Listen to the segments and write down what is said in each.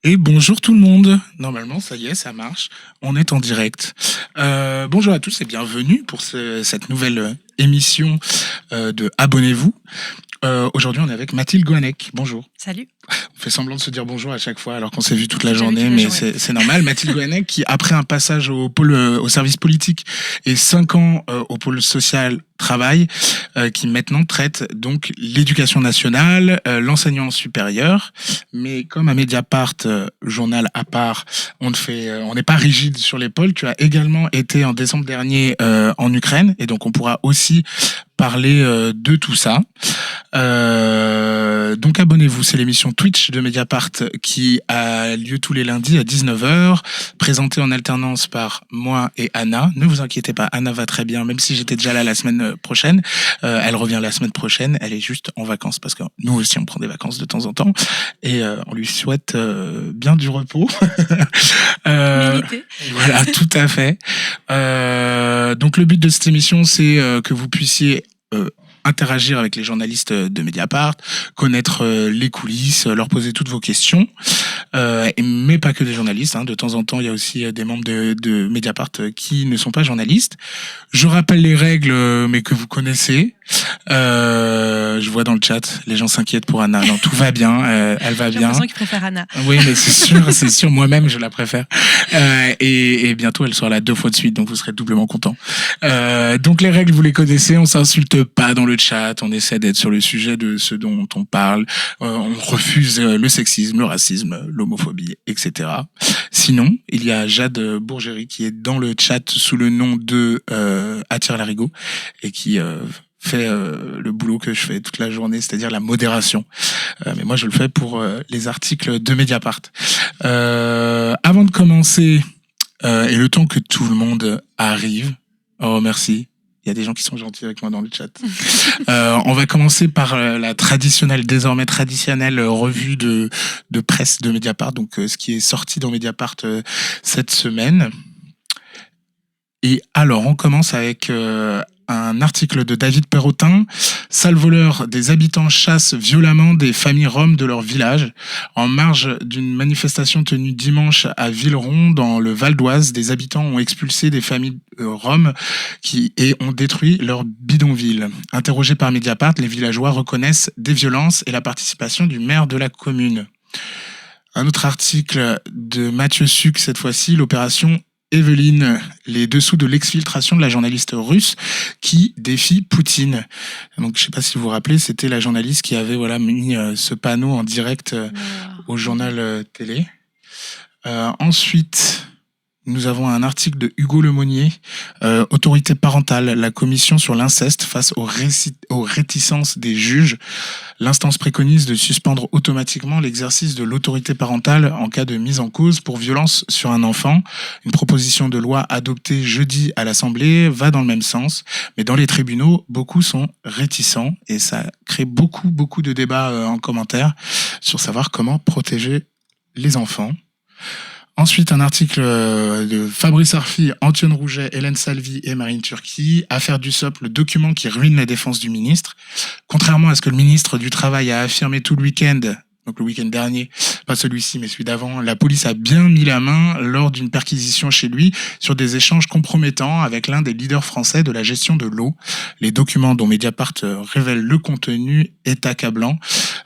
Et bonjour tout le monde. Normalement, ça y est, ça marche. On est en direct. Bonjour à tous et bienvenue pour cette nouvelle émission de Abonnez-vous. Aujourd'hui, on est avec Mathilde Goannec. Bonjour. Salut. On fait semblant de se dire bonjour à chaque fois alors qu'on s'est vu toute la journée, mais c'est normal. Mathilde Goannec qui, après un passage au service politique et 5 ans au pôle social travail, qui maintenant traite donc l'éducation nationale, l'enseignement supérieur. Mais comme à Mediapart, journal à part, on n'est pas rigide sur les pôles. Tu as également été en décembre dernier en Ukraine et donc on pourra aussi parler de tout ça. Donc abonnez-vous, c'est l'émission Twitch de Mediapart qui a lieu tous les lundis à 19h, présentée en alternance par moi et Anna. Ne vous inquiétez pas, Anna va très bien, même si j'étais déjà là la semaine prochaine. Elle revient la semaine prochaine, elle est juste en vacances parce que nous aussi on prend des vacances de temps en temps et on lui souhaite bien du repos. Voilà, tout à fait. Donc le but de cette émission, c'est que vous puissiez interagir avec les journalistes de Mediapart, connaître les coulisses, leur poser toutes vos questions, mais pas que des journalistes. De temps en temps, il y a aussi des membres de Mediapart qui ne sont pas journalistes. Je rappelle les règles, mais que vous connaissez. Je vois dans le chat, les gens s'inquiètent pour Anna. Non, tout va bien, elle va bien. J'ai l'impression qu'ils préfèrent Anna. Oui, mais c'est sûr, moi-même je la préfère. Et bientôt elle sera là 2 fois de suite, donc vous serez doublement contents. Donc les règles, vous les connaissez, on s'insulte pas dans le chat, on essaie d'être sur le sujet de ce dont on parle, on refuse le sexisme, le racisme, l'homophobie, etc. Sinon, il y a Jade Bourgerie qui est dans le chat sous le nom de Attire Larigot et qui fait le boulot que je fais toute la journée, c'est-à-dire la modération. Mais moi, je le fais pour les articles de Mediapart. Avant de commencer, et le temps que tout le monde arrive, oh merci, il y a des gens qui sont gentils avec moi dans le chat. On va commencer par la désormais traditionnelle revue de presse de Mediapart, donc ce qui est sorti dans Mediapart cette semaine. Et alors, on commence avec un article de David Perrotin. Sale voleur, des habitants chassent violemment des familles roms de leur village. En marge d'une manifestation tenue dimanche à Villeron, dans le Val d'Oise, des habitants ont expulsé des familles roms et ont détruit leur bidonville. Interrogés par Mediapart, les villageois reconnaissent des violences et la participation du maire de la commune. Un autre article de Mathieu Suc, cette fois-ci, l'opération Evelyne, les dessous de l'exfiltration de la journaliste russe qui défie Poutine. Donc je sais pas si vous vous rappelez, c'était la journaliste qui avait mis ce panneau en direct au journal télé. Ensuite, nous avons un article de Hugo Lemonnier, autorité parentale, la commission sur l'inceste face aux réticences des juges. L'instance préconise de suspendre automatiquement l'exercice de l'autorité parentale en cas de mise en cause pour violence sur un enfant. Une proposition de loi adoptée jeudi à l'Assemblée va dans le même sens, mais dans les tribunaux, beaucoup sont réticents et ça crée beaucoup de débats en commentaire sur savoir comment protéger les enfants. Ensuite, un article de Fabrice Arfi, Antoine Rouget, Hélène Salvi et Marine Turki. Affaire Dussopt, le document qui ruine la défense du ministre. Contrairement à ce que le ministre du Travail a affirmé tout le week-end, donc le week-end dernier, pas celui-ci mais celui d'avant, la police a bien mis la main lors d'une perquisition chez lui sur des échanges compromettants avec l'un des leaders français de la gestion de l'eau. Les documents dont Mediapart révèlent le contenu est accablant.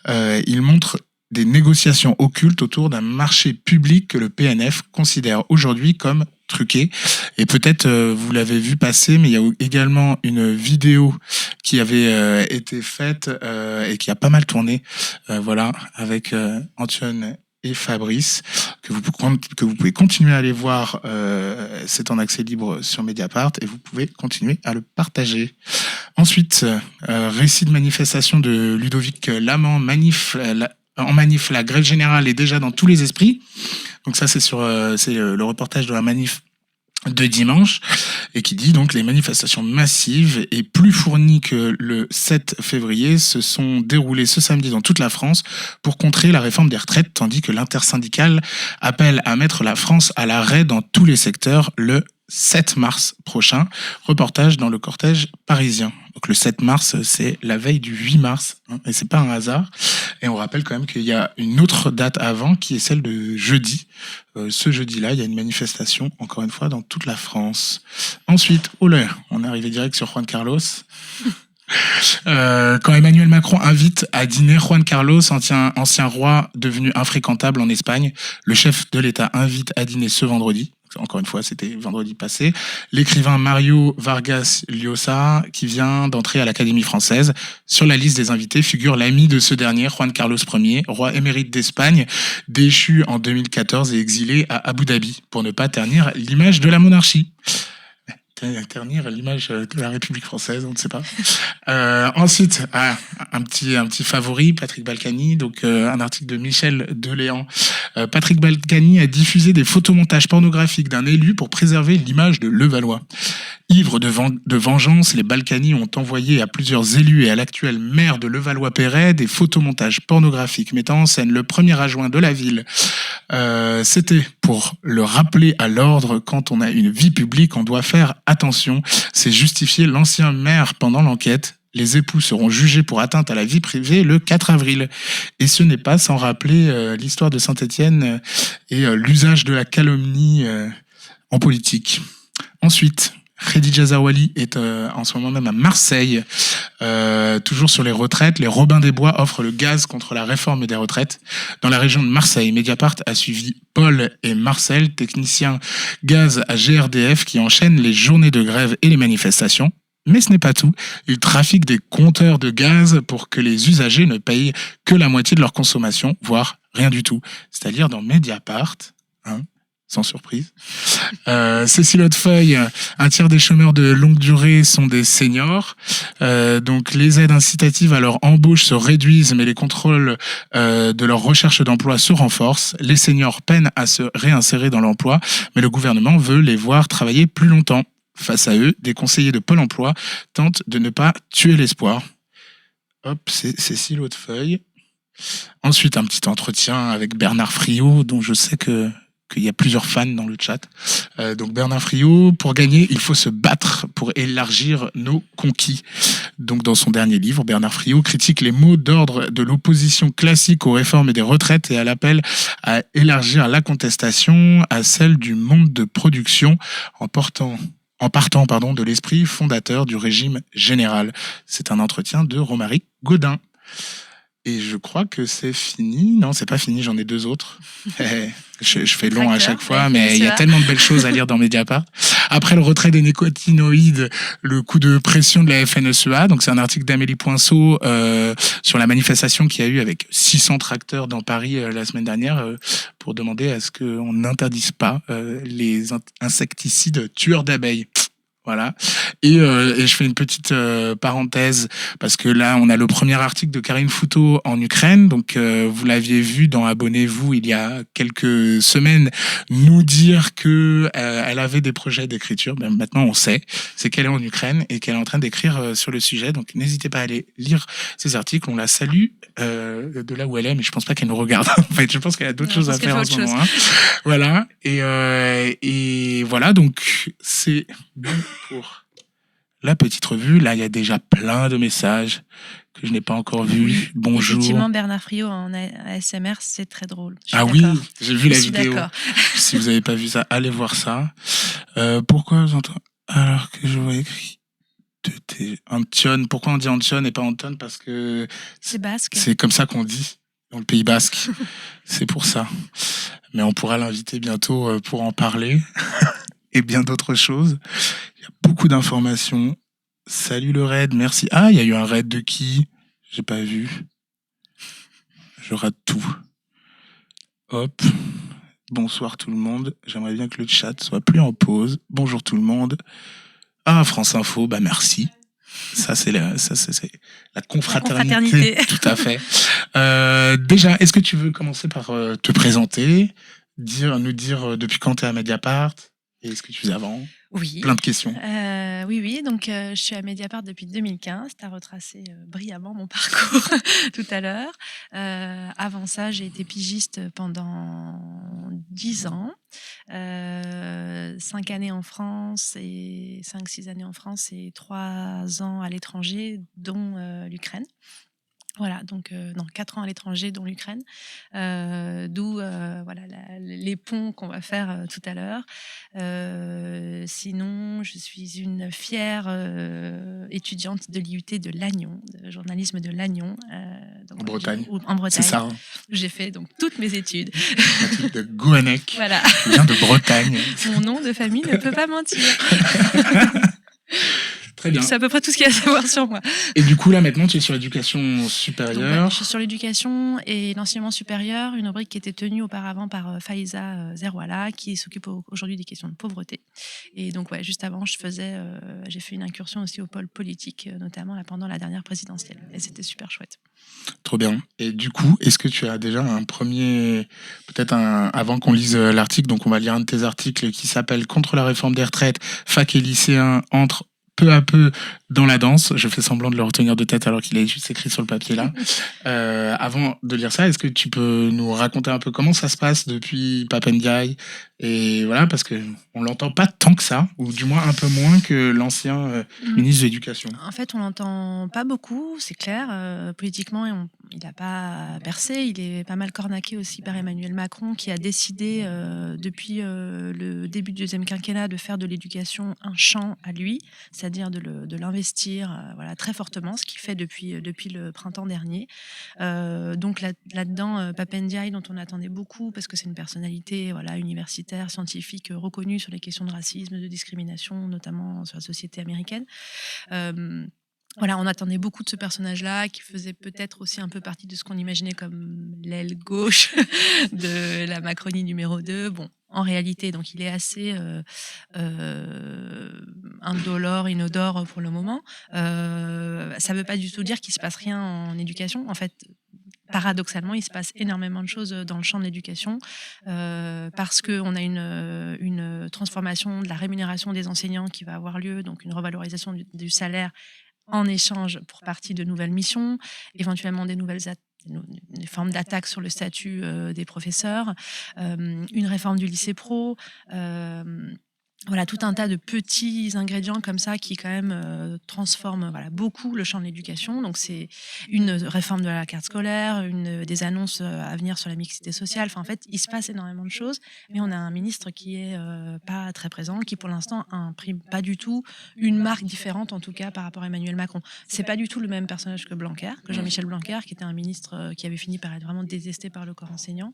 Il montre des négociations occultes autour d'un marché public que le PNF considère aujourd'hui comme truqué. Et peut-être vous l'avez vu passer, mais il y a également une vidéo qui avait été faite et qui a pas mal tourné, avec Antoine et Fabrice, que vous pouvez continuer à aller voir. C'est en accès libre sur Mediapart et vous pouvez continuer à le partager. Ensuite, récit de manifestation de Ludovic Lamant, en manif, la grève générale est déjà dans tous les esprits. Donc ça, c'est le reportage de la manif de dimanche et qui dit donc les manifestations massives et plus fournies que le 7 février se sont déroulées ce samedi dans toute la France pour contrer la réforme des retraites, tandis que l'intersyndicale appelle à mettre la France à l'arrêt dans tous les secteurs le 7 mars prochain. Reportage dans le cortège parisien. Donc le 7 mars, c'est la veille du 8 mars, hein, et c'est pas un hasard. Et on rappelle quand même qu'il y a une autre date avant, qui est celle de jeudi. Ce jeudi-là, il y a une manifestation, encore une fois, dans toute la France. Ensuite, on est arrivé direct sur Juan Carlos. Quand Emmanuel Macron invite à dîner Juan Carlos, ancien roi devenu infréquentable en Espagne, le chef de l'État invite à dîner ce vendredi. Encore une fois, c'était vendredi passé. L'écrivain Mario Vargas Llosa, qui vient d'entrer à l'Académie française. Sur la liste des invités figure l'ami de ce dernier, Juan Carlos Ier, roi émérite d'Espagne, déchu en 2014 et exilé à Abu Dhabi, pour ne pas ternir l'image de la monarchie. Ternir l'image de la République française, on ne sait pas. Ensuite, un petit favori, Patrick Balkany, donc un article de Michel Deléan. Patrick Balkany a diffusé des photomontages pornographiques d'un élu pour préserver l'image de Levallois. Ivres de vengeance, les Balkany ont envoyé à plusieurs élus et à l'actuel maire de Levallois-Perret des photomontages pornographiques mettant en scène le premier adjoint de la ville. C'était pour le rappeler à l'ordre, quand on a une vie publique, on doit faire attention. C'est justifié l'ancien maire pendant l'enquête. Les époux seront jugés pour atteinte à la vie privée le 4 avril. Et ce n'est pas sans rappeler l'histoire de Saint-Étienne et l'usage de la calomnie en politique. Ensuite, Khadija Zawali est en ce moment même à Marseille, toujours sur les retraites. Les Robins des Bois offrent le gaz contre la réforme des retraites. Dans la région de Marseille, Mediapart a suivi Paul et Marcel, techniciens gaz à GRDF, qui enchaînent les journées de grève et les manifestations. Mais ce n'est pas tout. Ils trafiquent des compteurs de gaz pour que les usagers ne payent que la moitié de leur consommation, voire rien du tout. C'est-à-dire dans Mediapart, sans surprise. Cécile Hautefeuille, un tiers des chômeurs de longue durée sont des seniors. Donc les aides incitatives à leur embauche se réduisent, mais les contrôles de leur recherche d'emploi se renforcent. Les seniors peinent à se réinsérer dans l'emploi, mais le gouvernement veut les voir travailler plus longtemps. Face à eux, des conseillers de Pôle emploi tentent de ne pas tuer l'espoir. Hop, c'est Cécile Hautefeuille. Ensuite, un petit entretien avec Bernard Friot, dont je sais qu'il y a plusieurs fans dans le chat. Donc Bernard Friot, pour gagner, il faut se battre pour élargir nos conquis. Donc dans son dernier livre, Bernard Friot critique les mots d'ordre de l'opposition classique aux réformes et des retraites et à l'appel à élargir la contestation à celle du monde de production en partant de l'esprit fondateur du régime général. C'est un entretien de Romaric Gaudin. Et je crois que c'est fini. Non, c'est pas fini, j'en ai 2 autres. Je fais long à chaque fois, mais il y a tellement de belles choses à lire dans Mediapart. Après le retrait des nicotinoïdes, le coup de pression de la FNSEA. Donc c'est un article d'Amélie Poinceau sur la manifestation qu'il y a eu avec 600 tracteurs dans Paris la semaine dernière pour demander à ce qu'on n'interdise pas les insecticides tueurs d'abeilles. Voilà. Et je fais une petite parenthèse parce que là, on a le premier article de Karine Fouteau en Ukraine. Donc, vous l'aviez vu dans Abonnez-vous il y a quelques semaines nous dire que elle avait des projets d'écriture. Ben, maintenant, on sait. C'est qu'elle est en Ukraine et qu'elle est en train d'écrire sur le sujet. Donc, n'hésitez pas à aller lire ces articles. On la salue de là où elle est, mais je pense pas qu'elle nous regarde. En fait, je pense qu'elle a d'autres choses à faire en ce moment. Hein. Voilà. Et voilà. Donc, c'est bon pour la petite revue. Là, il y a déjà plein de messages que je n'ai pas encore vus. Bonjour. Effectivement, Bernard Friot en ASMR, c'est très drôle. Oui, j'ai vu la vidéo. Si vous n'avez pas vu ça, allez voir ça. Pourquoi j'entends alors que je vois écrit Antion. Pourquoi on dit Antion et pas Anton? Parce que c'est basque. C'est comme ça qu'on dit dans le Pays Basque. C'est pour ça. Mais on pourra l'inviter bientôt pour en parler. Et bien d'autres choses. Il y a beaucoup d'informations. Salut le raid, merci. Il y a eu un raid de qui? J'ai pas vu. Je rate tout. Hop. Bonsoir tout le monde. J'aimerais bien que le chat soit plus en pause. Bonjour tout le monde. France Info, merci. Ça, c'est la confraternité. Tout à fait. Déjà, est-ce que tu veux commencer par te présenter, nous dire depuis quand tu es à Mediapart? Et ce que tu faisais avant? Oui. Plein de questions. Oui. Donc, je suis à Mediapart depuis 2015. Tu as retracé brillamment mon parcours tout à l'heure. Avant ça, j'ai été pigiste pendant 10 ans. 5 années en France et 5-6 années en France et 3 ans à l'étranger, dont l'Ukraine. Voilà, donc 4 ans à l'étranger, dont l'Ukraine, d'où voilà les ponts qu'on va faire tout à l'heure. Sinon, je suis une fière étudiante de l'IUT de Lannion, de journalisme de Lannion, donc En voilà, Bretagne. en Bretagne. C'est ça. Hein. J'ai fait donc toutes mes études. Natif de Goannec. Voilà. Qui vient de Bretagne. Mon nom de famille ne peut pas mentir. Très bien. C'est à peu près tout ce qu'il y a à savoir sur moi. Et du coup, là, maintenant, tu es sur l'éducation supérieure. Donc, je suis sur l'éducation et l'enseignement supérieur, une rubrique qui était tenue auparavant par Faiza Zerwala, qui s'occupe aujourd'hui des questions de pauvreté. Et donc, juste avant, j'ai fait une incursion aussi au pôle politique, notamment là, pendant la dernière présidentielle. Et c'était super chouette. Trop bien. Et du coup, est-ce que tu as déjà avant qu'on lise l'article, donc on va lire un de tes articles qui s'appelle Contre la réforme des retraites, fac et lycéens entrent peu à peu dans la danse. Je fais semblant de le retenir de tête alors qu'il est juste écrit sur le papier là. Avant de lire ça, est-ce que tu peux nous raconter un peu comment ça se passe depuis Pape Ndiaye? Et voilà, parce que on l'entend pas tant que ça, ou du moins un peu moins que l'ancien ministre de l'Éducation. En fait, on l'entend pas beaucoup, c'est clair. Politiquement, il n'a pas percé. Il est pas mal cornaqué aussi par Emmanuel Macron, qui a décidé depuis le début du deuxième quinquennat de faire de l'éducation un champ à lui, c'est-à-dire de l'investir très fortement, ce qu'il fait depuis le printemps dernier. Donc là-dedans, Pape Ndiaye, dont on attendait beaucoup, parce que c'est une personnalité universitaire, scientifique, reconnue sur les questions de racisme, de discrimination, notamment sur la société américaine. On attendait beaucoup de ce personnage-là, qui faisait peut-être aussi un peu partie de ce qu'on imaginait comme l'aile gauche de la Macronie numéro 2. Bon, en réalité, donc il est assez indolore, inodore pour le moment. Ça ne veut pas du tout dire qu'il ne se passe rien en éducation. En fait, paradoxalement, il se passe énormément de choses dans le champ de l'éducation parce qu'on a une transformation de la rémunération des enseignants qui va avoir lieu, donc une revalorisation du salaire en échange pour partie de nouvelles missions, éventuellement des formes d'attaque sur le statut des professeurs, une réforme du lycée pro, tout un tas de petits ingrédients comme ça qui quand même transforment beaucoup le champ de l'éducation. Donc c'est une réforme de la carte scolaire, des annonces à venir sur la mixité sociale. En fait, il se passe énormément de choses, mais on a un ministre qui est pas très présent, qui pour l'instant imprime pas du tout une marque différente, en tout cas par rapport à Emmanuel Macron. C'est pas du tout le même personnage que Blanquer, que Jean-Michel Blanquer, qui était un ministre qui avait fini par être vraiment détesté par le corps enseignant.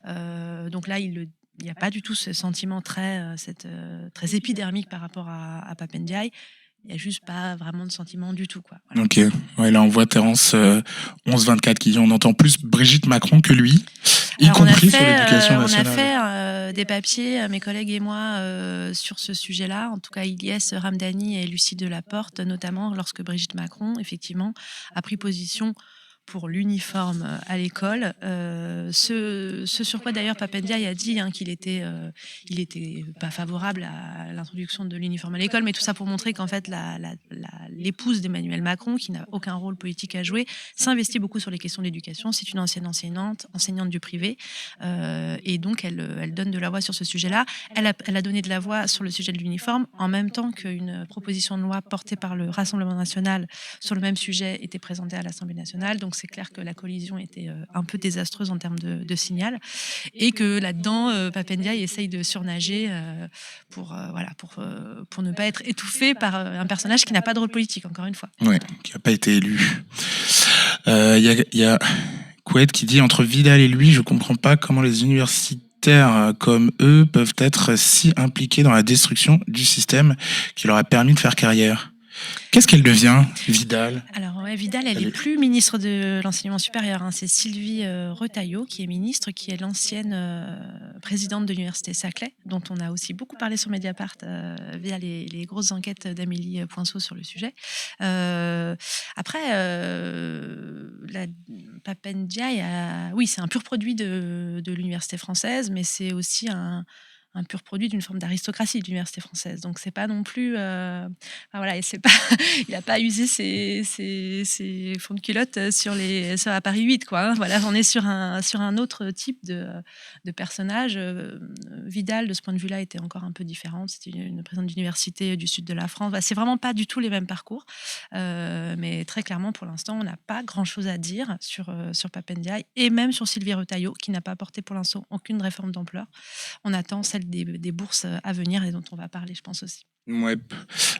Donc là, il n'y a pas du tout ce sentiment très épidermique par rapport à Pape Ndiaye. Il n'y a juste pas vraiment de sentiment du tout. Voilà. Ok, là on voit Terence 11-24 qui dit on entend plus Brigitte Macron que lui, y compris sur l'éducation nationale. On a fait des papiers, mes collègues et moi, sur ce sujet-là. En tout cas, Ilyes Ramdani et Lucie Delaporte, notamment lorsque Brigitte Macron, effectivement, a pris position pour l'uniforme à l'école. Ce sur quoi d'ailleurs Pape Ndiaye a dit qu'il était pas favorable à l'introduction de l'uniforme à l'école, mais tout ça pour montrer qu'en fait l'épouse d'Emmanuel Macron, qui n'a aucun rôle politique à jouer, s'investit beaucoup sur les questions d'éducation. C'est une ancienne enseignante du privé, et donc elle donne de la voix sur ce sujet-là. Elle a donné de la voix sur le sujet de l'uniforme en même temps qu'une proposition de loi portée par le Rassemblement national sur le même sujet était présentée à l'Assemblée nationale. Donc c'est clair que la collision était un peu désastreuse en termes de signal, et que là-dedans, Pape Ndiaye essaye de surnager pour ne pas être étouffé par un personnage qui n'a pas de rôle politique, encore une fois. Oui, qui n'a pas été élu. Il y a Couette qui dit entre Vidal et lui, je comprends pas comment les universitaires comme eux peuvent être si impliqués dans la destruction du système qui leur a permis de faire carrière. Qu'est-ce qu'elle devient, Vidal? Alors, Vidal, elle est plus ministre de l'enseignement supérieur. C'est Sylvie Retailleau qui est ministre, qui est l'ancienne présidente de l'université Saclay, dont on a aussi beaucoup parlé sur Mediapart via les grosses enquêtes d'Amélie Poinceau sur le sujet. Après, Pape Ndiaye, oui, c'est un pur produit de l'université française, mais c'est aussi un un pur produit d'une forme d'aristocratie de l'université française. Donc c'est pas non plus, voilà, et c'est pas, il a pas usé ses fonds de culotte sur à Paris 8, quoi. Hein. Voilà, on est sur un autre type de personnage. Vidal, de ce point de vue-là, était encore un peu différente. C'était une présidente d'université du sud de la France. C'est vraiment pas du tout les mêmes parcours. Mais très clairement, pour l'instant, on n'a pas grand-chose à dire sur Pape Ndiaye et même sur Sylvie Retailleau, qui n'a pas apporté pour l'instant aucune réforme d'ampleur. On attend celle des bourses à venir et dont on va parler, je pense aussi. Ouais.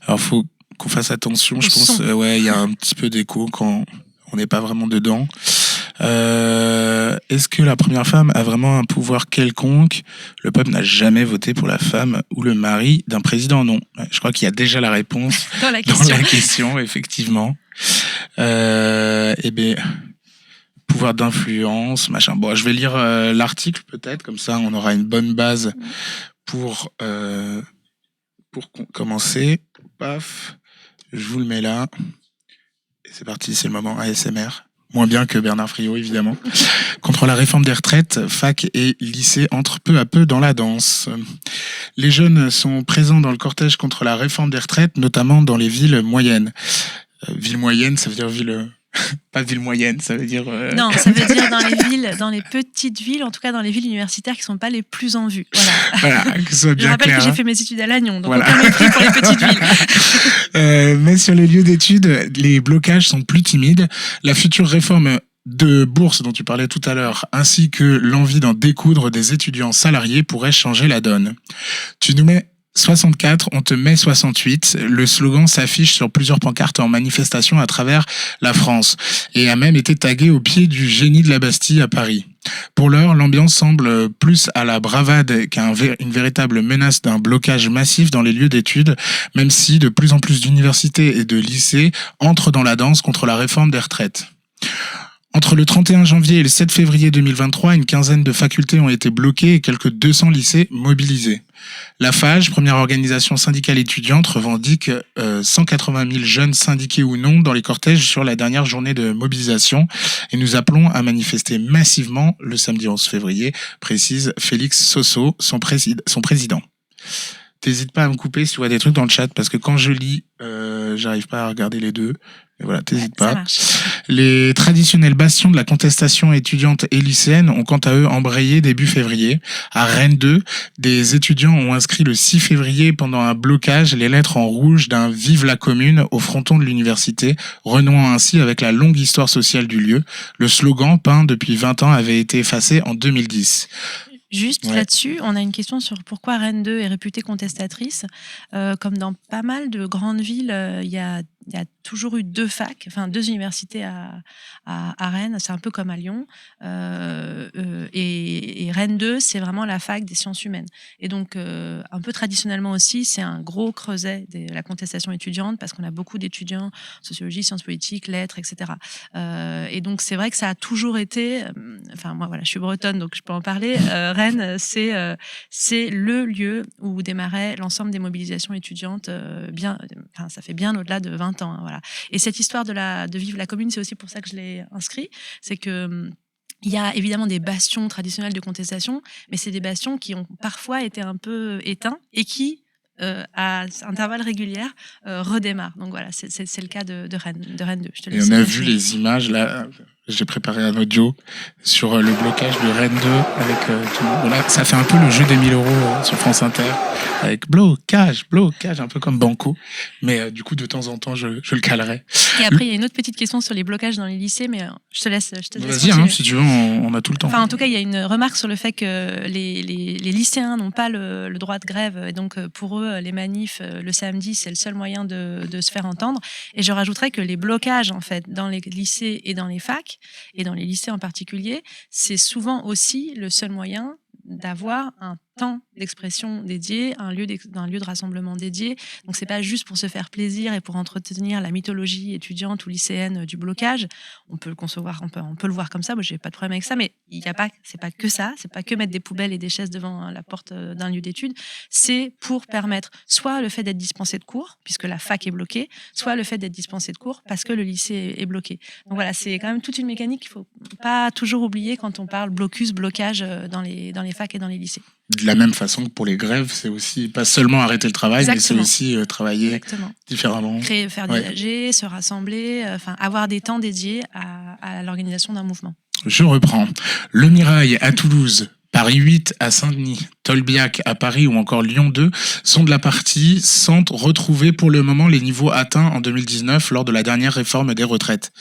Alors, faut qu'on fasse attention. Je pense, il y a un petit peu d'écho quand on n'est pas vraiment dedans. Est-ce que la première femme a vraiment un pouvoir quelconque? Le peuple n'a jamais voté pour la femme ou le mari d'un président, non. Je crois qu'il y a déjà la réponse dans la question, effectivement. Eh bien, pouvoir d'influence, machin. Bon, je vais lire l'article peut-être, comme ça on aura une bonne base pour commencer. Paf, je vous le mets là. Et c'est parti, c'est le moment ASMR. Moins bien que Bernard Friot, évidemment. Contre la réforme des retraites, fac et lycée entrent peu à peu dans la danse. Les jeunes sont présents dans le cortège contre la réforme des retraites, notamment dans les villes moyennes. Ville moyenne, ça veut dire ville... Pas ville moyenne, ça veut dire... Non, ça veut dire dans les petites villes, en tout cas dans les villes universitaires qui ne sont pas les plus en vue. Voilà, que ce soit bien Je rappelle clair, que j'ai fait mes études à Lannion, donc aucun mépris pour les petites villes. Mais sur les lieux d'études, les blocages sont plus timides. La future réforme de bourse dont tu parlais tout à l'heure, ainsi que l'envie d'en découdre des étudiants salariés pourrait changer la donne. Tu nous mets 64, on te met 68. Le slogan s'affiche sur plusieurs pancartes en manifestation à travers la France et a même été tagué au pied du génie de la Bastille à Paris. Pour l'heure, l'ambiance semble plus à la bravade qu'à une véritable menace d'un blocage massif dans les lieux d'études, même si de plus en plus d'universités et de lycées entrent dans la danse contre la réforme des retraites. Entre le 31 janvier et le 7 février 2023, une quinzaine de facultés ont été bloquées et quelques 200 lycées mobilisés. La FAGE, première organisation syndicale étudiante, revendique 180 000 jeunes syndiqués ou non dans les cortèges sur la dernière journée de mobilisation et nous appelons à manifester massivement le samedi 11 février, précise Félix Sosso, son président. T'hésites pas à me couper si tu vois des trucs dans le chat parce que quand je lis, j'arrive pas à regarder les deux. Mais voilà, t'hésites pas. Ça marche. Les traditionnels bastions de la contestation étudiante et lycéenne ont quant à eux embrayé début février. À Rennes 2, des étudiants ont inscrit le 6 février pendant un blocage les lettres en rouge d'un Vive la commune au fronton de l'université, renouant ainsi avec la longue histoire sociale du lieu. Le slogan, peint depuis 20 ans, avait été effacé en 2010. Juste là-dessus, on a une question sur pourquoi Rennes 2 est réputée contestatrice. Comme dans pas mal de grandes villes, il y a toujours eu deux universités à Rennes. C'est un peu comme à Lyon. Et Rennes 2, c'est vraiment la fac des sciences humaines. Et donc, un peu traditionnellement aussi, c'est un gros creuset de la contestation étudiante parce qu'on a beaucoup d'étudiants, sociologie, sciences politiques, lettres, etc. Et donc, c'est vrai que ça a toujours été... moi, voilà, je suis bretonne, donc je peux en parler. Rennes, c'est le lieu où démarrait l'ensemble des mobilisations étudiantes. Ça fait bien au-delà de 20 ans. Hein, voilà. Et cette histoire de Vive la commune, c'est aussi pour ça que je l'ai inscrit. C'est que il y a évidemment des bastions traditionnels de contestation, mais c'est des bastions qui ont parfois été un peu éteints et qui, à intervalles réguliers, redémarrent. Donc voilà, c'est le cas de Rennes 2. Je te laisse. Et on a vu les images là. J'ai préparé un audio sur le blocage de Rennes 2 avec tout le monde. Voilà, ça fait un peu le jeu des 1000 € sur France Inter avec blocage, un peu comme Banco. Mais du coup, de temps en temps, je le calerai. Et après, il y a une autre petite question sur les blocages dans les lycées, mais je te laisse. Vas-y, si tu veux, on a tout le temps. Enfin, en tout cas, il y a une remarque sur le fait que les lycéens n'ont pas le droit de grève. Et donc, pour eux, les manifs le samedi, c'est le seul moyen de se faire entendre. Et je rajouterais que les blocages, en fait, dans les lycées et dans les facs, et dans les lycées en particulier, c'est souvent aussi le seul moyen d'avoir un temps d'expression dédié, un lieu de rassemblement dédié. Donc c'est pas juste pour se faire plaisir et pour entretenir la mythologie étudiante ou lycéenne du blocage. On peut le concevoir, on peut le voir comme ça. Moi, j'ai pas de problème avec ça, mais c'est pas que ça. C'est pas que mettre des poubelles et des chaises devant la porte d'un lieu d'études. C'est pour permettre soit le fait d'être dispensé de cours, puisque la fac est bloquée, soit le fait d'être dispensé de cours parce que le lycée est bloqué. Donc voilà, c'est quand même toute une mécanique qu'il faut pas toujours oublier quand on parle blocage dans les facs et dans les lycées. de la même façon que pour les grèves, c'est aussi pas seulement arrêter le travail, Exactement. mais c'est aussi travailler Exactement. différemment. Faire des AG, se rassembler, avoir des temps dédiés à l'organisation d'un mouvement. Je reprends. Le Mirail à Toulouse, Paris 8 à Saint-Denis, Tolbiac à Paris ou encore Lyon 2 sont de la partie sans retrouver pour le moment les niveaux atteints en 2019 lors de la dernière réforme des retraites.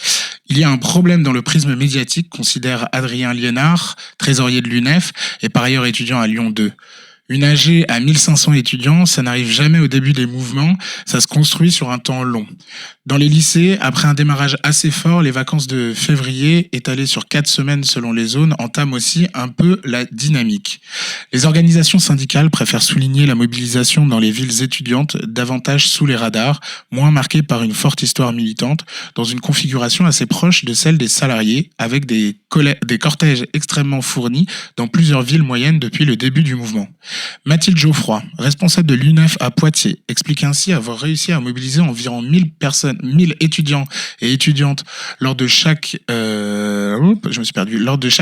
Il y a un problème dans le prisme médiatique, considère Adrien Liénard, trésorier de l'UNEF et par ailleurs étudiant à Lyon 2. Une AG à 1500 étudiants, ça n'arrive jamais au début des mouvements, ça se construit sur un temps long. Dans les lycées, après un démarrage assez fort, les vacances de février, étalées sur 4 semaines selon les zones, entament aussi un peu la dynamique. Les organisations syndicales préfèrent souligner la mobilisation dans les villes étudiantes, davantage sous les radars, moins marquée par une forte histoire militante, dans une configuration assez proche de celle des salariés, avec des cortèges extrêmement fournis dans plusieurs villes moyennes depuis le début du mouvement. Mathilde Geoffroy, responsable de l'UNEF à Poitiers, explique ainsi avoir réussi à mobiliser environ 1000 étudiants et étudiantes lors de chaque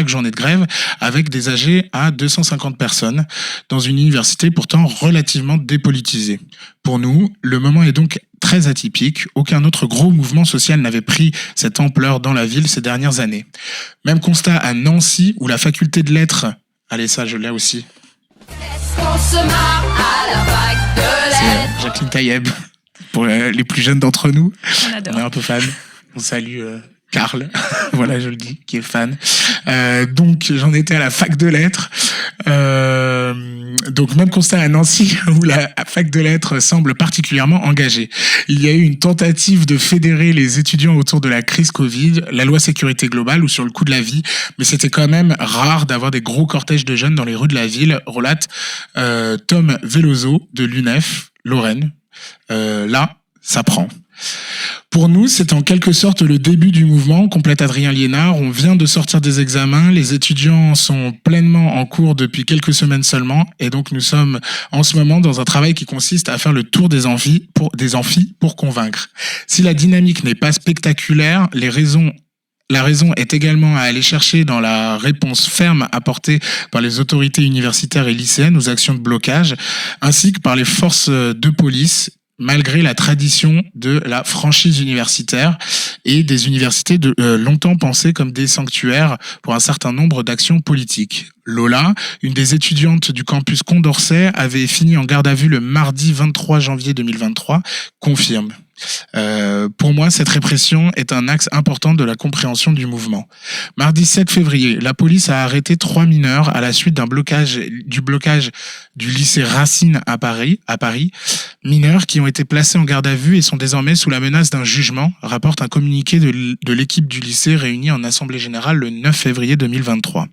journée de grève, avec des AG à 250 personnes, dans une université pourtant relativement dépolitisée. Pour nous, le moment est donc très atypique. Aucun autre gros mouvement social n'avait pris cette ampleur dans la ville ces dernières années. Même constat à Nancy, où la faculté de lettres... Allez, ça, je l'ai aussi. On se marre à la vague de lettres. C'est Jacqueline Taïeb, pour les plus jeunes d'entre nous. On adore. On est un peu fan. On salue Karl, voilà, je le dis, qui est fan. Donc, j'en étais à la fac de lettres. Donc, même constat à Nancy, où la fac de lettres semble particulièrement engagée. Il y a eu une tentative de fédérer les étudiants autour de la crise Covid, la loi sécurité globale ou sur le coût de la vie, mais c'était quand même rare d'avoir des gros cortèges de jeunes dans les rues de la ville, relate Tom Veloso de l'UNEF, Lorraine. Là, ça prend. Pour nous, c'est en quelque sorte le début du mouvement, complète Adrien Liénard. On vient de sortir des examens, les étudiants sont pleinement en cours depuis quelques semaines seulement, et donc nous sommes en ce moment dans un travail qui consiste à faire le tour des amphis pour convaincre. Si la dynamique n'est pas spectaculaire, la raison est également à aller chercher dans la réponse ferme apportée par les autorités universitaires et lycéennes aux actions de blocage, ainsi que par les forces de police, malgré la tradition de la franchise universitaire et des universités longtemps pensées comme des sanctuaires pour un certain nombre d'actions politiques. Lola, une des étudiantes du campus Condorcet, avait fini en garde à vue le mardi 23 janvier 2023, confirme. Pour moi, cette répression est un axe important de la compréhension du mouvement. Mardi 7 février, la police a arrêté 3 mineurs à la suite du blocage du lycée Racine à Paris, mineurs qui ont été placés en garde à vue et sont désormais sous la menace d'un jugement, rapporte un communiqué de l'équipe du lycée réunie en assemblée générale le 9 février 2023.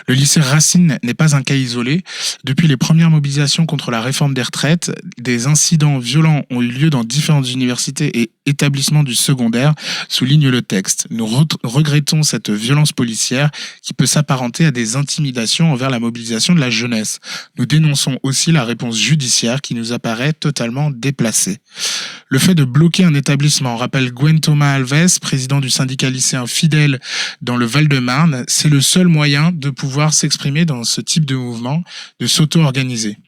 Le lycée Racine n'est pas un cas isolé. Depuis les premières mobilisations contre la réforme des retraites, des incidents violents ont eu lieu dans différentes universités et établissements du secondaire, souligne le texte. Nous regrettons cette violence policière qui peut s'apparenter à des intimidations envers la mobilisation de la jeunesse. Nous dénonçons aussi la réponse judiciaire qui nous apparaît totalement déplacée. Le fait de bloquer un établissement, rappelle Gwen Thomas Alves, président du syndicat lycéen Fidèle dans le Val-de-Marne, c'est le seul moyen de pouvoir s'exprimer dans ce type de mouvement, de s'auto-organiser.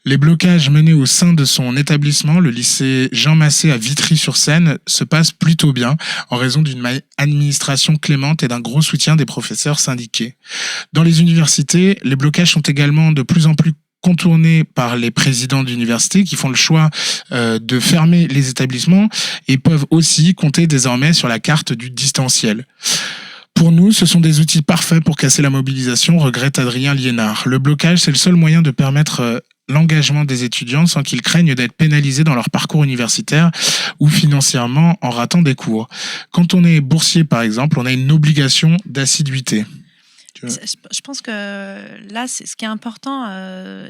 Les blocages menés au sein de son établissement, le lycée Jean Massé à Vitry-sur-Seine, se passent plutôt bien en raison d'une administration clémente et d'un gros soutien des professeurs syndiqués. Dans les universités, les blocages sont également de plus en plus contournés par les présidents d'université qui font le choix de fermer les établissements et peuvent aussi compter désormais sur la carte du distanciel. Pour nous, ce sont des outils parfaits pour casser la mobilisation, regrette Adrien Liénard. Le blocage, c'est le seul moyen de permettre l'engagement des étudiants sans qu'ils craignent d'être pénalisés dans leur parcours universitaire ou financièrement en ratant des cours. Quand on est boursier, par exemple, on a une obligation d'assiduité. Je pense que là, ce qui est important,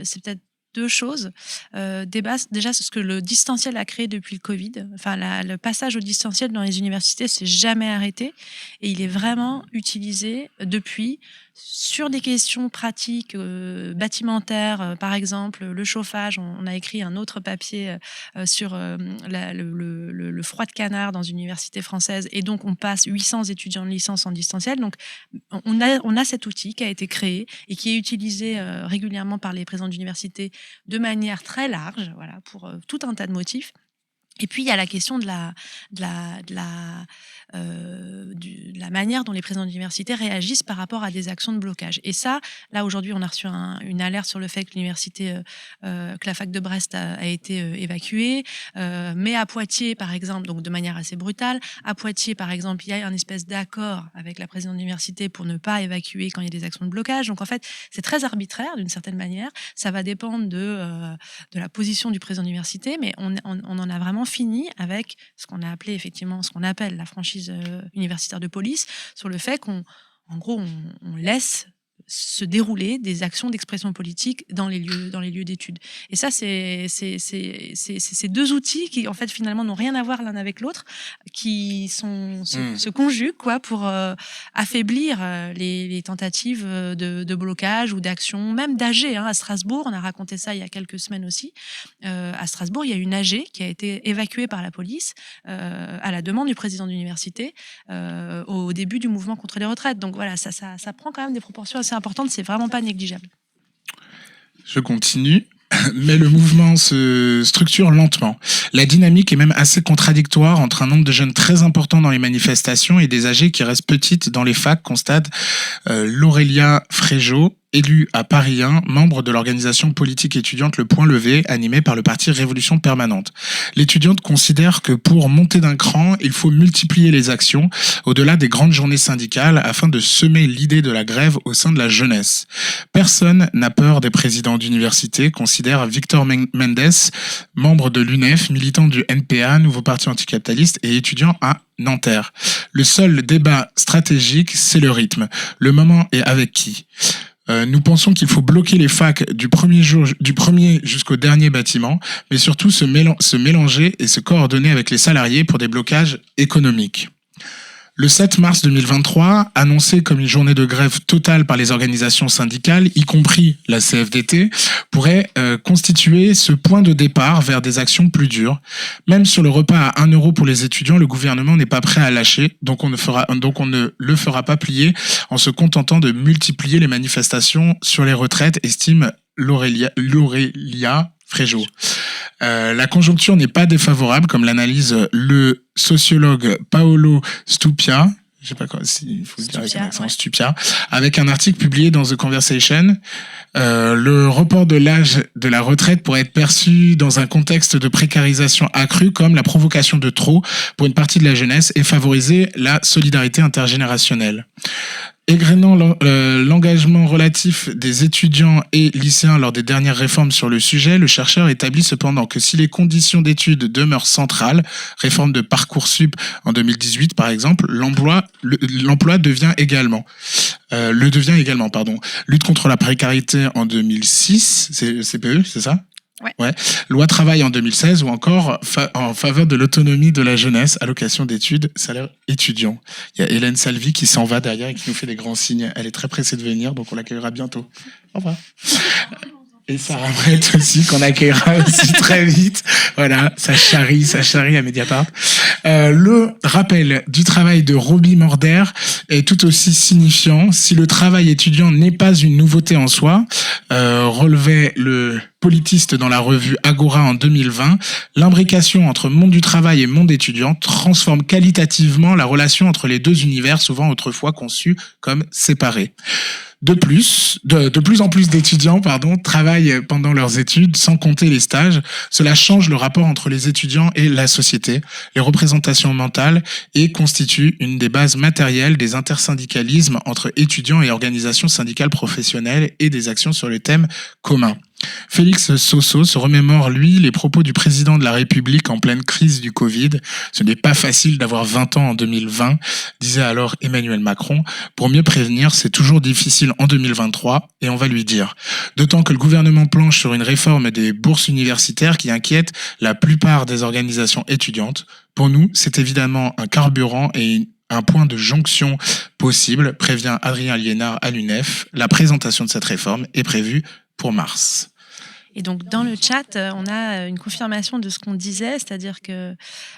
c'est peut-être deux choses. Déjà, c'est ce que le distanciel a créé depuis le Covid. Enfin, le passage au distanciel dans les universités s'est jamais arrêté et il est vraiment utilisé depuis sur des questions pratiques, bâtimentaires, par exemple, le chauffage. On a écrit un autre papier sur le froid de canard dans une université française et donc on passe 800 étudiants de licence en distanciel. Donc, on a cet outil qui a été créé et qui est utilisé régulièrement par les présidents d'université de manière très large, voilà, pour tout un tas de motifs. Et puis, il y a la question de la manière dont les présidents d'université réagissent par rapport à des actions de blocage. Et ça, là, aujourd'hui, on a reçu une alerte sur le fait que l'université, que la fac de Brest a été évacuée. Mais à Poitiers, par exemple, donc de manière assez brutale, à Poitiers, par exemple, il y a un espèce d'accord avec la présidente d'université pour ne pas évacuer quand il y a des actions de blocage. Donc, en fait, c'est très arbitraire, d'une certaine manière. Ça va dépendre de la position du président d'université, mais on en a vraiment fini avec ce qu'on a appelé effectivement, ce qu'on appelle la franchise universitaire de police, sur le fait qu'en gros, on laisse se dérouler des actions d'expression politique dans les lieux d'études. Et ça, c'est deux outils qui, en fait, finalement, n'ont rien à voir l'un avec l'autre, qui se conjuguent, quoi, pour affaiblir les tentatives de blocage ou d'action, même d'AG. À Strasbourg, on a raconté ça il y a quelques semaines aussi. À Strasbourg, il y a une AG qui a été évacuée par la police à la demande du président d'université au début du mouvement contre les retraites. Donc voilà, ça prend quand même des proportions assez importante, c'est vraiment pas négligeable. Je continue. Mais le mouvement se structure lentement. La dynamique est même assez contradictoire entre un nombre de jeunes très important dans les manifestations et des AG qui restent petites dans les facs, constate Laurelia Fréjot, élue à Paris 1, membre de l'organisation politique étudiante Le Point Levé, animée par le parti Révolution Permanente. L'étudiante considère que pour monter d'un cran, il faut multiplier les actions au-delà des grandes journées syndicales afin de semer l'idée de la grève au sein de la jeunesse. Personne n'a peur des présidents d'université, considère Victor Mendes, membre de l'UNEF, militant du NPA, nouveau parti anticapitaliste et étudiant à Nanterre. Le seul débat stratégique, c'est le rythme. Le moment est avec qui ? Nous pensons qu'il faut bloquer les facs du premier jusqu'au dernier bâtiment, mais surtout se mélanger et se coordonner avec les salariés pour des blocages économiques. Le 7 mars 2023, annoncé comme une journée de grève totale par les organisations syndicales, y compris la CFDT, pourrait constituer ce point de départ vers des actions plus dures. Même sur le repas à 1 € pour les étudiants, le gouvernement n'est pas prêt à lâcher, donc on ne le fera pas plier en se contentant de multiplier les manifestations sur les retraites, estime Laurelia Fréjot. La conjoncture n'est pas défavorable, comme l'analyse le sociologue Paolo Stupia, je sais pas s'il faut le dire avec un accent, Stupia, avec un article publié dans The Conversation. Le report de l'âge de la retraite pourrait être perçu dans un contexte de précarisation accrue comme la provocation de trop pour une partie de la jeunesse et favoriser la solidarité intergénérationnelle. Égrénant l'engagement relatif des étudiants et lycéens lors des dernières réformes sur le sujet, le chercheur établit cependant que si les conditions d'études demeurent centrales, réforme de Parcoursup en 2018 par exemple, l'emploi devient également. Lutte contre la précarité en 2006, c'est le CPE, c'est ça ? Ouais. Loi travail en 2016 ou encore en faveur de l'autonomie de la jeunesse, allocation d'études, salaire étudiant. Il y a Hélène Salvi qui s'en va derrière et qui nous fait des grands signes. Elle est très pressée de venir, donc on l'accueillera bientôt. Au revoir. Et Sarah Brett aussi, qu'on accueillera aussi très vite. Voilà, ça charrie à Mediapart. Le rappel du travail de Roby Morder est tout aussi signifiant. Si le travail étudiant n'est pas une nouveauté en soi, relevait le politiste dans la revue Agora en 2020, l'imbrication entre monde du travail et monde étudiant transforme qualitativement la relation entre les deux univers, souvent autrefois conçus comme séparés. De plus en plus d'étudiants, travaillent pendant leurs études, sans compter les stages. Cela change le rapport entre les étudiants et la société, les représentations mentales, et constitue une des bases matérielles des intersyndicalismes entre étudiants et organisations syndicales professionnelles et des actions sur les thèmes communs. Félix Sosso se remémore, lui, les propos du président de la République en pleine crise du Covid. Ce n'est pas facile d'avoir 20 ans en 2020, disait alors Emmanuel Macron. Pour mieux prévenir, c'est toujours difficile en 2023, et on va lui dire. D'autant que le gouvernement planche sur une réforme des bourses universitaires qui inquiète la plupart des organisations étudiantes. Pour nous, c'est évidemment un carburant et un point de jonction possible, prévient Adrien Liénard à l'UNEF. La présentation de cette réforme est prévue pour mars. Et donc, dans le chat, on a une confirmation de ce qu'on disait, c'est-à-dire que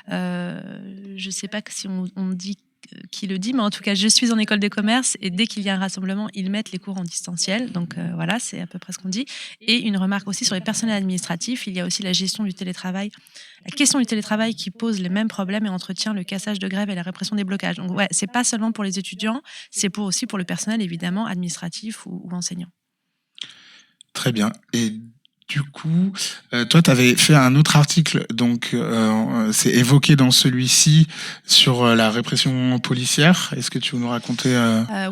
je ne sais pas si on dit qui le dit, mais en tout cas, je suis en école de commerce et dès qu'il y a un rassemblement, ils mettent les cours en distanciel. Donc voilà, c'est à peu près ce qu'on dit. Et une remarque aussi sur les personnels administratifs, il y a aussi la gestion du télétravail, la question du télétravail qui pose les mêmes problèmes et entretient le cassage de grève et la répression des blocages. Donc ouais, c'est pas seulement pour les étudiants, c'est aussi pour le personnel évidemment administratif ou enseignant. Très bien. Et du coup, toi, tu avais fait un autre article, donc c'est évoqué dans celui-ci sur la répression policière. Est-ce que tu veux nous raconter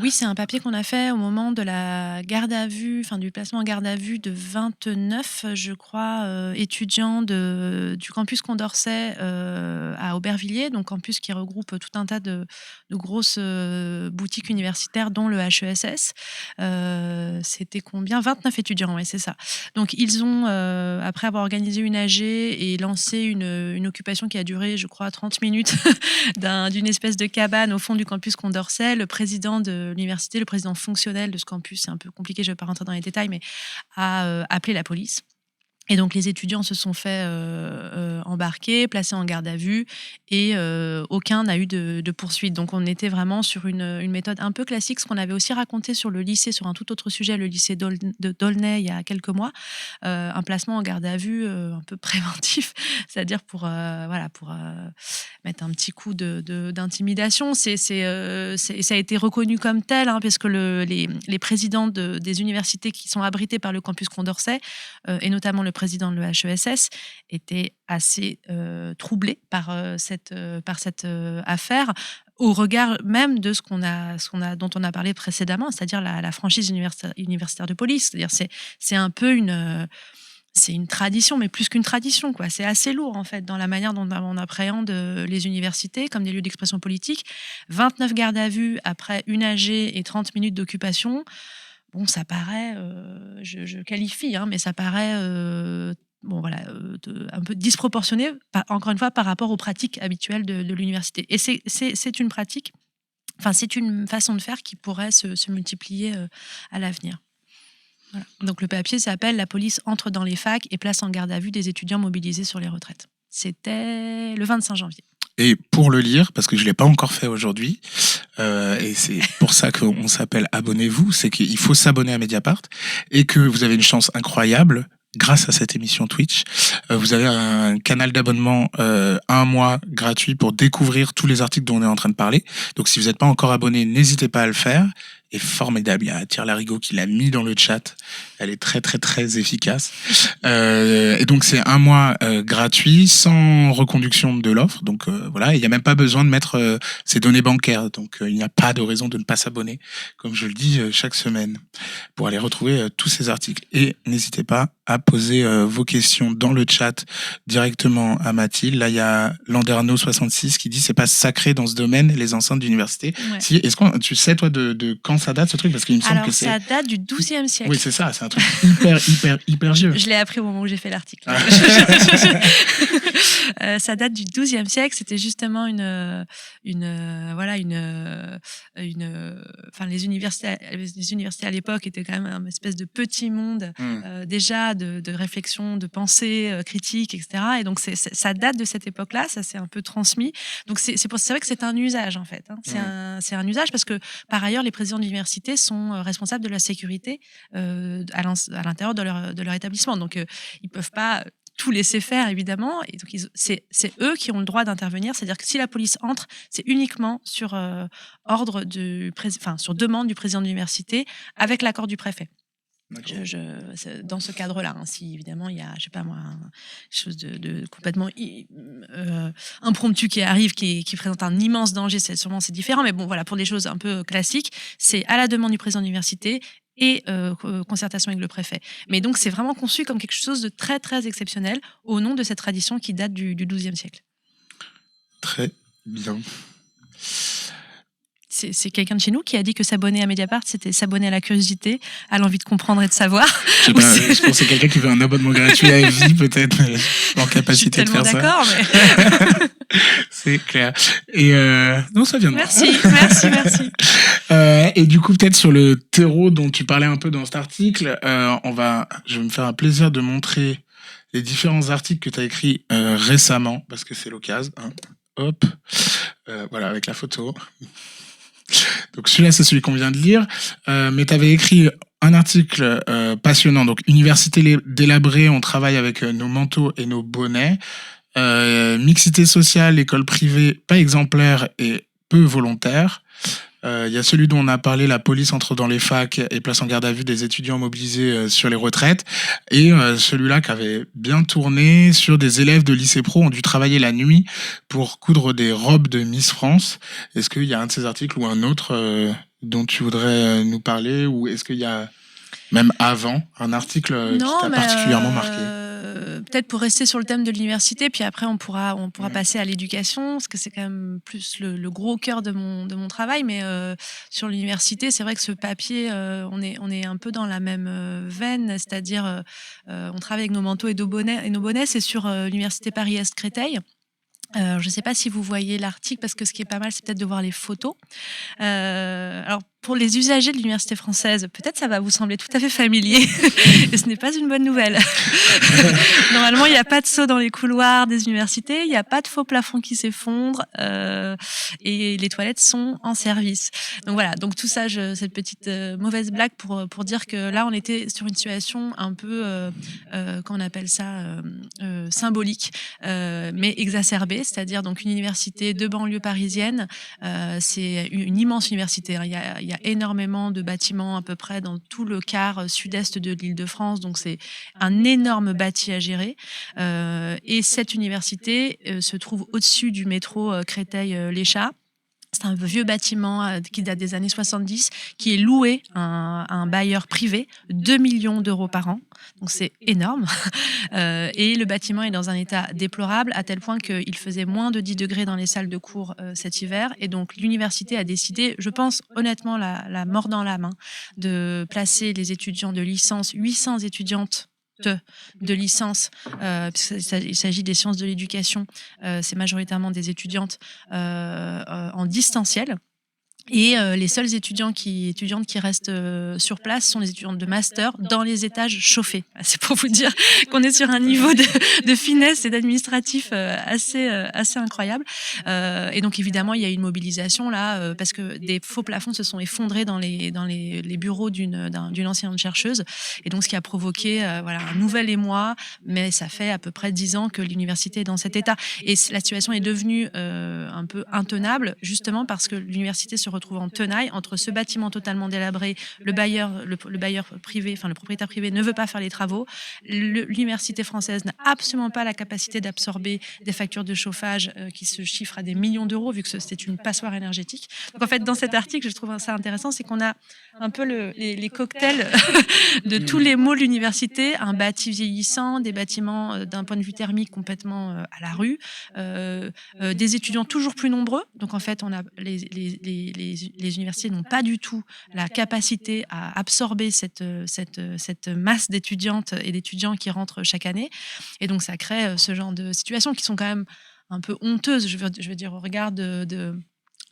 Oui, c'est un papier qu'on a fait au moment de la garde à vue, enfin du placement en garde à vue de 29, je crois, étudiants du campus Condorcet à Aubervilliers, donc campus qui regroupe tout un tas de grosses boutiques universitaires, dont le HESS. C'était combien ? 29 étudiants, oui, c'est ça. Donc ils ont, après avoir organisé une AG et lancé une occupation qui a duré, je crois, 30 minutes d'une espèce de cabane au fond du campus Condorcet, le président de l'université, le président fonctionnel de ce campus, c'est un peu compliqué, je ne vais pas rentrer dans les détails, mais a appelé la police. Et donc, les étudiants se sont fait embarquer, placés en garde à vue, et aucun n'a eu de poursuite. Donc, on était vraiment sur une méthode un peu classique, ce qu'on avait aussi raconté sur le lycée, sur un tout autre sujet, le lycée de D'aulnay, il y a quelques mois. Un placement en garde à vue un peu préventif, c'est-à-dire pour mettre un petit coup d'intimidation. Ça a été reconnu comme tel, hein, parce que les présidents des universités qui sont abritées par le campus Condorcet, et notamment le président de l'EHESS, était assez troublé par cette affaire, au regard même de dont on a parlé précédemment, c'est-à-dire la franchise universitaire de police. C'est-à-dire c'est un peu c'est une tradition, mais plus qu'une tradition, quoi. C'est assez lourd, en fait, dans la manière dont on appréhende les universités comme des lieux d'expression politique. 29 gardes à vue après une AG et 30 minutes d'occupation. Bon, ça paraît, je qualifie, hein, mais ça paraît un peu disproportionné, encore une fois, par rapport aux pratiques habituelles de l'université. Et c'est une pratique, enfin, c'est une façon de faire qui pourrait se multiplier à l'avenir. Voilà. Donc le papier s'appelle « La police entre dans les facs et place en garde à vue des étudiants mobilisés sur les retraites ». C'était le 25 janvier. Et pour le lire, parce que je ne l'ai pas encore fait aujourd'hui, et c'est pour ça qu'on s'appelle « Abonnez-vous », c'est qu'il faut s'abonner à Mediapart, et que vous avez une chance incroyable, grâce à cette émission Twitch, vous avez un canal d'abonnement 1 mois gratuit pour découvrir tous les articles dont on est en train de parler. Donc si vous n'êtes pas encore abonné, n'hésitez pas à le faire. Et formidable, il y a Thierry Larigot qui l'a mis dans le chat. Elle est très très très efficace. Et donc c'est 1 mois gratuit, sans reconduction de l'offre. Donc voilà, il n'y a même pas besoin de mettre ses données bancaires. Donc il n'y a pas de raison de ne pas s'abonner, comme je le dis chaque semaine, pour aller retrouver tous ces articles. Et n'hésitez pas à poser vos questions dans le chat directement à Mathilde. Là, il y a Landerneau66 qui dit c'est pas sacré dans ce domaine, les enceintes d'université. Ouais. Si, est-ce que tu sais toi de quand ça date ce truc, parce qu'il me semble que ça date du XIIe siècle. Oui, c'est ça, c'est un truc hyper vieux. Je l'ai appris au moment où j'ai fait l'article. Ça date du XIIe siècle. C'était justement les universités à l'époque étaient quand même une espèce de petit monde déjà de réflexion, de pensée critique, etc. Et donc ça date de cette époque-là. Ça s'est un peu transmis. Donc c'est vrai que c'est un usage en fait. Hein. C'est un usage parce que par ailleurs les présidents d'université sont responsables de la sécurité à l'intérieur de leur établissement. Donc ils peuvent pas tout laisser faire, évidemment. Et donc, c'est eux qui ont le droit d'intervenir. C'est-à-dire que si la police entre, c'est uniquement sur ordre sur demande du président de l'université, avec l'accord du préfet. D'accord. Dans ce cadre-là, hein, si évidemment il y a, je sais pas moi, chose de complètement impromptu qui arrive, qui présente un immense danger, c'est différent. Mais bon, voilà, pour des choses un peu classiques, c'est à la demande du président de l'université et concertation avec le préfet. Mais donc c'est vraiment conçu comme quelque chose de très très exceptionnel au nom de cette tradition qui date du XIIe siècle. Très bien. C'est quelqu'un de chez nous qui a dit que s'abonner à Mediapart, c'était s'abonner à la curiosité, à l'envie de comprendre et de savoir. Je sais pas, je pense que c'est quelqu'un qui veut un abonnement gratuit à vie, peut-être, mais en capacité de faire ça. Je suis tellement d'accord, mais... C'est clair. Et non, ça vient de moi. Merci. Et du coup, peut-être sur le terreau dont tu parlais un peu dans cet article, je vais me faire un plaisir de montrer les différents articles que tu as écrits récemment, parce que c'est l'occasion. Hein. Hop, voilà, avec la photo. Donc celui-là, c'est celui qu'on vient de lire. Mais tu avais écrit un article passionnant. Donc, Université délabrée, on travaille avec nos manteaux et nos bonnets. Mixité sociale, école privée, pas exemplaire et peu volontaire. Il y a celui dont on a parlé, la police entre dans les facs et place en garde à vue des étudiants mobilisés sur les retraites. Et celui-là qui avait bien tourné sur des élèves de lycée pro ont dû travailler la nuit pour coudre des robes de Miss France. Est-ce qu'il y a un de ces articles ou un autre dont tu voudrais nous parler, ou est-ce qu'il y a même avant un article qui t'a particulièrement marqué? Peut-être pour rester sur le thème de l'université, puis après on pourra passer à l'éducation, parce que c'est quand même plus le gros cœur de mon travail. Mais sur l'université, c'est vrai que ce papier, on est un peu dans la même veine, c'est-à-dire on travaille avec nos manteaux et nos bonnets. C'est sur l'université Paris-Est Créteil. Je ne sais pas si vous voyez l'article, parce que ce qui est pas mal, c'est peut-être de voir les photos. Alors, pour les usagers de l'université française, peut-être ça va vous sembler tout à fait familier, et ce n'est pas une bonne nouvelle. Normalement, il n'y a pas de seau dans les couloirs des universités, il n'y a pas de faux plafond qui s'effondre, et les toilettes sont en service. Donc voilà, donc tout ça, cette petite mauvaise blague pour dire que là, on était sur une situation un peu, qu'on appelle ça, symbolique, mais exacerbée, c'est-à-dire donc une université de banlieue parisienne. C'est une immense université, hein. Il y a énormément de bâtiments à peu près dans tout le quart sud-est de l'Île-de-France, donc c'est un énorme bâti à gérer. Et cette université se trouve au-dessus du métro Créteil-Léchat. C'est un vieux bâtiment qui date des années 70, qui est loué à un bailleur privé, 2 millions d'euros par an. Donc c'est énorme. Et le bâtiment est dans un état déplorable, à tel point qu'il faisait moins de 10 degrés dans les salles de cours cet hiver. Et donc l'université a décidé, je pense honnêtement la mort dans la main, de placer les étudiants de licence, 800 étudiantes de licence, puisqu'il s'agit des sciences de l'éducation, c'est majoritairement des étudiantes en distanciel. Et les seuls étudiantes qui restent sur place sont les étudiantes de master dans les étages chauffés. C'est pour vous dire qu'on est sur un niveau de finesse et d'administratif assez incroyable. Et donc évidemment, il y a eu une mobilisation là, parce que des faux plafonds se sont effondrés dans les bureaux d'une enseignante chercheuse. Et donc ce qui a provoqué un nouvel émoi. Mais ça fait à peu près 10 ans que l'université est dans cet état. Et la situation est devenue un peu intenable, justement parce que l'université se retrouve en tenaille entre ce bâtiment totalement délabré, le bailleur privé, enfin le propriétaire privé ne veut pas faire les travaux, l'université française n'a absolument pas la capacité d'absorber des factures de chauffage qui se chiffrent à des millions d'euros, vu que c'est une passoire énergétique. Donc en fait, dans cet article, je trouve ça intéressant, c'est qu'on a un peu les cocktails de tous les maux de l'université, un bâti vieillissant, des bâtiments d'un point de vue thermique complètement à la rue, des étudiants toujours plus nombreux. Donc en fait, on a les universités n'ont pas du tout la capacité à absorber cette masse d'étudiantes et d'étudiants qui rentrent chaque année. Et donc, ça crée ce genre de situations qui sont quand même un peu honteuses, je veux dire, au regard de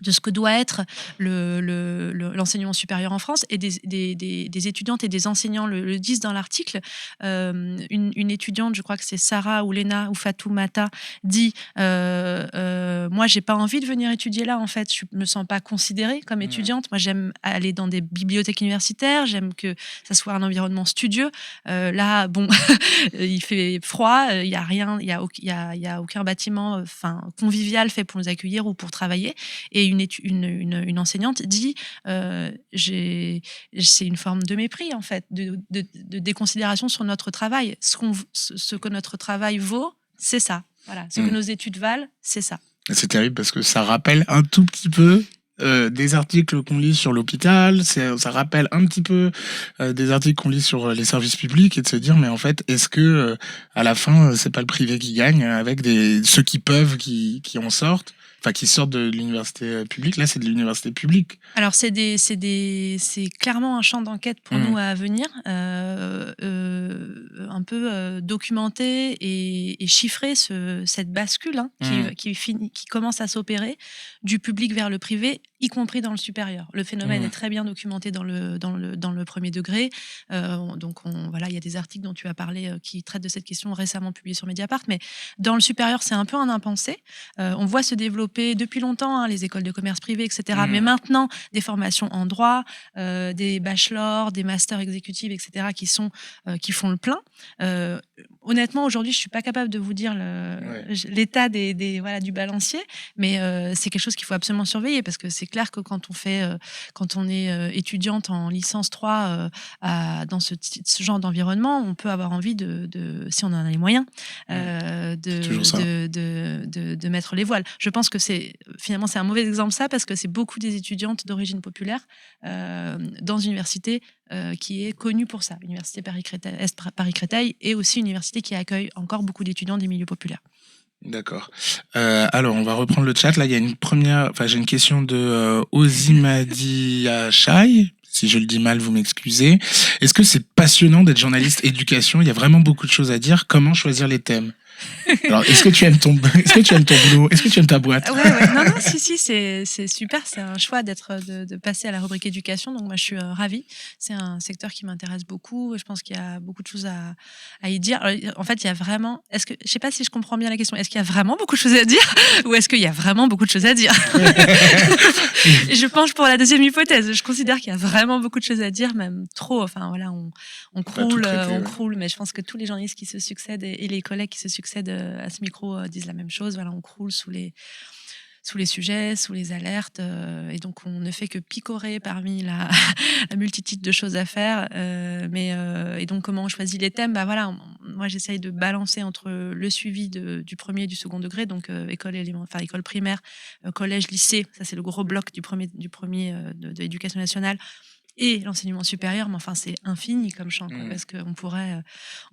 ce que doit être l'enseignement supérieur en France. Et des étudiantes et des enseignants le disent dans l'article. Une étudiante, je crois que c'est Sarah ou Léna ou Fatoumata, dit moi, j'ai pas envie de venir étudier là, en fait. Je me sens pas considérée comme étudiante. Moi, j'aime aller dans des bibliothèques universitaires, j'aime que ça soit un environnement studieux. Là, bon, il fait froid, il y a rien, il y a aucun bâtiment convivial fait pour nous accueillir ou pour travailler. Et une enseignante dit c'est une forme de mépris, en fait, de déconsidération sur notre travail. Ce que notre travail vaut, c'est ça. Voilà. Ce que nos études valent, c'est ça. C'est terrible parce que ça rappelle un tout petit peu des articles qu'on lit sur l'hôpital, ça rappelle un petit peu des articles qu'on lit sur les services publics, et de se dire mais en fait est-ce que à la fin c'est pas le privé qui gagne avec ceux qui peuvent qui en sortent, enfin qui sortent de l'université publique. Là c'est de l'université publique. Alors c'est clairement un champ d'enquête pour nous à venir, un peu documenter et chiffrer cette bascule qui commence à s'opérer du public vers le privé, y compris dans le supérieur. Le phénomène est très bien documenté dans le premier degré. Donc voilà, il y a des articles dont tu as parlé qui traitent de cette question récemment publiés sur Mediapart, mais dans le supérieur, c'est un peu un impensé. On voit se développer depuis longtemps les écoles de commerce privé, etc. Mais maintenant, des formations en droit, des bachelors, des masters exécutifs, etc. qui font le plein. Honnêtement, aujourd'hui, je suis pas capable de vous dire l'état du balancier, mais c'est quelque chose qu'il faut absolument surveiller, parce que c'est clair que quand on est étudiante en licence 3 dans ce genre d'environnement, on peut avoir envie si on en a les moyens, de mettre les voiles. Je pense que finalement c'est un mauvais exemple, ça, parce que c'est beaucoup des étudiantes d'origine populaire dans une université qui est connue pour ça, l'université Paris-Créteil, et aussi une université qui accueille encore beaucoup d'étudiants des milieux populaires. D'accord. Alors, on va reprendre le chat. Là, il y a j'ai une question de Ozimadi Chai. Si je le dis mal, vous m'excusez. Est-ce que c'est passionnant d'être journaliste éducation? Il y a vraiment beaucoup de choses à dire. Comment choisir les thèmes? Alors, est-ce que tu aimes ton boulot? Est-ce que tu aimes ta boîte? Ouais. Non, si, c'est super. C'est un choix de passer à la rubrique éducation. Donc, moi, je suis ravie. C'est un secteur qui m'intéresse beaucoup. Je pense qu'il y a beaucoup de choses à y dire. Alors, en fait, il y a vraiment... je sais pas si je comprends bien la question. Est-ce qu'il y a vraiment beaucoup de choses à dire ou est-ce qu'il y a vraiment beaucoup de choses à dire? Et je penche pour la deuxième hypothèse. Je considère qu'il y a vraiment beaucoup de choses à dire, même trop. Enfin, voilà, on croule, mais je pense que tous les journalistes qui se succèdent et les collègues qui se succèdent à ce micro disent la même chose. Voilà, on croule sous les sujets, sous les alertes, et donc on ne fait que picorer parmi la multitude de choses à faire. Et donc comment on choisit les thèmes? Voilà, moi j'essaye de balancer entre le suivi du premier et du second degré, donc école primaire, collège, lycée, ça c'est le gros bloc du premier de l'éducation nationale, et l'enseignement supérieur, mais enfin c'est infini comme champ, parce qu'on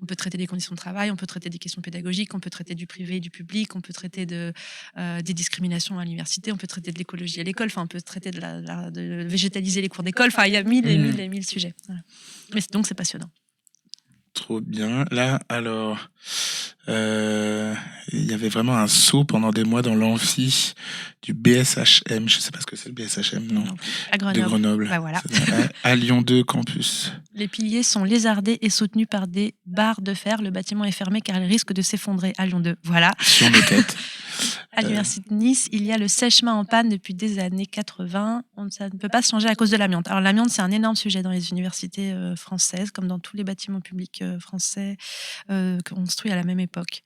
peut traiter des conditions de travail, on peut traiter des questions pédagogiques, on peut traiter du privé et du public, on peut traiter des discriminations à l'université, on peut traiter de l'écologie à l'école, enfin on peut traiter de végétaliser les cours d'école, enfin il y a mille et mille sujets. Voilà. Mais donc c'est passionnant. Trop bien. Là, alors, il y avait vraiment un saut pendant des mois dans l'amphi du BSHM. Je sais pas ce que c'est le BSHM, non? À Grenoble. De Grenoble. Bah voilà. À Lyon 2 campus. Les piliers sont lézardés et soutenus par des barres de fer. Le bâtiment est fermé car il risque de s'effondrer. À Lyon 2. Voilà. Sur nos têtes. À l'université de Nice, il y a le sèche-main en panne depuis des années 80. Ça ne peut pas se changer à cause de l'amiante. Alors l'amiante, c'est un énorme sujet dans les universités françaises, comme dans tous les bâtiments publics français construits à la même époque.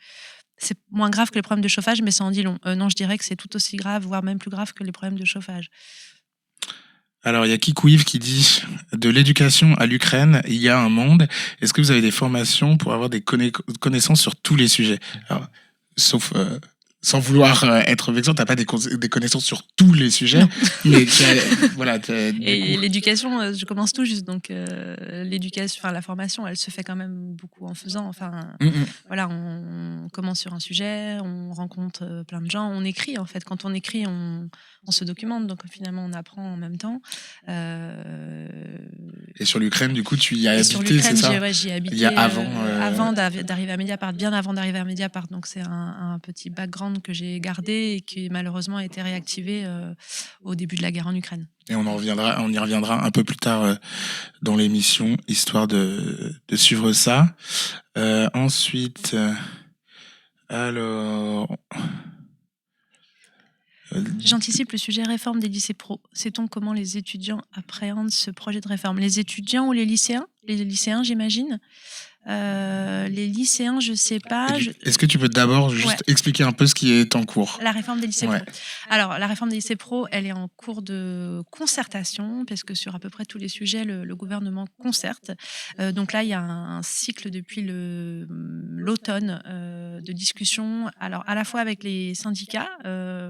C'est moins grave que les problèmes de chauffage, mais ça en dit long. Non, je dirais que c'est tout aussi grave, voire même plus grave que les problèmes de chauffage. Alors, il y a Kikouiv qui dit « De l'éducation à l'Ukraine, il y a un monde. Est-ce que vous avez des formations pour avoir des connaissances sur tous les sujets ?» Alors, sauf... sans vouloir être vexant, t'as pas des connaissances sur tous les sujets, mais voilà. Et l'éducation, je commence tout juste, donc l'éducation, la formation, elle se fait quand même beaucoup en faisant. Enfin, voilà, on commence sur un sujet, on rencontre plein de gens, on écrit en fait. Quand on écrit, on se documente, donc finalement on apprend en même temps. Et sur l'Ukraine, du coup, tu y as habité, c'est ça? J'y ai habité. Il y a avant d'arriver à Mediapart, bien avant d'arriver à Mediapart. Donc c'est un petit background que j'ai gardé et qui malheureusement a été réactivé au début de la guerre en Ukraine. Et on y reviendra un peu plus tard dans l'émission, histoire de suivre ça. Ensuite, alors... J'anticipe le sujet réforme des lycées pro. Sait-on comment les étudiants appréhendent ce projet de réforme? Les étudiants ou les lycéens? Les lycéens, j'imagine. Les lycéens, je sais pas. Est-ce que tu peux d'abord juste expliquer un peu ce qui est en cours ? La réforme des lycées Ouais. pro. Alors, la réforme des lycées pro, elle est en cours de concertation, parce que sur à peu près tous les sujets, le gouvernement concerte. Donc là, il y a un cycle depuis l'automne de discussion, alors à la fois avec les syndicats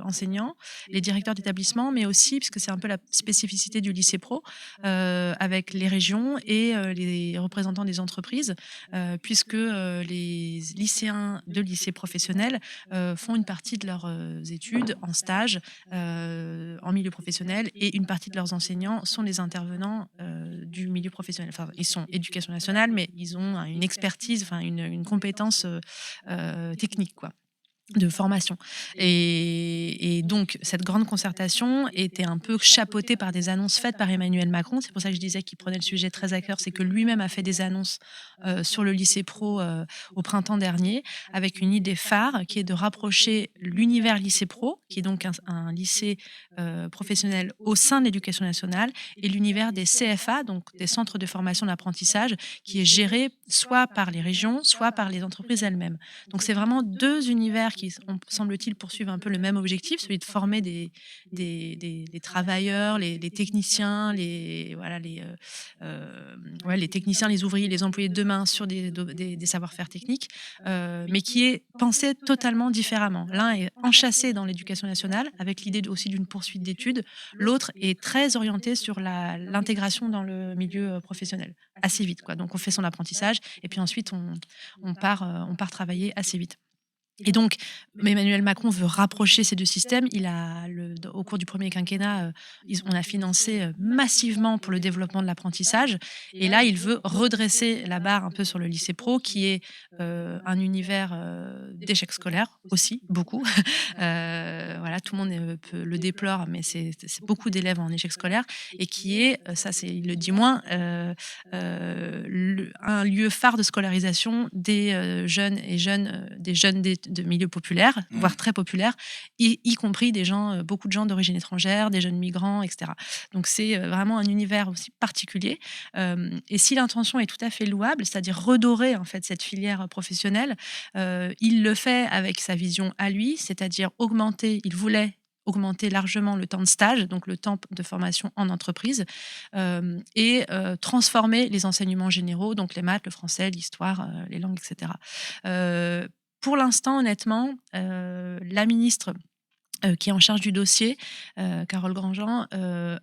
enseignants, les directeurs d'établissement, mais aussi, parce que c'est un peu la spécificité du lycée pro, avec les régions et les représentants des entreprises, puisque les lycéens de lycées professionnels font une partie de leurs études en stage en milieu professionnel, et une partie de leurs enseignants sont des intervenants du milieu professionnel. Enfin, ils sont éducation nationale, mais ils ont une expertise, enfin une compétence technique, quoi, de formation. Et donc, cette grande concertation était un peu chapeautée par des annonces faites par Emmanuel Macron. C'est pour ça que je disais qu'il prenait le sujet très à cœur. C'est que lui-même a fait des annonces sur le lycée pro au printemps dernier, avec une idée phare qui est de rapprocher l'univers lycée pro, qui est donc un lycée professionnel au sein de l'éducation nationale, et l'univers des CFA, donc des centres de formation d'apprentissage, qui est géré soit par les régions, soit par les entreprises elles-mêmes. Donc, c'est vraiment deux univers qui, semble-t-il, poursuivent un peu le même objectif, celui de former des travailleurs, les techniciens, les techniciens, les ouvriers, les employés de demain sur des savoir-faire techniques, mais qui est pensé totalement différemment. L'un est enchâssé dans l'éducation nationale, avec l'idée aussi d'une poursuite d'études. L'autre est très orienté sur l'intégration dans le milieu professionnel, assez vite, quoi. Donc, on fait son apprentissage, et puis ensuite, on part travailler assez vite. Et donc, Emmanuel Macron veut rapprocher ces deux systèmes. Au cours du premier quinquennat, on a financé massivement pour le développement de l'apprentissage. Et là, il veut redresser la barre un peu sur le lycée pro, qui est un univers d'échecs scolaires aussi, beaucoup. Voilà, tout le monde le déplore, mais c'est beaucoup d'élèves en échec scolaire, et qui est, il le dit moins, un lieu phare de scolarisation des jeunes de milieux populaires, voire très populaires, y compris beaucoup de gens d'origine étrangère, des jeunes migrants, etc. Donc, c'est vraiment un univers aussi particulier. Et si l'intention est tout à fait louable, c'est-à-dire redorer en fait cette filière professionnelle, il le fait avec sa vision à lui, c'est-à-dire il voulait augmenter largement le temps de stage, donc le temps de formation en entreprise, et transformer les enseignements généraux, donc les maths, le français, l'histoire, les langues, etc. Pour l'instant, honnêtement, la ministre qui est en charge du dossier, Carole Grandjean,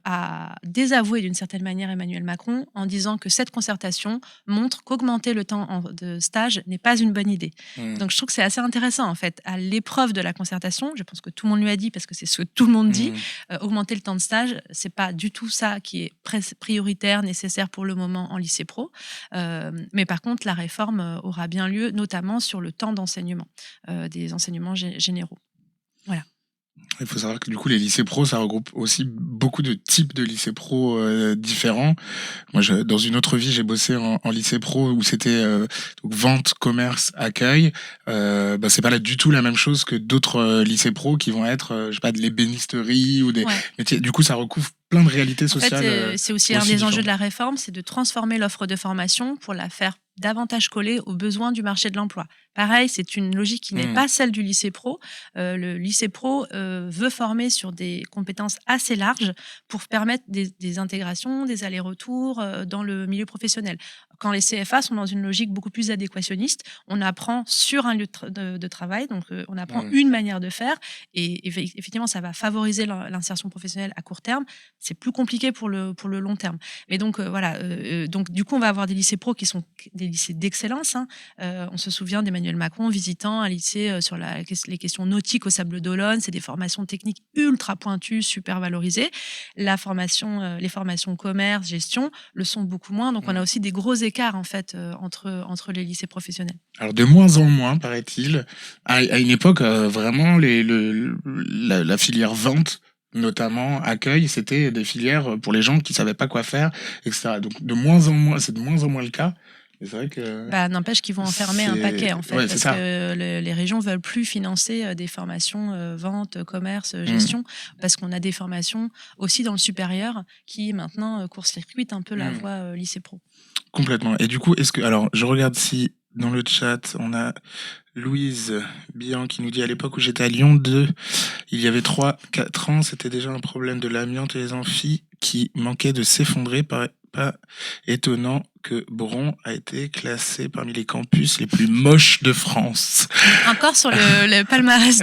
a désavoué d'une certaine manière Emmanuel Macron, en disant que cette concertation montre qu'augmenter le temps de stage n'est pas une bonne idée. Donc, je trouve que c'est assez intéressant, en fait. À l'épreuve de la concertation, je pense que tout le monde lui a dit, parce que c'est ce que tout le monde dit, augmenter le temps de stage, c'est pas du tout ça qui est prioritaire, nécessaire pour le moment en lycée pro. Mais par contre, la réforme aura bien lieu, notamment sur le temps d'enseignement, des enseignements généraux. Voilà. Il faut savoir que du coup les lycées pro, ça regroupe aussi beaucoup de types de lycées pro différents. Moi, dans une autre vie, j'ai bossé en lycée pro où c'était donc vente, commerce, accueil. C'est pas là du tout la même chose que d'autres lycées pro qui vont être, je sais pas, de l'ébénisterie ou des métiers. Du coup, ça recouvre plein de réalités sociales. En fait, c'est aussi un des enjeux de la réforme, c'est de transformer l'offre de formation pour la faire davantage collée aux besoins du marché de l'emploi. Pareil, c'est une logique qui n'est pas celle du lycée pro. Le lycée pro veut former sur des compétences assez larges pour permettre des intégrations, des allers-retours dans le milieu professionnel. Quand les CFA sont dans une logique beaucoup plus adéquationniste, on apprend sur un lieu de travail, donc on apprend une manière de faire, et effectivement, ça va favoriser l'insertion professionnelle à court terme. C'est plus compliqué pour le long terme. Mais donc, donc, du coup, on va avoir des lycées pro qui sont des lycées d'excellence. On se souvient d'Emmanuel Macron visitant un lycée sur les questions nautiques au Sable d'Olonne. C'est des formations techniques ultra pointues, super valorisées. Les formations commerce, gestion le sont beaucoup moins. Donc, on a aussi des gros écarts, en fait, entre les lycées professionnels. Alors, de moins en moins, paraît-il. À une époque, vraiment, la filière vente, notamment accueil, c'était des filières pour les gens qui savaient pas quoi faire, etc. Donc, c'est de moins en moins le cas. Mais c'est vrai que... N'empêche qu'ils vont enfermer un paquet, en fait, Ouais, parce que les régions veulent plus financer des formations vente, commerce, gestion, parce qu'on a des formations aussi dans le supérieur qui maintenant court-circuitent un peu la voie lycée pro. Complètement. Et du coup, alors, je regarde si dans le chat, on a Louise Bian qui nous dit: à l'époque où j'étais à Lyon 2, il y avait 3-4 ans, c'était déjà un problème de l'amiante et les amphis qui manquaient de s'effondrer. Pas étonnant que Bron a été classé parmi les campus les plus moches de France. Encore sur le palmarès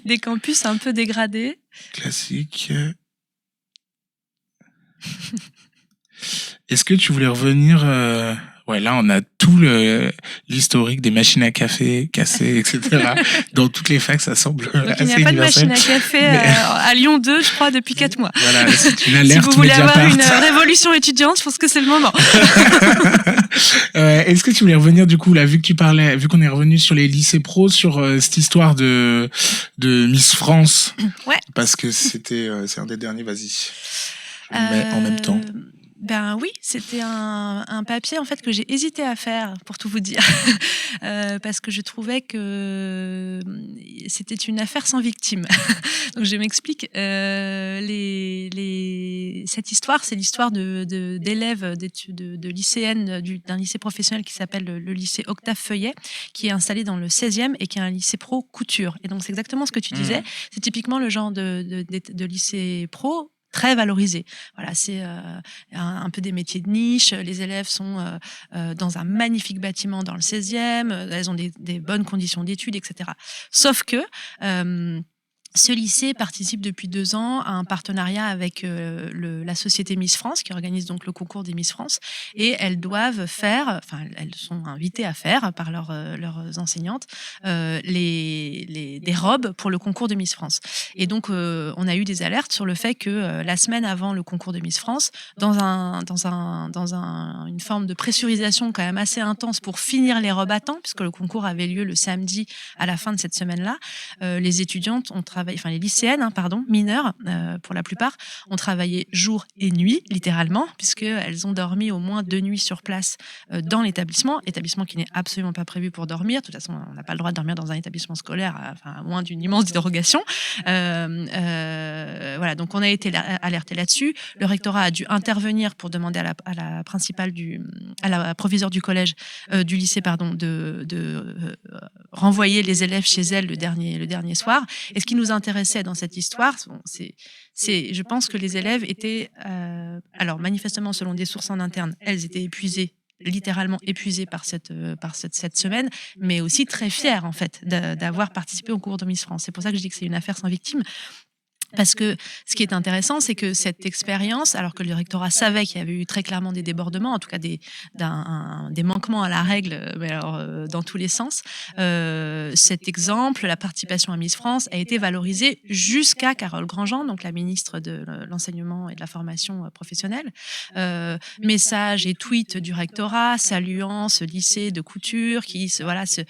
des campus un peu dégradés. Classique. Est-ce que tu voulais revenir Ouais, là, on a tout l'historique des machines à café cassées, etc. Dans toutes les facs, ça semble donc, assez il n'y a pas de universel. machine à café à Lyon 2, je crois, depuis 4 mois. Voilà, c'est une alerte. Si vous voulez avoir une révolution étudiante, je pense que c'est le moment. Est-ce que tu voulais revenir, du coup, là, vu qu'on est revenu sur les lycées pro, sur cette histoire de Miss France? Ouais. Parce que c'est un des derniers, vas-y. Je le mets en même temps. Ben oui, c'était un papier en fait que j'ai hésité à faire, pour tout vous dire, parce que je trouvais que c'était une affaire sans victime. Donc je m'explique. Cette histoire, c'est l'histoire d'élèves, de lycéennes d'un lycée professionnel qui s'appelle le lycée Octave Feuillet, qui est installé dans le 16e et qui est un lycée pro couture. Et donc c'est exactement ce que tu disais. C'est typiquement le genre de lycée pro très valorisé. Voilà, c'est un peu des métiers de niche. Les élèves sont dans un magnifique bâtiment dans le 16e. Elles ont des bonnes conditions d'études, etc. Sauf que ce lycée participe depuis 2 ans à un partenariat avec la société Miss France, qui organise donc le concours des Miss France, et elles sont invitées à faire par leurs enseignantes des robes pour le concours de Miss France. Et donc on a eu des alertes sur le fait que la semaine avant le concours de Miss France, dans une forme de pressurisation quand même assez intense pour finir les robes à temps, puisque le concours avait lieu le samedi à la fin de cette semaine-là, les étudiantes ont travaillé, enfin les lycéennes, mineures pour la plupart, ont travaillé jour et nuit, littéralement, puisqu'elles ont dormi au moins 2 nuits sur place dans l'établissement qui n'est absolument pas prévu pour dormir. De toute façon, on n'a pas le droit de dormir dans un établissement scolaire, à moins d'une immense dérogation. Voilà, donc on a été alerté là-dessus. Le rectorat a dû intervenir pour demander à la principale à la proviseure du collège, du lycée, de renvoyer les élèves chez elle le dernier soir. Et ce qui nous intéressait dans cette histoire, je pense que les élèves étaient, alors manifestement selon des sources en interne, elles étaient épuisées, littéralement épuisées par cette semaine, mais aussi très fières en fait d'avoir participé au concours de Miss France. C'est pour ça que je dis que c'est une affaire sans victime. Parce que ce qui est intéressant, c'est que cette expérience, alors que le rectorat savait qu'il y avait eu très clairement des débordements, en tout cas des manquements à la règle, mais alors dans tous les sens, cet exemple, la participation à Miss France, a été valorisée jusqu'à Carole Grandjean, donc la ministre de l'enseignement et de la formation professionnelle. Messages et tweets du rectorat saluant ce lycée de couture qui fait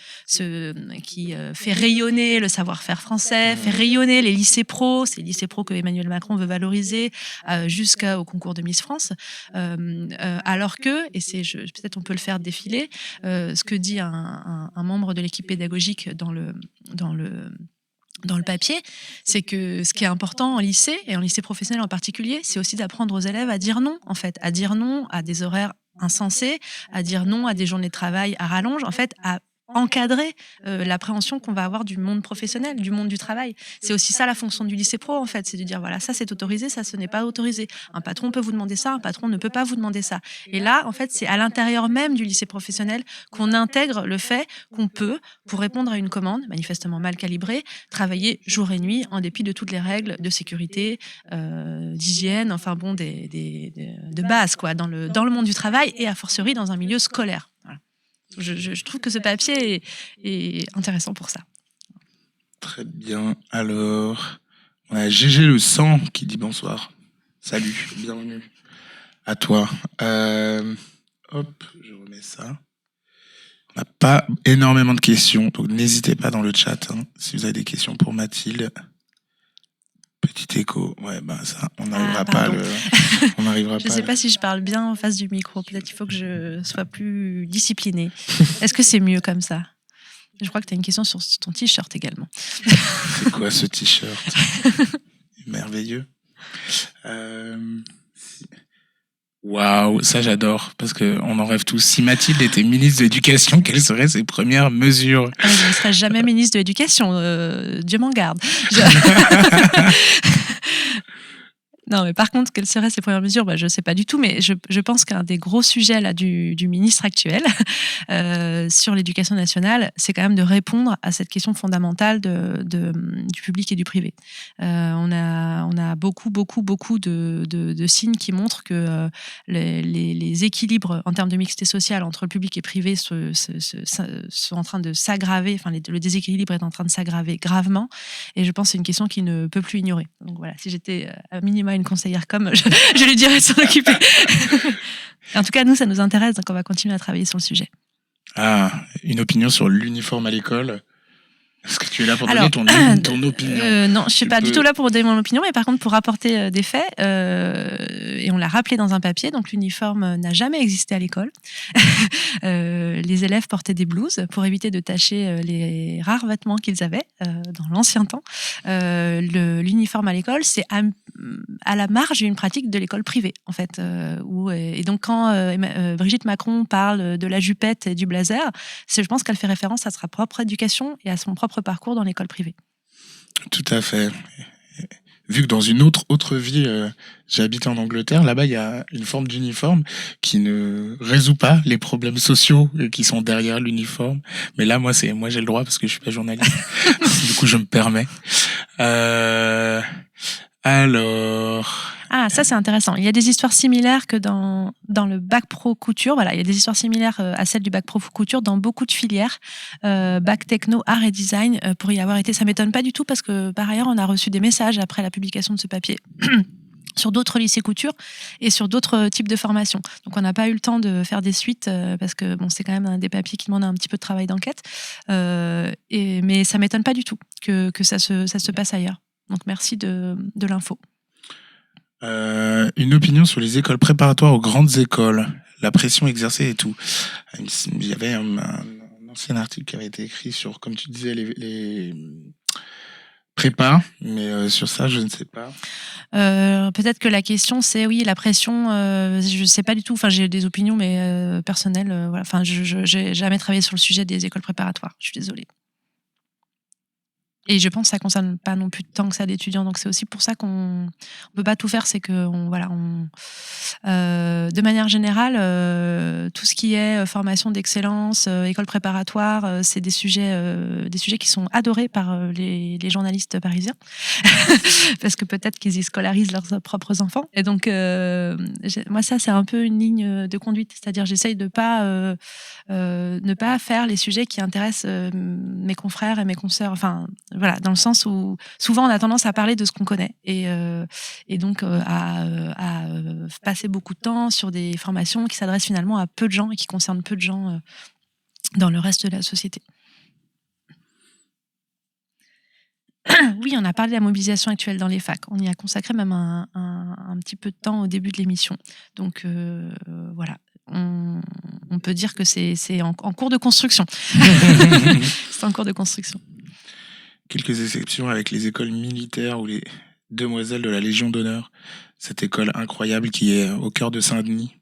rayonner le savoir-faire français, fait rayonner les lycées pro, ces lycées pro que Emmanuel Macron veut valoriser jusqu'au concours de Miss France, alors que, et peut-être on peut le faire défiler, ce que dit un membre de l'équipe pédagogique dans le papier, c'est que ce qui est important en lycée, et en lycée professionnel en particulier, c'est aussi d'apprendre aux élèves à dire non, en fait, à dire non à des horaires insensés, à dire non à des journées de travail à rallonge, en fait, à encadrer l'appréhension qu'on va avoir du monde professionnel, du monde du travail. C'est aussi ça la fonction du lycée pro, en fait, c'est de dire voilà, ça c'est autorisé, ça ce n'est pas autorisé. Un patron peut vous demander ça, un patron ne peut pas vous demander ça. Et là, en fait, c'est à l'intérieur même du lycée professionnel qu'on intègre le fait qu'on peut, pour répondre à une commande manifestement mal calibrée, travailler jour et nuit en dépit de toutes les règles de sécurité, d'hygiène, enfin bon, de base quoi, dans le monde du travail et a fortiori dans un milieu scolaire. Voilà. Je trouve que ce papier est intéressant pour ça. Très bien. Alors, on a GG le sang qui dit bonsoir. Salut, bienvenue à toi. Hop, je remets ça. On n'a pas énormément de questions, donc n'hésitez pas dans le chat si vous avez des questions pour Mathilde. Petit écho. Ouais, ça, on n'arrivera pas pardon. on n'arrivera Je pas. ne sais pas si je parle bien en face du micro. Peut-être qu'il faut que je sois plus disciplinée. Est-ce que c'est mieux comme ça? Je crois que tu as une question sur ton t-shirt également. C'est quoi ce t-shirt? Merveilleux. Waouh, ça j'adore, parce qu'on en rêve tous. Si Mathilde était ministre de l'Éducation, quelles seraient ses premières mesures? Je ne serai jamais ministre de l'Éducation, Dieu m'en garde. Non, mais par contre, quelles seraient ses premières mesures? Je ne sais pas du tout, mais je pense qu'un des gros sujets là, du ministre actuel sur l'éducation nationale, c'est quand même de répondre à cette question fondamentale du public et du privé. On a beaucoup de signes qui montrent que les équilibres en termes de mixité sociale entre le public et le privé sont en train de s'aggraver, enfin le déséquilibre est en train de s'aggraver gravement, et je pense que c'est une question qui ne peut plus ignorer. Donc voilà, si j'étais à minima une conseillère com, je lui dirais de s'en occuper. En tout cas, nous, ça nous intéresse, donc on va continuer à travailler sur le sujet. Ah, une opinion sur l'uniforme à l'école? Est-ce que tu es là pour donner ton opinion? Non, je ne suis pas du tout là pour donner mon opinion, mais par contre pour rapporter des faits, et on l'a rappelé dans un papier, donc l'uniforme n'a jamais existé à l'école. Les élèves portaient des blouses pour éviter de tacher les rares vêtements qu'ils avaient dans l'ancien temps. L'uniforme à l'école, c'est à la marge d'une pratique de l'école privée, en fait. Et donc quand Brigitte Macron parle de la jupette et du blazer, je pense qu'elle fait référence à sa propre éducation et à son propre parcours dans l'école privée. Tout à fait. Vu que dans une autre vie, j'ai habité en Angleterre, là-bas, il y a une forme d'uniforme qui ne résout pas les problèmes sociaux qui sont derrière l'uniforme. Mais là, moi, j'ai le droit parce que je suis pas journaliste. Du coup, je me permets. Alors... Ah, ça c'est intéressant. Il y a des histoires similaires que dans le bac pro couture. Voilà, il y a des histoires similaires à celles du bac pro couture dans beaucoup de filières. Bac techno, art et design, pour y avoir été. Ça m'étonne pas du tout parce que par ailleurs, on a reçu des messages après la publication de ce papier sur d'autres lycées couture et sur d'autres types de formations. Donc on n'a pas eu le temps de faire des suites parce que c'est quand même des papiers qui demandent un petit peu de travail d'enquête. Mais ça m'étonne pas du tout que ça se passe ailleurs. Donc merci de l'info. Une opinion sur les écoles préparatoires aux grandes écoles, la pression exercée et tout. Il y avait un ancien article qui avait été écrit sur, comme tu disais, les prépas, mais sur ça, je ne sais pas. Peut-être que la question, c'est oui, la pression, je ne sais pas du tout. Enfin, j'ai des opinions, mais personnelles. Voilà. Enfin, je n'ai jamais travaillé sur le sujet des écoles préparatoires. Je suis désolée. Et je pense que ça ne concerne pas non plus tant que ça d'étudiants. Donc, c'est aussi pour ça qu'on ne peut pas tout faire. C'est que, de manière générale, tout ce qui est formation d'excellence, école préparatoire, c'est des sujets qui sont adorés par les journalistes parisiens. Parce que peut-être qu'ils y scolarisent leurs propres enfants. Et donc, moi, ça, c'est un peu une ligne de conduite. C'est-à-dire, j'essaye de ne pas faire les sujets qui intéressent mes confrères et mes consoeurs. Enfin, voilà, dans le sens où souvent on a tendance à parler de ce qu'on connaît et donc à passer beaucoup de temps sur des formations qui s'adressent finalement à peu de gens et qui concernent peu de gens dans le reste de la société. Oui, on a parlé de la mobilisation actuelle dans les facs. On y a consacré même un petit peu de temps au début de l'émission. Donc voilà, on peut dire que c'est en cours de construction. C'est en cours de construction. Quelques exceptions avec les écoles militaires ou les demoiselles de la Légion d'honneur. Cette école incroyable qui est au cœur de Saint-Denis.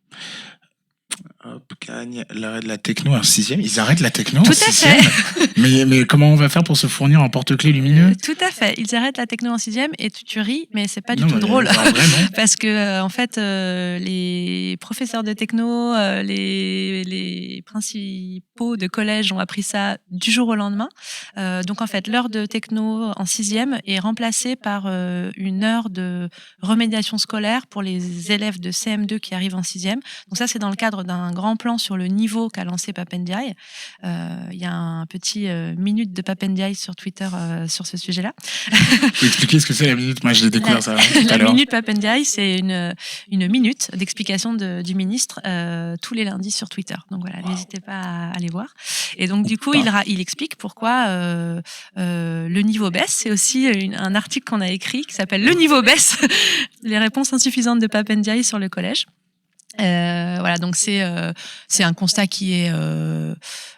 Hop, Cagne, l'arrêt de la techno en 6e. Ils arrêtent la techno en 6e. Tout à fait. Mais comment on va faire pour se fournir en porte-clés lumineux? Tout à fait. Ils arrêtent la techno en 6e et tu ris, mais c'est pas du Non, tout drôle. Vrai, non. Parce que, en fait, les professeurs de techno, les principaux de collège ont appris ça du jour au lendemain. Donc, en fait, l'heure de techno en 6e est remplacée par une heure de remédiation scolaire pour les élèves de CM2 qui arrivent en 6e. Donc, ça, c'est dans le cadre d'un grand plan sur le niveau qu'a lancé Papendiaï. Il y a un petit minute de Papendiaï sur Twitter sur ce sujet-là. Vous expliquer ce que c'est la minute? Moi, je l'ai découvert ça tout à La l'heure. minute Papendiaï, c'est une minute d'explication du ministre tous les lundis sur Twitter. Donc voilà, n'hésitez pas à aller voir. Et donc du coup, il explique pourquoi le niveau baisse. C'est aussi un article qu'on a écrit qui s'appelle « Le niveau baisse », les réponses insuffisantes de Papendiaï sur le collège. Voilà, donc c'est un constat qui est...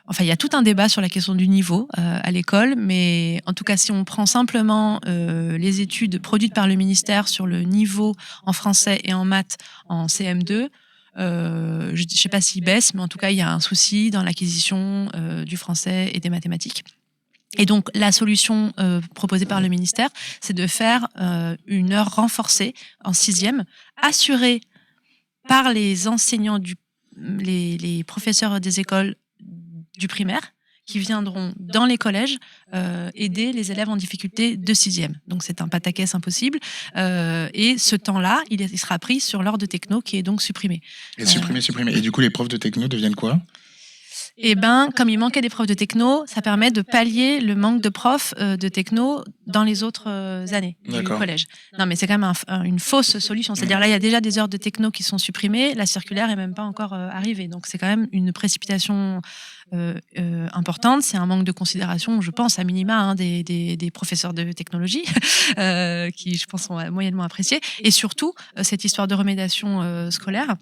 Enfin, il y a tout un débat sur la question du niveau à l'école, mais en tout cas, si on prend simplement les études produites par le ministère sur le niveau en français et en maths en CM2, je ne sais pas s'il baisse, mais en tout cas, il y a un souci dans l'acquisition du français et des mathématiques. Et donc, la solution proposée par le ministère, c'est de faire une heure renforcée en 6e, assurée par les enseignants, les professeurs des écoles du primaire, qui viendront dans les collèges aider les élèves en difficulté de 6e. Donc, c'est un pataquès impossible. Et ce temps-là, il sera pris sur l'heure de techno, qui est donc supprimé. Et supprimé. Et du coup, les profs de techno deviennent quoi? Eh ben, comme il manquait des profs de techno, ça permet de pallier le manque de profs de techno dans les autres années du collège. Non, mais c'est quand même une fausse solution. C'est-à-dire là, il y a déjà des heures de techno qui sont supprimées. La circulaire est même pas encore arrivée. Donc, c'est quand même une précipitation importante. C'est un manque de considération, je pense, à minima, des professeurs de technologie, qui, je pense, sont moyennement appréciés. Et surtout, cette histoire de remédiation scolaire,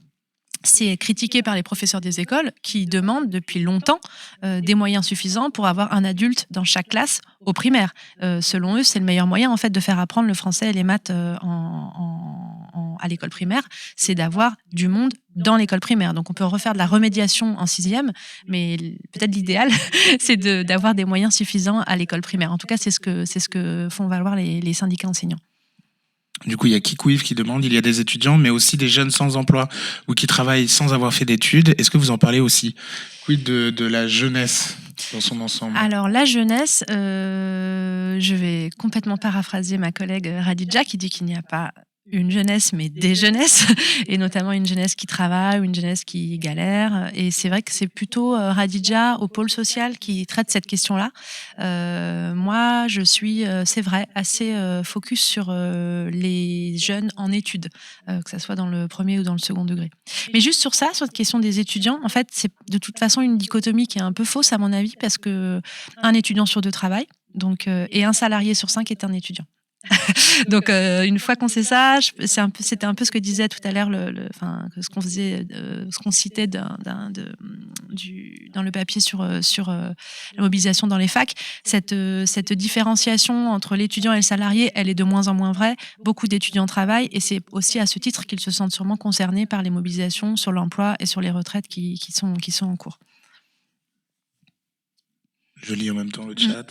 c'est critiqué par les professeurs des écoles qui demandent depuis longtemps des moyens suffisants pour avoir un adulte dans chaque classe au primaire. Selon eux, c'est le meilleur moyen en fait de faire apprendre le français et les maths à l'école primaire, c'est d'avoir du monde dans l'école primaire. Donc on peut refaire de la remédiation en 6e, mais peut-être l'idéal, c'est d'avoir des moyens suffisants à l'école primaire. En tout cas, c'est ce que font valoir les syndicats enseignants. Du coup, il y a Kikouif qui demande, il y a des étudiants, mais aussi des jeunes sans emploi ou qui travaillent sans avoir fait d'études. Est-ce que vous en parlez aussi? Quid de la jeunesse dans son ensemble? Alors, la jeunesse, je vais complètement paraphraser ma collègue Radija qui dit qu'il n'y a pas une jeunesse, mais des jeunesses, et notamment une jeunesse qui travaille, ou une jeunesse qui galère. Et c'est vrai que c'est plutôt Radija au pôle social qui traite cette question-là. Moi, je suis, c'est vrai, assez focus sur les jeunes en études, que ça soit dans le premier ou dans le second degré. Mais juste sur ça, sur cette question des étudiants, en fait, c'est de toute façon une dichotomie qui est un peu fausse à mon avis, parce que un étudiant sur 2 travaille, donc, et un salarié sur 5 est un étudiant. Donc une fois qu'on sait ça, c'était un peu ce que disait tout à l'heure, ce qu'on faisait, ce qu'on citait dans le papier sur la mobilisation dans les facs. Cette différenciation entre l'étudiant et le salarié, elle est de moins en moins vraie. Beaucoup d'étudiants travaillent et c'est aussi à ce titre qu'ils se sentent sûrement concernés par les mobilisations sur l'emploi et sur les retraites qui sont en cours. Je lis en même temps le chat.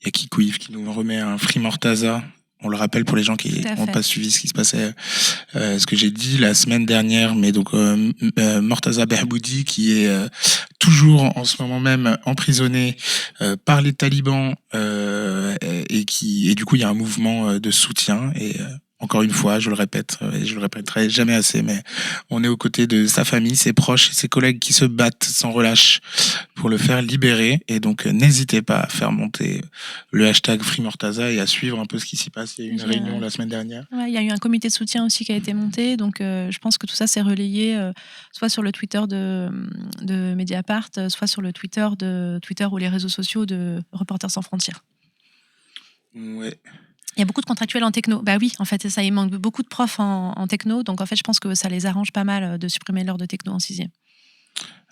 Il y a Kikouif qui nous remet un Free Mortaza. On le rappelle pour les gens qui n'ont pas suivi ce qui se passait, ce que j'ai dit la semaine dernière, mais donc Mortaza Behboudi qui est toujours en ce moment même emprisonné par les talibans et du coup il y a un mouvement de soutien et encore une fois, je le répète, et je le répéterai jamais assez, mais on est aux côtés de sa famille, ses proches, ses collègues qui se battent sans relâche pour le faire libérer. Et donc, n'hésitez pas à faire monter le hashtag FreeMortaza et à suivre un peu ce qui s'y passe. Il y a eu une réunion la semaine dernière. Ouais, il y a eu un comité de soutien aussi qui a été monté. Donc, je pense que tout ça s'est relayé soit sur le Twitter de Mediapart, soit sur le Twitter ou les réseaux sociaux de Reporters sans frontières. Ouais. Il y a beaucoup de contractuels en techno. Bah oui, en fait, c'est ça. Il manque beaucoup de profs en techno. Donc, en fait, je pense que ça les arrange pas mal de supprimer l'heure de techno en 6e.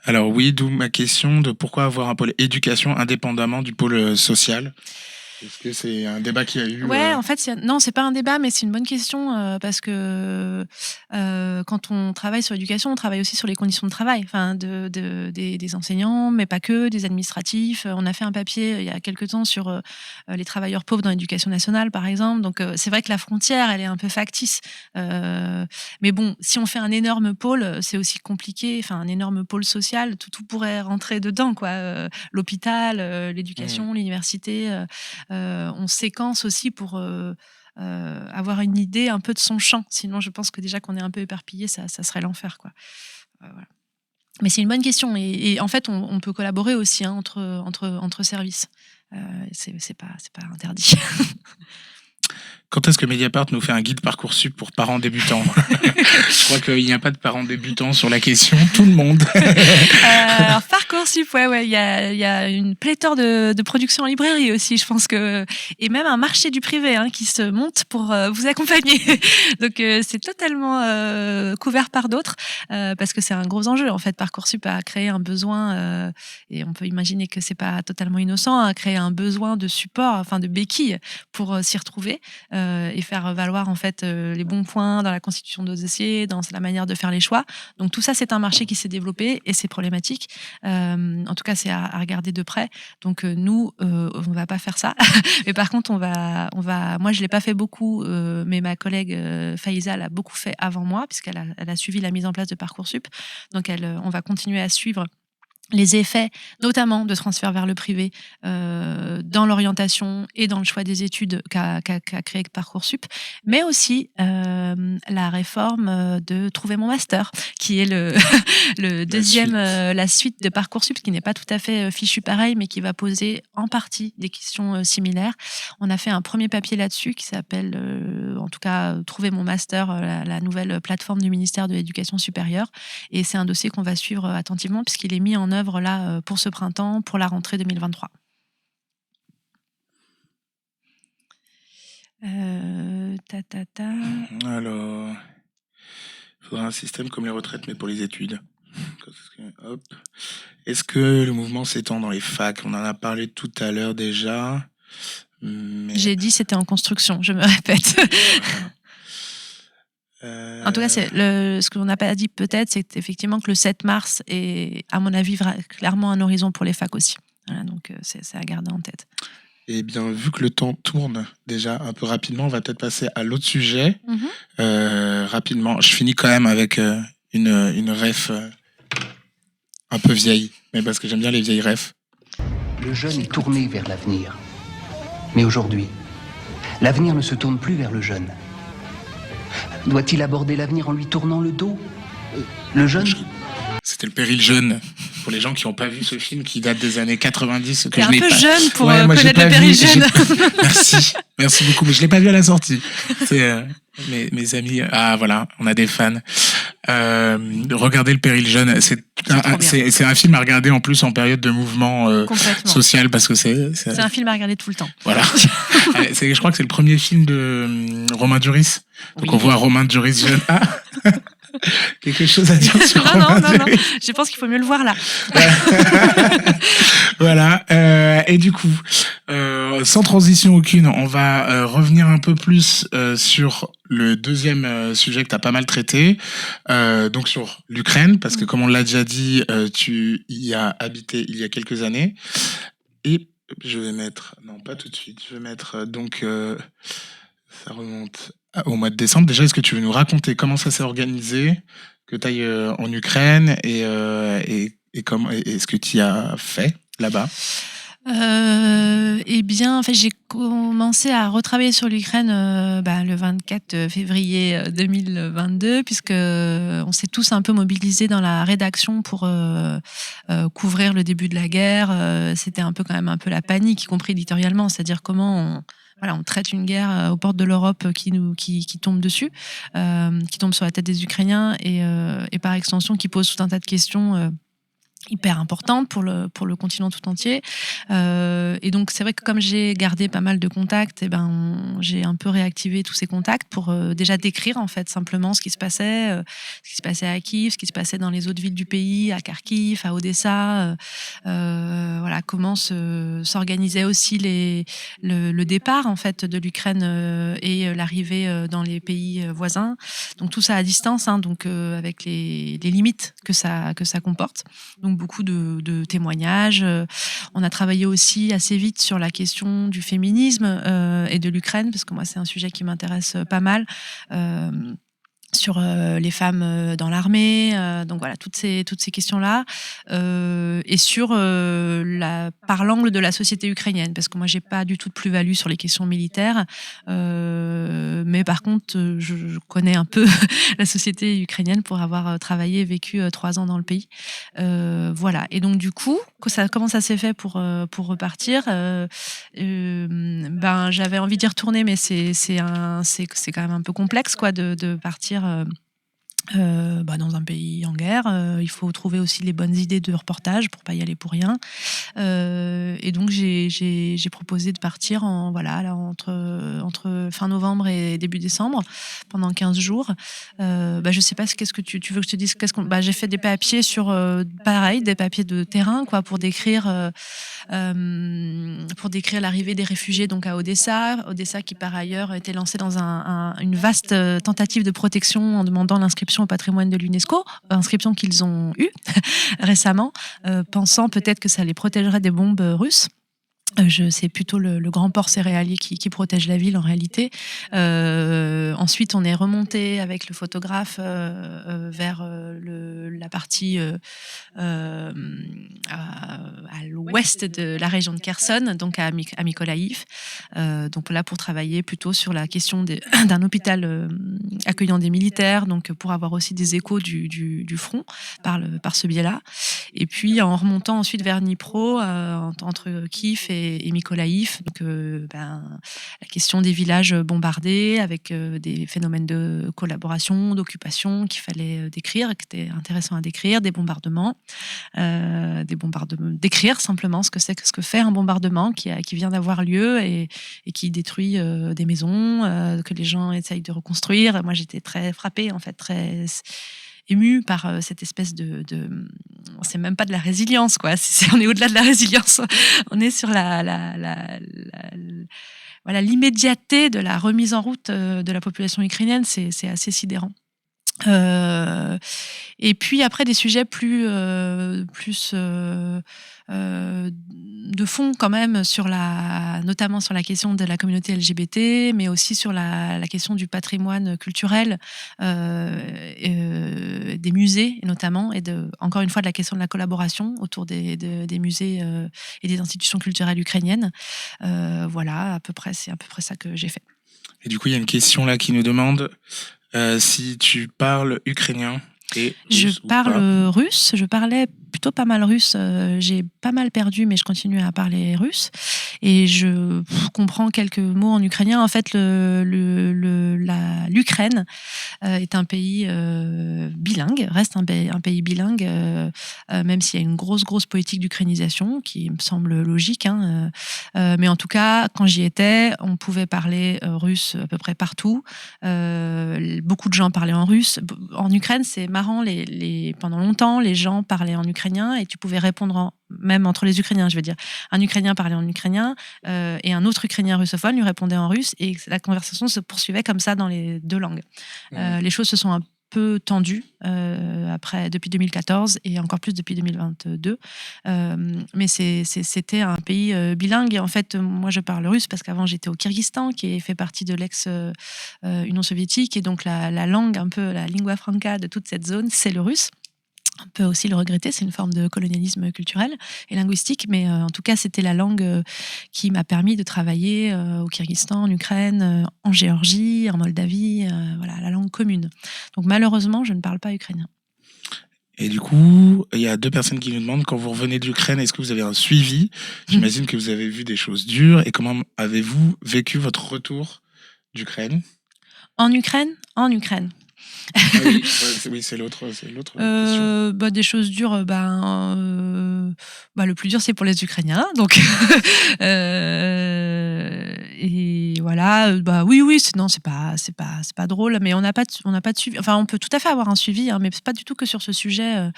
Alors oui, d'où ma question de pourquoi avoir un pôle éducation indépendamment du pôle social. Est-ce que c'est un débat qui a eu Ouais, en fait, non, c'est pas un débat, mais c'est une bonne question parce que quand on travaille sur l'éducation, on travaille aussi sur les conditions de travail, enfin, des enseignants, mais pas que, des administratifs. On a fait un papier il y a quelques temps sur les travailleurs pauvres dans l'éducation nationale, par exemple. Donc, c'est vrai que la frontière, elle est un peu factice. Mais bon, si on fait un énorme pôle, c'est aussi compliqué. Enfin, un énorme pôle social, tout pourrait rentrer dedans, quoi. L'hôpital, l'éducation, l'université. On séquence aussi pour avoir une idée un peu de son champ. Sinon, je pense que déjà qu'on est un peu éparpillé, ça serait l'enfer, quoi. Voilà. Mais c'est une bonne question. Et en fait, on peut collaborer aussi entre services. C'est pas interdit. Quand est-ce que Mediapart nous fait un guide Parcoursup pour parents débutants? Je crois qu'il n'y a pas de parents débutants sur la question, tout le monde. Alors Parcoursup, ouais, il y a une pléthore de productions en librairie aussi, je pense que, et même un marché du privé qui se monte pour vous accompagner. Donc c'est totalement couvert par d'autres parce que c'est un gros enjeu en fait. Parcoursup a créé un besoin et on peut imaginer que c'est pas totalement innocent, a créé un besoin de support, enfin de béquilles pour s'y retrouver. Et faire valoir en fait les bons points dans la constitution de dossier, dans la manière de faire les choix. Donc tout ça, c'est un marché qui s'est développé et c'est problématique. En tout cas, c'est à regarder de près. Donc nous, on va pas faire ça. Mais par contre, on va. Moi, je l'ai pas fait beaucoup, mais ma collègue Faiza l'a beaucoup fait avant moi, puisqu'elle a suivi la mise en place de Parcoursup. Donc on va continuer à suivre les effets, notamment de transfert vers le privé, dans l'orientation et dans le choix des études qu'a créé Parcoursup, mais aussi la réforme de Trouver mon master, qui est le deuxième, la suite de Parcoursup, qui n'est pas tout à fait fichu pareil, mais qui va poser en partie des questions similaires. On a fait un premier papier là-dessus qui s'appelle, en tout cas, Trouver mon master, la nouvelle plateforme du ministère de l'Éducation supérieure, et c'est un dossier qu'on va suivre attentivement puisqu'il est mis en œuvre là pour ce printemps, pour la rentrée 2023. Alors, il faudra un système comme les retraites, mais pour les études. Hop. Est-ce que le mouvement s'étend dans les facs? On en a parlé tout à l'heure déjà. Mais... J'ai dit c'était en construction, je me répète. En tout cas, ce qu'on n'a pas dit peut-être, c'est effectivement que le 7 mars est, à mon avis, clairement un horizon pour les facs aussi. Voilà, donc c'est à garder en tête. Eh bien, vu que le temps tourne déjà un peu rapidement, on va peut-être passer à l'autre sujet. Rapidement, je finis quand même avec une ref un peu vieille, mais parce que j'aime bien les vieilles refs. Le jeune est tourné vers l'avenir. Mais aujourd'hui, l'avenir ne se tourne plus vers le jeune. Doit-il aborder l'avenir en lui tournant le dos? Le jeune? C'était Le Péril jeune, pour les gens qui n'ont pas vu ce film qui date des années 90. T'es un peu jeune pour connaître Le Péril jeune. Merci beaucoup, mais je ne l'ai pas vu à la sortie. C'est mes amis, voilà, on a des fans. Regardez Le Péril jeune, c'est un film à regarder en plus en période de mouvement social, parce que c'est un film à regarder tout le temps. Voilà. Je crois que c'est le premier film de Romain Duris. Donc on voit Romain Duris jeune. Quelque chose à dire sur Romain Duris. Je pense qu'il faut mieux le voir là. Voilà. Et du coup, sans transition aucune, on va revenir un peu plus sur le deuxième sujet que tu as pas mal traité, donc sur l'Ukraine, parce que comme on l'a déjà dit, tu y as habité il y a quelques années. Et je vais mettre... Non, pas tout de suite. Je vais mettre... donc, ça remonte au mois de décembre. Déjà, est-ce que tu veux nous raconter comment ça s'est organisé, que tu ailles en Ukraine et ce que tu as fait là-bas? Eh bien, en fait, j'ai commencé à retravailler sur l'Ukraine le 24 février 2022, puisque on s'est tous un peu mobilisés dans la rédaction pour couvrir le début de la guerre. C'était un peu quand même un peu la panique, y compris éditorialement, c'est-à-dire comment on traite une guerre aux portes de l'Europe qui tombe dessus, qui tombe sur la tête des Ukrainiens et par extension qui pose tout un tas de questions hyper importante pour le continent tout entier. Et donc, c'est vrai que comme j'ai gardé pas mal de contacts, j'ai un peu réactivé tous ces contacts pour déjà décrire, en fait, simplement ce qui se passait à Kiev, ce qui se passait dans les autres villes du pays, à Kharkiv, à Odessa, voilà, comment s'organisait aussi le départ, en fait, de l'Ukraine et l'arrivée dans les pays voisins. Donc, tout ça à distance, donc avec les limites que ça comporte. Donc, beaucoup de témoignages. On a travaillé aussi assez vite sur la question du féminisme et de l'Ukraine, parce que moi, c'est un sujet qui m'intéresse pas mal. Sur les femmes dans l'armée, donc voilà, toutes ces questions-là, et sur par l'angle de la société ukrainienne, parce que moi j'ai pas du tout de plus-value sur les questions militaires, mais par contre je connais un peu la société ukrainienne pour avoir travaillé et vécu 3 ans dans le pays, Voilà. Et donc du coup, comment ça s'est fait pour repartir j'avais envie d'y retourner, mais c'est quand même un peu complexe, quoi, de partir. Dans un pays en guerre, il faut trouver aussi les bonnes idées de reportage pour pas y aller pour rien. Et donc j'ai proposé de partir entre fin novembre et début décembre pendant 15 jours. Je sais pas, qu'est-ce que tu veux que je te dise. J'ai fait des papiers sur pareil, des papiers de terrain, quoi, pour décrire l'arrivée des réfugiés donc à Odessa qui par ailleurs était lancé dans une vaste tentative de protection en demandant l'inscription au patrimoine de l'UNESCO, inscription qu'ils ont eue récemment, pensant peut-être que ça les protégerait des bombes russes. C'est plutôt le grand port céréalier qui protège la ville en réalité. Ensuite, on est remonté avec le photographe vers la partie à l'ouest de la région de Kherson, donc à Mykolaïv. Donc là, pour travailler plutôt sur la question d'un hôpital accueillant des militaires, donc pour avoir aussi des échos du front par ce biais-là. Et puis en remontant ensuite vers Dnipro, entre Kiev et Mykolaïv, donc la question des villages bombardés avec des phénomènes de collaboration, d'occupation qu'il fallait décrire, qui étaient intéressants à décrire, des bombardements, décrire simplement ce que fait un bombardement qui vient d'avoir lieu et qui détruit des maisons que les gens essayent de reconstruire. Moi, j'étais très frappée, en fait, très émue par cette espèce c'est même pas de la résilience, quoi. On est au-delà de la résilience. On est sur l'immédiateté de la remise en route de la population ukrainienne. C'est assez sidérant. Et puis après des sujets plus de fond quand même notamment sur la question de la communauté LGBT, mais aussi sur la question du patrimoine culturel, des musées notamment, et encore une fois de la question de la collaboration autour des musées et des institutions culturelles ukrainiennes. Voilà, c'est à peu près ça que j'ai fait. Et du coup, il y a une question là qui nous demande si tu parles ukrainien et russe. Je parle russe, je parlais plutôt pas mal russe, j'ai pas mal perdu, mais je continue à parler russe et je comprends quelques mots en ukrainien. En fait, l'Ukraine est un pays bilingue, reste un pays bilingue, même s'il y a une grosse politique d'ukrainisation qui me semble logique, hein, mais en tout cas, quand j'y étais, on pouvait parler russe à peu près partout. Beaucoup de gens parlaient en russe. En Ukraine, c'est marrant, pendant longtemps, les gens parlaient en ukrainien et tu pouvais répondre même entre les Ukrainiens, je veux dire. Un Ukrainien parlait en ukrainien et un autre Ukrainien russophone lui répondait en russe et la conversation se poursuivait comme ça dans les deux langues. Les choses se sont un peu tendues depuis 2014 et encore plus depuis 2022. Mais c'était un pays bilingue. Et en fait, moi, je parle russe parce qu'avant, j'étais au Kyrgyzstan, qui fait partie de l'ex-Union soviétique. Et donc, la langue, un peu la lingua franca de toute cette zone, c'est le russe. On peut aussi le regretter, c'est une forme de colonialisme culturel et linguistique, mais en tout cas, c'était la langue qui m'a permis de travailler au Kyrgyzstan, en Ukraine, en Géorgie, en Moldavie, voilà, la langue commune. Donc malheureusement, je ne parle pas ukrainien. Et du coup, il y a deux personnes qui nous demandent, quand vous revenez d'Ukraine, est-ce que vous avez un suivi ? J'imagine que vous avez vu des choses dures, et comment avez-vous vécu votre retour d'Ukraine ? En Ukraine ? En Ukraine. Oui, c'est l'autre question. Des choses dures, le plus dur c'est pour les Ukrainiens, donc et voilà, oui, non, c'est pas drôle, mais on n'a pas de suivi. Enfin, on peut tout à fait avoir un suivi, hein, mais c'est pas du tout que sur ce sujet.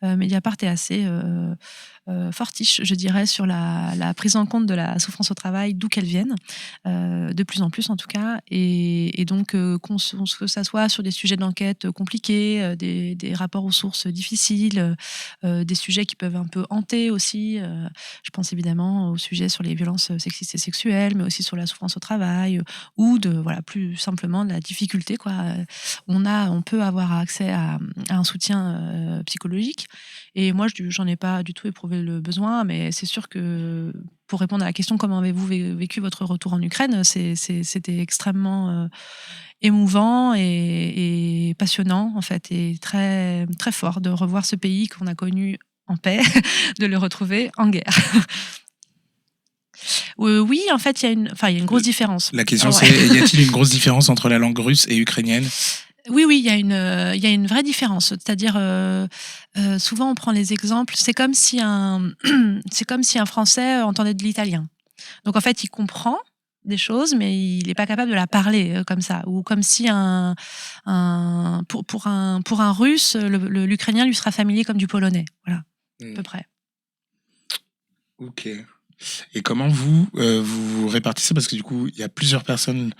Mediapart est assez fortiche, je dirais, sur la prise en compte de la souffrance au travail, d'où qu'elle vienne, de plus en plus en tout cas, et donc que ça soit sur des sujets d'enquête compliqués, des rapports aux sources difficiles, des sujets qui peuvent un peu hanter aussi. Je pense évidemment au sujet sur les violences sexistes et sexuelles, mais aussi sur la souffrance au travail, ou plus simplement de la difficulté, quoi. On peut avoir accès à un soutien psychologique. Et moi, j'en ai pas du tout éprouvé le besoin, mais c'est sûr que pour répondre à la question comment avez-vous vécu votre retour en Ukraine, c'était extrêmement émouvant et passionnant en fait, et très très fort de revoir ce pays qu'on a connu en paix, de le retrouver en guerre. Oui, en fait, il y a une grosse différence. La question c'est, y a-t-il une grosse différence entre la langue russe et ukrainienne ? Oui, il y a une vraie différence. C'est-à-dire, souvent on prend les exemples. C'est comme si un Français entendait de l'italien. Donc en fait, il comprend des choses, mais il n'est pas capable de la parler comme ça. Ou comme si pour un Russe, l'Ukrainien lui sera familier comme du polonais. Voilà, à peu près. Ok. Et comment vous vous répartissez, parce que du coup il y a plusieurs personnes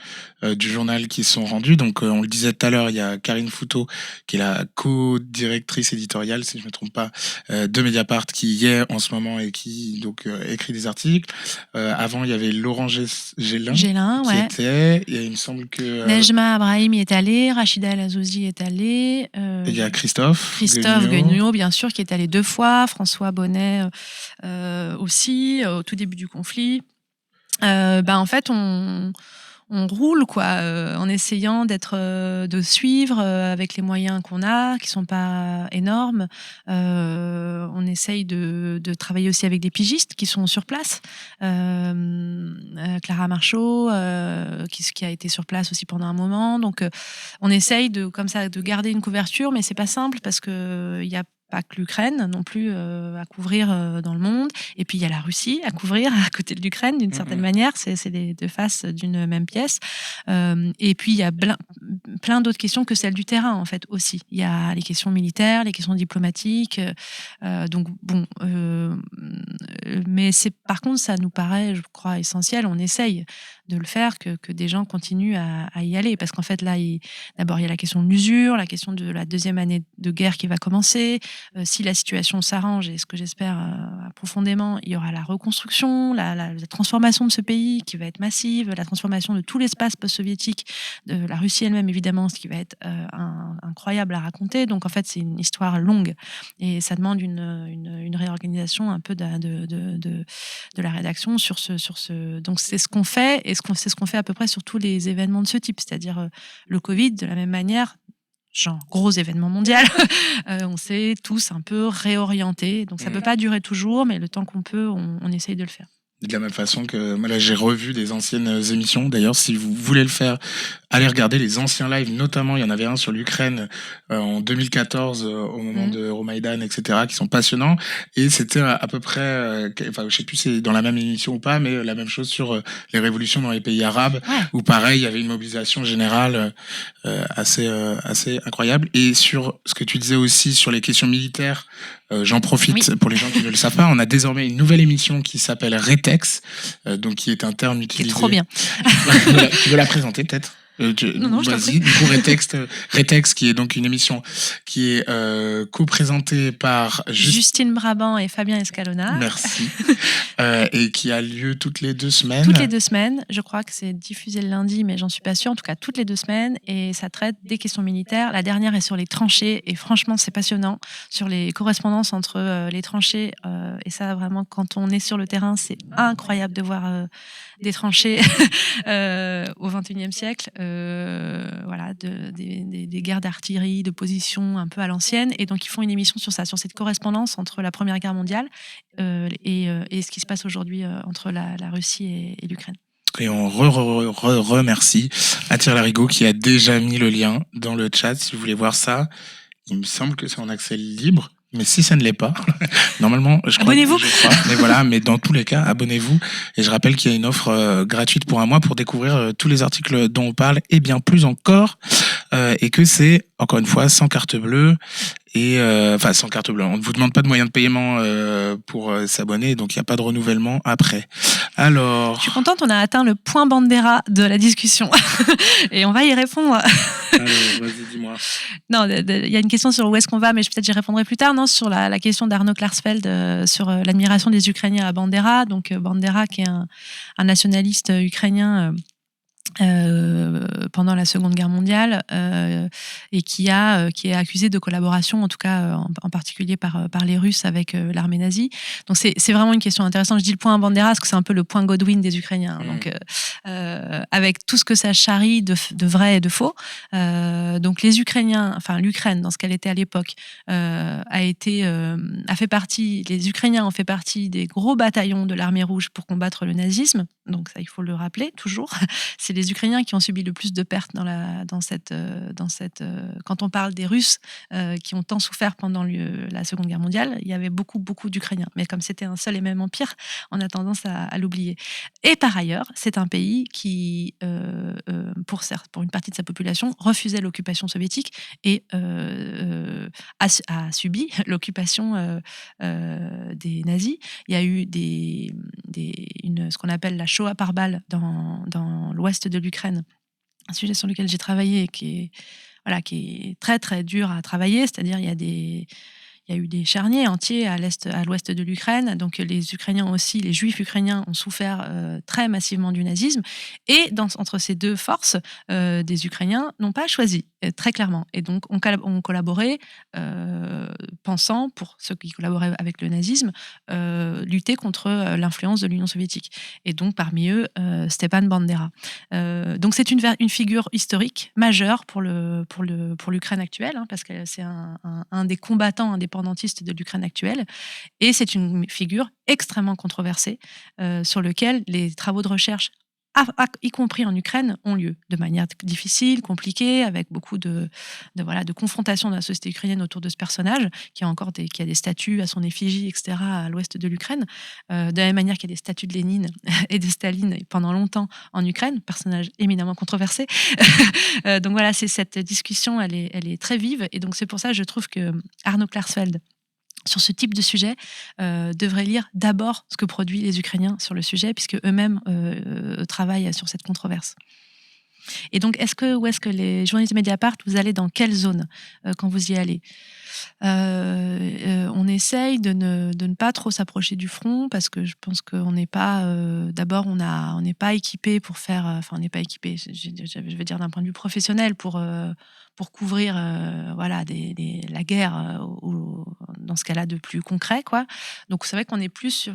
du journal qui sont rendues, donc on le disait tout à l'heure, il y a Karine Fouteau qui est la co-directrice éditoriale, si je me trompe pas, de Mediapart, qui y est en ce moment et qui donc écrit des articles. Avant il y avait Laurent Gélin qui était, et il me semble que Nejma Abrahim y est allé, Rachida El Azouzi est allé, il y a Christophe Guegnaud, bien sûr, qui est allé 2 fois, François Bonnet aussi, au tout début du conflit. En fait, on roule en essayant de suivre avec les moyens qu'on a, qui sont pas énormes. On essaye de travailler aussi avec des pigistes qui sont sur place. Clara Marchaud, qui a été sur place aussi pendant un moment. Donc, on essaye de garder une couverture, mais c'est pas simple parce que il y a pas que l'Ukraine non plus à couvrir dans le monde, et puis il y a la Russie à couvrir à côté de l'Ukraine d'une certaine manière, c'est les 2 faces d'une même pièce, et puis il y a plein d'autres questions que celles du terrain en fait aussi. Il y a les questions militaires, les questions diplomatiques, donc bon, mais par contre ça nous paraît, je crois, essentiel, on essaye de le faire, que des gens continuent à y aller, parce qu'en fait là, d'abord il y a la question de l'usure, la question de la 2e année de guerre qui va commencer. Si la situation s'arrange, et ce que j'espère profondément, il y aura la reconstruction, la transformation de ce pays qui va être massive, la transformation de tout l'espace post-soviétique, de la Russie elle-même évidemment, ce qui va être incroyable à raconter. Donc en fait c'est une histoire longue, et ça demande une réorganisation un peu de la rédaction sur ce. Donc c'est ce qu'on fait, et c'est ce qu'on fait à peu près sur tous les événements de ce type, c'est-à-dire le Covid de la même manière. Genre gros événement mondial, on s'est tous un peu réorientés. Donc ça peut pas durer toujours, mais le temps qu'on peut, on essaye de le faire. De la même façon que moi là j'ai revu des anciennes émissions. D'ailleurs, si vous voulez le faire, allez regarder les anciens lives. Notamment, il y en avait un sur l'Ukraine en 2014 au moment de Euromaïdan, etc., qui sont passionnants. Et c'était à peu près, enfin je sais plus si c'est dans la même émission ou pas, mais la même chose sur les révolutions dans les pays arabes, où pareil, il y avait une mobilisation générale assez incroyable. Et sur ce que tu disais aussi sur les questions militaires, j'en profite pour les gens qui ne le savent pas, on a désormais une nouvelle émission qui s'appelle Retex, donc qui est un terme utilisé. C'est trop bien. Tu veux la présenter peut-être? Non, vas-y. Du coup, Retex, qui est donc une émission qui est co-présentée par Justine Brabant et Fabien Escalona. Merci. Et qui a lieu toutes les 2 semaines. Toutes les 2 semaines. Je crois que c'est diffusé le lundi, mais j'en suis pas sûre. En tout cas, toutes les 2 semaines. Et ça traite des questions militaires. La dernière est sur les tranchées. Et franchement, c'est passionnant. Sur les correspondances entre les tranchées. Et ça, vraiment, quand on est sur le terrain, c'est incroyable de voir des tranchées au XXIe siècle. Voilà, des guerres d'artillerie, de position un peu à l'ancienne. Et donc, ils font une émission sur ça, sur cette correspondance entre la Première Guerre mondiale et ce qui se passe aujourd'hui entre la Russie et l'Ukraine. Et on remercie Attire Larigot qui a déjà mis le lien dans le chat si vous voulez voir ça. Il me semble que c'est en accès libre. Mais si ça ne l'est pas, normalement, abonnez-vous. Je crois. Mais voilà, mais dans tous les cas, abonnez-vous. Et je rappelle qu'il y a une offre gratuite pour 1 mois pour découvrir tous les articles dont on parle et bien plus encore. Et que c'est, encore une fois, sans carte bleue. Et enfin, sans carte bleue. On ne vous demande pas de moyens de paiement pour s'abonner, donc il n'y a pas de renouvellement après. Alors... Je suis contente, on a atteint le point Bandera de la discussion. Et on va y répondre. Alors, vas-y, dis-moi. Non, il y a une question sur où est-ce qu'on va, mais peut-être j'y répondrai plus tard. Non, sur la question d'Arnaud Klarsfeld sur l'admiration des Ukrainiens à Bandera. Donc Bandera, qui est un nationaliste ukrainien pendant la Seconde Guerre mondiale et qui est accusé de collaboration, en tout cas en particulier par les Russes avec l'armée nazie. Donc c'est vraiment une question intéressante. Je dis le point Bandera parce que c'est un peu le point Godwin des Ukrainiens. Donc avec tout ce que ça charrie de vrai et de faux. Donc les Ukrainiens, enfin l'Ukraine dans ce qu'elle était à l'époque, a fait partie. Les Ukrainiens ont fait partie des gros bataillons de l'armée rouge pour combattre le nazisme. Donc ça, il faut le rappeler toujours. C'est les Ukrainiens qui ont subi le plus de pertes quand on parle des Russes qui ont tant souffert pendant la Seconde Guerre mondiale, il y avait beaucoup d'Ukrainiens. Mais comme c'était un seul et même empire, on a tendance à l'oublier. Et par ailleurs, c'est un pays qui, pour une partie de sa population, refusait l'occupation soviétique et a subi l'occupation des nazis. Il y a eu ce qu'on appelle la Shoah par balle dans l'ouest de l'Ukraine, un sujet sur lequel j'ai travaillé et qui est très très dur à travailler, c'est-à-dire il y a eu des charniers entiers à l'ouest de l'Ukraine, donc les Ukrainiens aussi, les Juifs ukrainiens ont souffert très massivement du nazisme, et entre ces deux forces, des Ukrainiens n'ont pas choisi, très clairement, et donc ont collaboré, pensant, pour ceux qui collaboraient avec le nazisme, lutter contre l'influence de l'Union soviétique, et donc parmi eux, Stepan Bandera. Donc c'est une figure historique majeure pour l'Ukraine actuelle, parce que c'est un des combattants indépendantistes de l'Ukraine actuelle, et c'est une figure extrêmement controversée sur lequel les travaux de recherche, y compris en Ukraine, ont lieu de manière difficile, compliquée, avec beaucoup de confrontations de la société ukrainienne autour de ce personnage, qui a des statues à son effigie, etc., à l'ouest de l'Ukraine, de la même manière qu'il y a des statues de Lénine et de Staline pendant longtemps en Ukraine, personnage éminemment controversé. Donc voilà, cette discussion, elle est très vive, et donc c'est pour ça que je trouve que Arno Klarsfeld, sur ce type de sujet, devraient lire d'abord ce que produisent les Ukrainiens sur le sujet, puisque eux-mêmes travaillent sur cette controverse. Et donc, où est-ce que les journalistes de Mediapart, vous allez dans quelle zone quand vous y allez ? On essaye de ne pas trop s'approcher du front, parce que je pense qu'on n'est pas... d'abord, on n'est pas équipé pour faire... Enfin, on n'est pas équipé, je veux dire d'un point de vue professionnel, pour couvrir la guerre, dans ce cas-là de plus concret, quoi. Donc c'est vrai qu'on est plus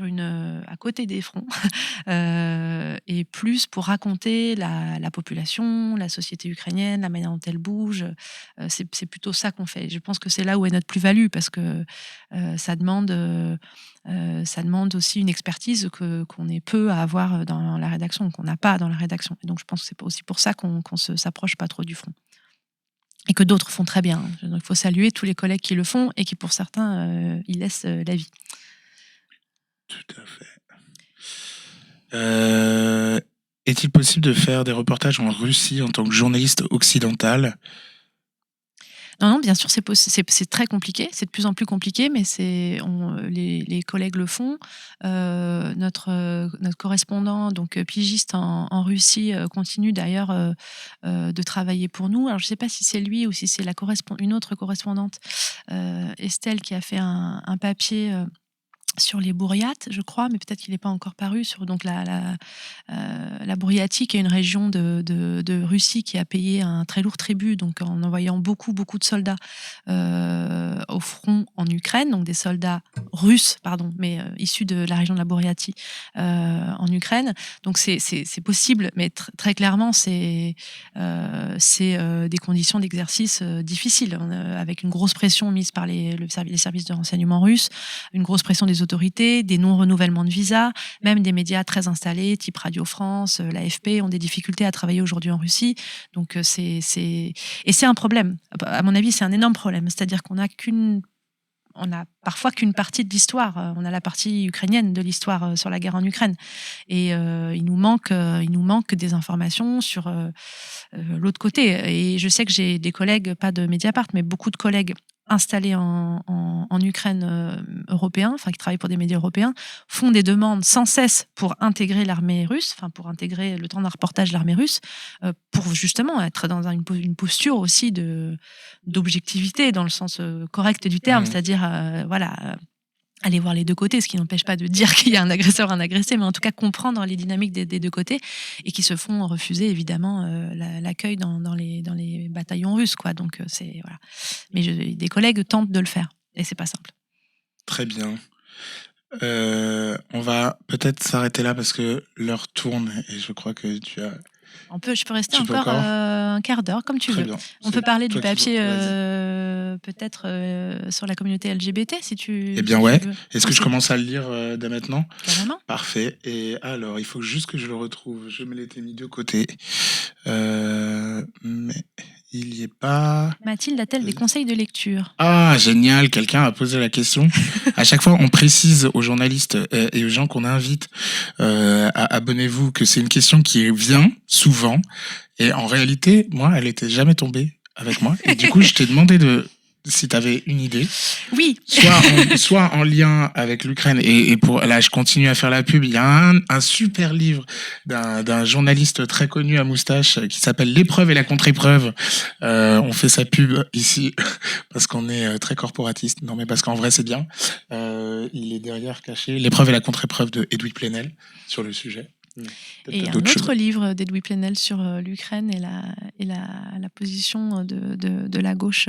à côté des fronts et plus pour raconter la population, la société ukrainienne, la manière dont elle bouge. C'est plutôt ça qu'on fait. Je pense que c'est là où est notre plus-value, parce que ça demande aussi une expertise qu'on est peu à avoir dans la rédaction, qu'on n'a pas dans la rédaction. Et donc je pense que c'est aussi pour ça qu'on s'approche pas trop du front. Et que d'autres font très bien. Donc, il faut saluer tous les collègues qui le font et qui, pour certains, y laissent la vie. Tout à fait. Est-il possible de faire des reportages en Russie en tant que journaliste occidental ? Non, bien sûr, c'est très compliqué, c'est de plus en plus compliqué, mais les collègues le font. Notre correspondant, donc pigiste en Russie, continue d'ailleurs de travailler pour nous. Alors, je ne sais pas si c'est lui ou si c'est une autre correspondante, Estelle, qui a fait un papier sur les Bouriates, je crois, mais peut-être qu'il n'est pas encore paru, sur donc la Bouriatie, qui est une région de Russie qui a payé un très lourd tribut, donc en envoyant beaucoup de soldats au front en Ukraine, donc des soldats russes, mais issus de la région de la Bouriatie en Ukraine. Donc c'est possible, mais très clairement c'est des conditions d'exercice difficiles, avec une grosse pression mise par les services de renseignement russes, une grosse pression des autorités, des non-renouvellements de visas, même des médias très installés, type Radio France, l'AFP, ont des difficultés à travailler aujourd'hui en Russie. Donc c'est un problème. À mon avis, c'est un énorme problème. C'est-à-dire qu'on a parfois qu'une partie de l'histoire. On a la partie ukrainienne de l'histoire sur la guerre en Ukraine. Et il nous manque des informations sur l'autre côté. Et je sais que j'ai des collègues, pas de Mediapart, mais beaucoup de collègues installés en Ukraine européens, qui travaillent pour des médias européens, font des demandes sans cesse pour intégrer l'armée russe, pour intégrer le temps d'un reportage de l'armée russe, pour justement être dans une posture aussi d'objectivité, dans le sens correct du terme, c'est-à-dire aller voir les deux côtés, ce qui n'empêche pas de dire qu'il y a un agresseur, un agressé, mais en tout cas comprendre les dynamiques des deux côtés et qui se font refuser évidemment l'accueil dans les bataillons russes, quoi. Donc c'est voilà. Mais des collègues tentent de le faire et c'est pas simple. Très bien. On va peut-être s'arrêter là parce que l'heure tourne et je crois que tu as... Je peux rester Tu peux encore encore un quart d'heure, comme tu Très veux. bien. On C'est peut parler du toi qui papier vois. Vas-y. peut-être sur la communauté LGBT, si tu... Eh bien si ouais. tu veux. Est-ce que je commence à le lire dès maintenant? Carrément. Parfait. Et alors, il faut juste que je le retrouve. Je me l'étais mis de côté. Mais il y est pas... Mathilde a-t-elle des conseils de lecture? Ah, génial, quelqu'un a posé la question. À chaque fois, on précise aux journalistes et aux gens qu'on invite abonnez-vous que c'est une question qui vient souvent. Et en réalité, moi, elle était jamais tombée avec moi. Et du coup, je t'ai demandé si tu avais une idée. Oui. Soit en lien avec l'Ukraine. Et pour là, je continue à faire la pub. Il y a un super livre d'un journaliste très connu à moustache qui s'appelle L'épreuve et la contre-épreuve. On fait sa pub ici parce qu'on est très corporatiste. Non, mais parce qu'en vrai, c'est bien. Il est derrière caché. L'épreuve et la contre-épreuve de Edoui Plenel sur le sujet. Et un autre livre d'Edoui Plenel sur l'Ukraine et la position de la gauche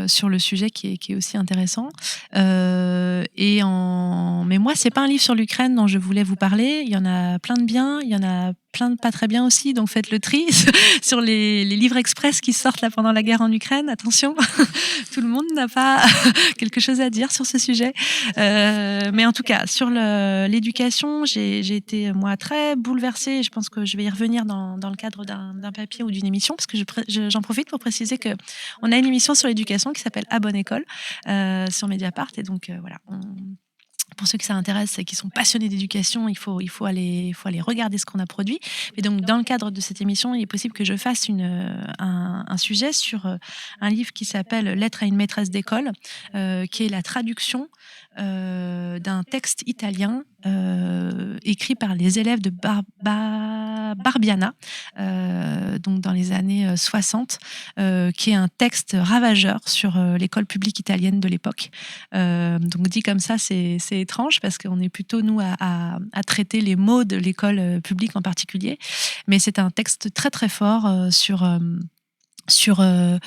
sur le sujet qui est aussi intéressant. Mais moi, c'est pas un livre sur l'Ukraine dont je voulais vous parler. Il y en a plein de bien, il y en a plein de pas très bien aussi, donc faites le tri sur les livres express qui sortent là pendant la guerre en Ukraine. Attention, tout le monde n'a pas quelque chose à dire sur ce sujet. Mais en tout cas, sur l'éducation, j'ai été moi très bouleversée. Je pense que je vais y revenir dans le cadre d'un papier ou d'une émission, parce que j'en profite pour préciser que on a une émission sur l'éducation qui s'appelle À bonne école sur Mediapart, et donc voilà. Pour ceux que ça intéresse et qui sont passionnés d'éducation, il faut aller regarder ce qu'on a produit. Et donc, dans le cadre de cette émission, il est possible que je fasse un sujet sur un livre qui s'appelle Lettre à une maîtresse d'école, qui est la traduction d'un texte italien écrit par les élèves de Barbiana, donc dans les années 60, qui est un texte ravageur sur l'école publique italienne de l'époque. Donc dit comme ça, c'est étrange parce qu'on est plutôt, nous, à traiter les maux de l'école publique en particulier. Mais c'est un texte très très fort sur des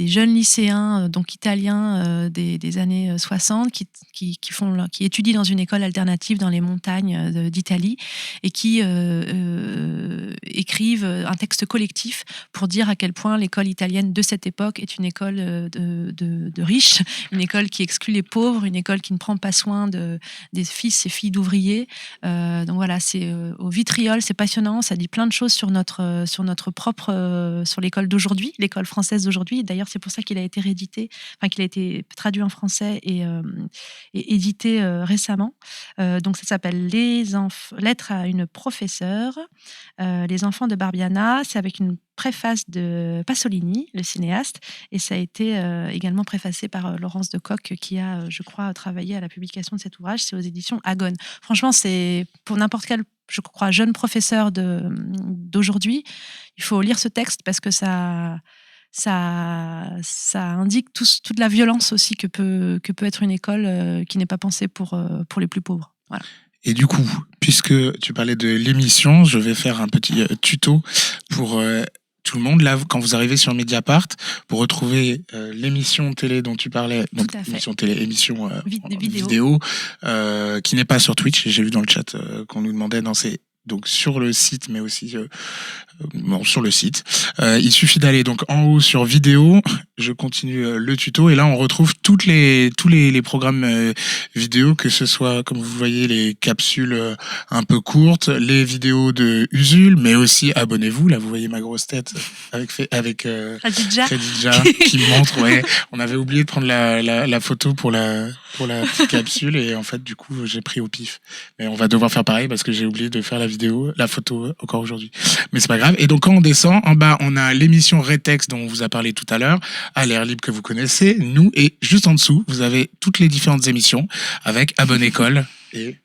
jeunes lycéens donc italiens des années 60 qui étudient dans une école alternative dans les montagnes d'Italie et qui écrivent un texte collectif pour dire à quel point l'école italienne de cette époque est une école de riches, une école qui exclut les pauvres, une école qui ne prend pas soin des fils et filles d'ouvriers. Donc voilà, c'est au vitriol, c'est passionnant, ça dit plein de choses sur notre propre sur l'école d'aujourd'hui, l'école française d'aujourd'hui. D'ailleurs, c'est pour ça qu'il a été qu'il a été traduit en français et édité récemment. Donc, ça s'appelle Lettre à une professeure, les enfants de Barbiana. C'est avec une préface de Pasolini, le cinéaste, et ça a été également préfacé par Laurence de Coq, qui a, je crois, travaillé à la publication de cet ouvrage. C'est aux éditions Agone. Franchement, c'est pour n'importe quel, je crois, jeune professeur d'aujourd'hui, il faut lire ce texte parce que ça indique toute la violence aussi que peut être une école qui n'est pas pensée pour les plus pauvres. Voilà. Et du coup, puisque tu parlais de l'émission, je vais faire un petit tuto pour tout le monde. Là, quand vous arrivez sur Mediapart, pour retrouver l'émission télé dont tu parlais, donc émission télé, émission vidéo, qui n'est pas sur Twitch. J'ai vu dans le chat qu'on nous demandait donc sur le site, mais aussi sur le site. Il suffit d'aller donc en haut sur vidéo. Je continue le tuto et là on retrouve tous les programmes vidéo, que ce soit, comme vous voyez, les capsules un peu courtes, les vidéos de Usul, mais aussi abonnez-vous. Là vous voyez ma grosse tête avec Khadija qui montre. Ouais, on avait oublié de prendre la photo pour la petite capsule et en fait du coup j'ai pris au pif. Mais on va devoir faire pareil parce que j'ai oublié de faire la photo encore aujourd'hui. Mais c'est pas grave. Et donc quand on descend, en bas on a l'émission Retex dont on vous a parlé tout à l'heure, à l'air libre, que vous connaissez, nous, et juste en dessous vous avez toutes les différentes émissions avec À bonne école, et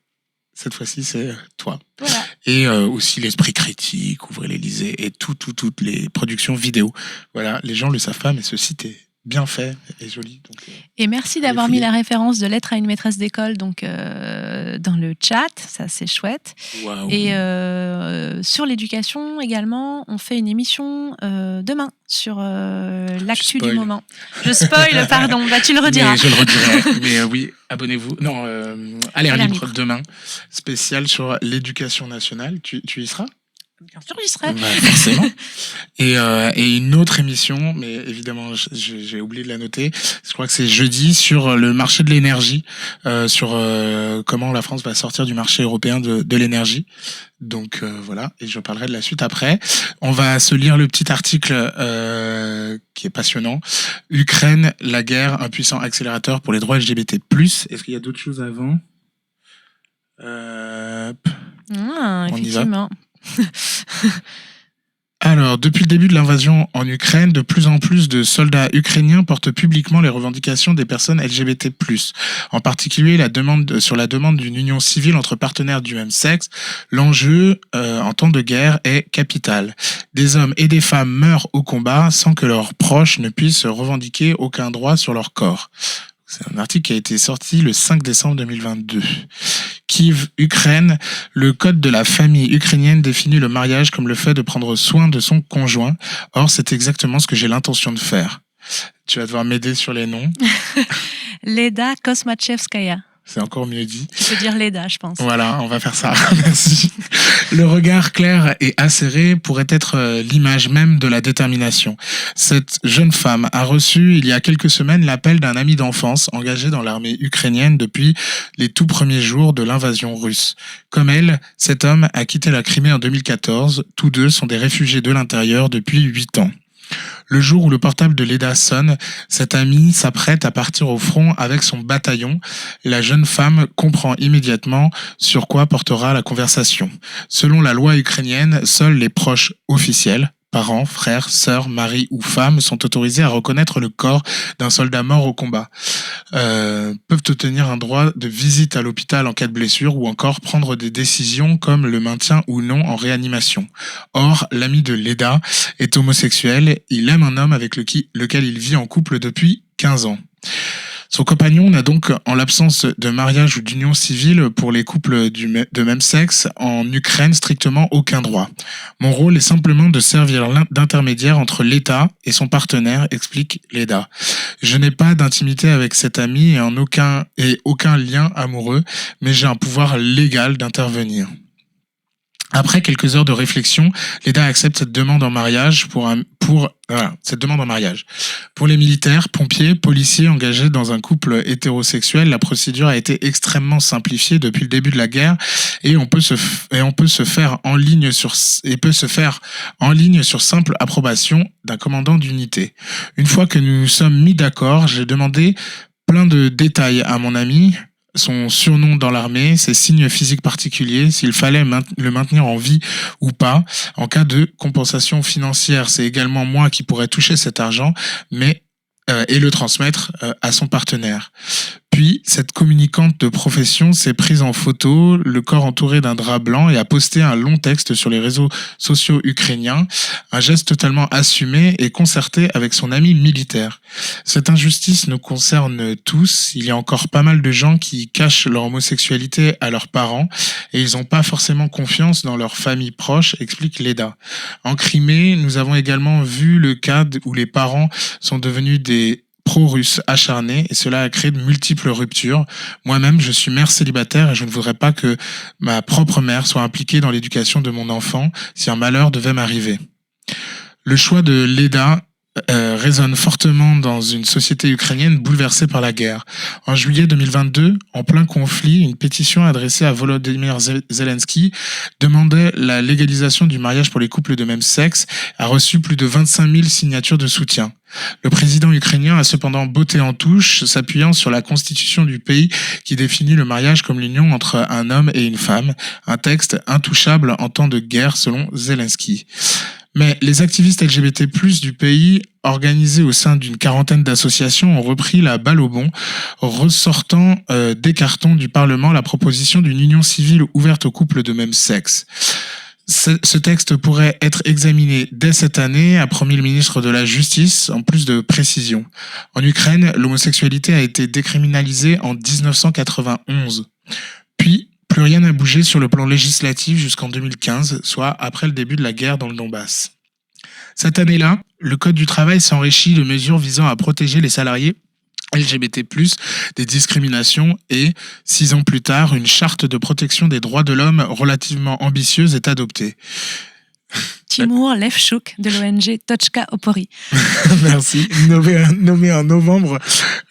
cette fois-ci c'est toi. Voilà. Et aussi l'Esprit critique, Ouvrez l'Élysée, et toutes les productions vidéo. Voilà, les gens le savent pas, mais ce site est bien fait et joli. Donc, Et merci d'avoir mis fouiller. la référence de Lettres à une maîtresse d'école dans le chat, ça c'est chouette. waouh. Et sur l'éducation également, on fait une émission demain sur l'actu du spoil. moment. Je spoil, pardon, bah, tu le rediras. Mais je le redirai. Mais oui, abonnez-vous. Non, à l'air À l'air libre libre. demain, spécial sur l'éducation nationale. Tu y seras? Bien sûr, j'y serai. Ouais, forcément. Et une autre émission, mais évidemment, j'ai oublié de la noter. Je crois que c'est jeudi sur le marché de l'énergie, sur comment la France va sortir du marché européen de l'énergie. Donc voilà, et je parlerai de la suite après. On va se lire le petit article qui est passionnant. Ukraine, la guerre, un puissant accélérateur pour les droits LGBT+. Est-ce qu'il y a d'autres choses avant? On y va. Effectivement. Alors, depuis le début de l'invasion en Ukraine, de plus en plus de soldats ukrainiens portent publiquement les revendications des personnes LGBT+. En particulier, sur la demande d'une union civile entre partenaires du même sexe. L'enjeu, en temps de guerre, est capital. Des hommes et des femmes meurent au combat sans que leurs proches ne puissent revendiquer aucun droit sur leur corps. C'est un article qui a été sorti le 5 décembre 2022. Kiev, Ukraine, le code de la famille ukrainienne définit le mariage comme le fait de prendre soin de son conjoint. Or, c'est exactement ce que j'ai l'intention de faire. Tu vas devoir m'aider sur les noms. Leda Kosmachevskaya. C'est encore mieux dit. Tu peux dire Leda, je pense. Voilà, on va faire ça. Merci. Le regard clair et acéré pourrait être l'image même de la détermination. Cette jeune femme a reçu il y a quelques semaines l'appel d'un ami d'enfance engagé dans l'armée ukrainienne depuis les tout premiers jours de l'invasion russe. Comme elle, cet homme a quitté la Crimée en 2014. Tous deux sont des réfugiés de l'intérieur depuis 8 ans. Le jour où le portable de Leda sonne, cet ami s'apprête à partir au front avec son bataillon. La jeune femme comprend immédiatement sur quoi portera la conversation. Selon la loi ukrainienne, seuls les proches officiels, parents, frères, sœurs, maris ou femmes, sont autorisés à reconnaître le corps d'un soldat mort au combat, peuvent obtenir un droit de visite à l'hôpital en cas de blessure ou encore prendre des décisions comme le maintien ou non en réanimation. Or, l'ami de Leda est homosexuel, il aime un homme avec lequel il vit en couple depuis 15 ans. Son compagnon n'a donc, en l'absence de mariage ou d'union civile pour les couples de même sexe, en Ukraine strictement aucun droit. Mon rôle est simplement de servir d'intermédiaire entre l'État et son partenaire, explique Leda. Je n'ai pas d'intimité avec cet ami et aucun lien amoureux, mais j'ai un pouvoir légal d'intervenir. Après quelques heures de réflexion, Leda accepte cette demande en mariage cette demande en mariage. Pour les militaires, pompiers, policiers engagés dans un couple hétérosexuel, la procédure a été extrêmement simplifiée depuis le début de la guerre et peut se faire en ligne sur simple approbation d'un commandant d'unité. Une fois que nous sommes mis d'accord, j'ai demandé plein de détails à mon ami, son surnom dans l'armée, ses signes physiques particuliers, s'il fallait le maintenir en vie ou pas. En cas de compensation financière, c'est également moi qui pourrais toucher cet argent, et le transmettre à son partenaire. Puis, cette communicante de profession s'est prise en photo, le corps entouré d'un drap blanc, et a posté un long texte sur les réseaux sociaux ukrainiens, un geste totalement assumé et concerté avec son ami militaire. Cette injustice nous concerne tous. Il y a encore pas mal de gens qui cachent leur homosexualité à leurs parents et ils n'ont pas forcément confiance dans leur famille proche, explique Leda. En Crimée, nous avons également vu le cas où les parents sont devenus des pro-russes acharnés et cela a créé de multiples ruptures. Moi-même, je suis mère célibataire et je ne voudrais pas que ma propre mère soit impliquée dans l'éducation de mon enfant si un malheur devait m'arriver. Le choix de Leda résonne fortement dans une société ukrainienne bouleversée par la guerre. En juillet 2022, en plein conflit, une pétition adressée à Volodymyr Zelensky demandait la légalisation du mariage pour les couples de même sexe, a reçu plus de 25 000 signatures de soutien. Le président ukrainien a cependant botté en touche, s'appuyant sur la constitution du pays qui définit le mariage comme l'union entre un homme et une femme, un texte intouchable en temps de guerre selon Zelensky. Mais les activistes LGBT+ du pays, organisés au sein d'une quarantaine d'associations, ont repris la balle au bond, ressortant des cartons du Parlement la proposition d'une union civile ouverte aux couples de même sexe. Ce texte pourrait être examiné dès cette année, a promis le ministre de la Justice, en plus de précision. En Ukraine, l'homosexualité a été décriminalisée en 1991. Puis, plus rien n'a bougé sur le plan législatif jusqu'en 2015, soit après le début de la guerre dans le Donbass. Cette année-là, le Code du travail s'enrichit de mesures visant à protéger les salariés LGBT+, des discriminations et, 6 ans plus tard, une charte de protection des droits de l'homme relativement ambitieuse est adoptée. Timur Levchuk de l'ONG Tochka Opori. Merci. Nommé en novembre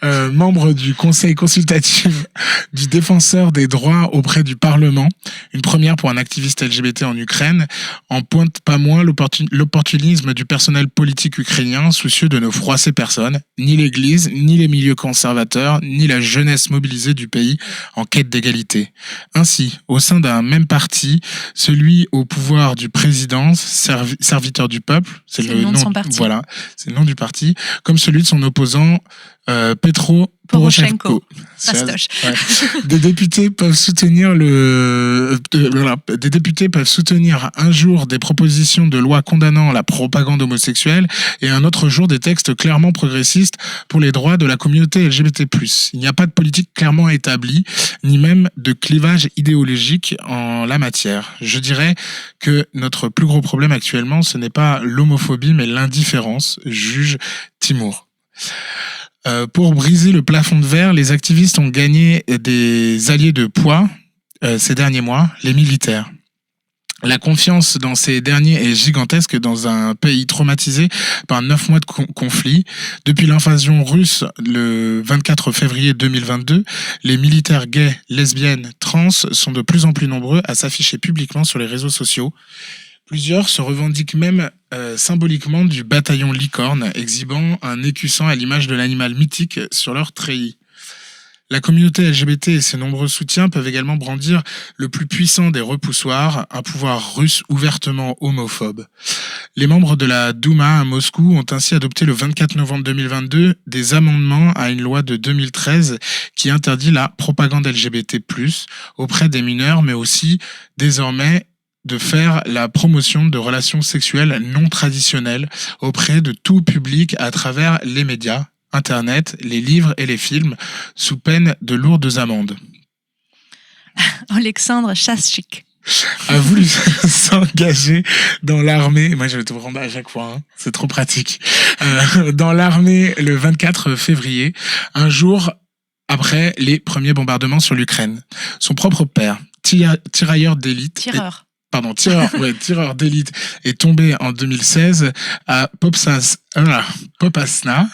membre du Conseil consultatif du défenseur des droits auprès du Parlement, une première pour un activiste LGBT en Ukraine, en pointe pas moins l'opportunisme du personnel politique ukrainien soucieux de ne froisser personne, ni l'Église, ni les milieux conservateurs, ni la jeunesse mobilisée du pays en quête d'égalité. Ainsi, au sein d'un même parti, celui au pouvoir du président, serviteur du peuple, c'est le nom de son parti. Voilà, c'est le nom du parti, comme celui de son opposant Petro Poroshenko. Fastoche. Ouais. Des députés peuvent soutenir un jour des propositions de loi condamnant la propagande homosexuelle et un autre jour des textes clairement progressistes pour les droits de la communauté LGBT+. Il n'y a pas de politique clairement établie, ni même de clivage idéologique en la matière. Je dirais que notre plus gros problème actuellement, ce n'est pas l'homophobie, mais l'indifférence, juge Timur. Pour briser le plafond de verre, les activistes ont gagné des alliés de poids ces derniers mois, les militaires. La confiance dans ces derniers est gigantesque dans un pays traumatisé par 9 mois de conflit. Depuis l'invasion russe le 24 février 2022, les militaires gays, lesbiennes, trans sont de plus en plus nombreux à s'afficher publiquement sur les réseaux sociaux. Plusieurs se revendiquent même symboliquement du bataillon licorne, exhibant un écusson à l'image de l'animal mythique sur leur treillis. La communauté LGBT et ses nombreux soutiens peuvent également brandir le plus puissant des repoussoirs, un pouvoir russe ouvertement homophobe. Les membres de la Douma à Moscou ont ainsi adopté le 24 novembre 2022 des amendements à une loi de 2013 qui interdit la propagande LGBT+, auprès des mineurs, mais aussi désormais de faire la promotion de relations sexuelles non traditionnelles auprès de tout public à travers les médias, Internet, les livres et les films, sous peine de lourdes amendes. Alexandre Chaschik a voulu s'engager dans l'armée. Moi, je vais te prendre à chaque fois, hein. C'est trop pratique. Dans l'armée le 24 février, un jour après les premiers bombardements sur l'Ukraine. Son propre père, tireur d'élite, est tombé en 2016 à Popasna,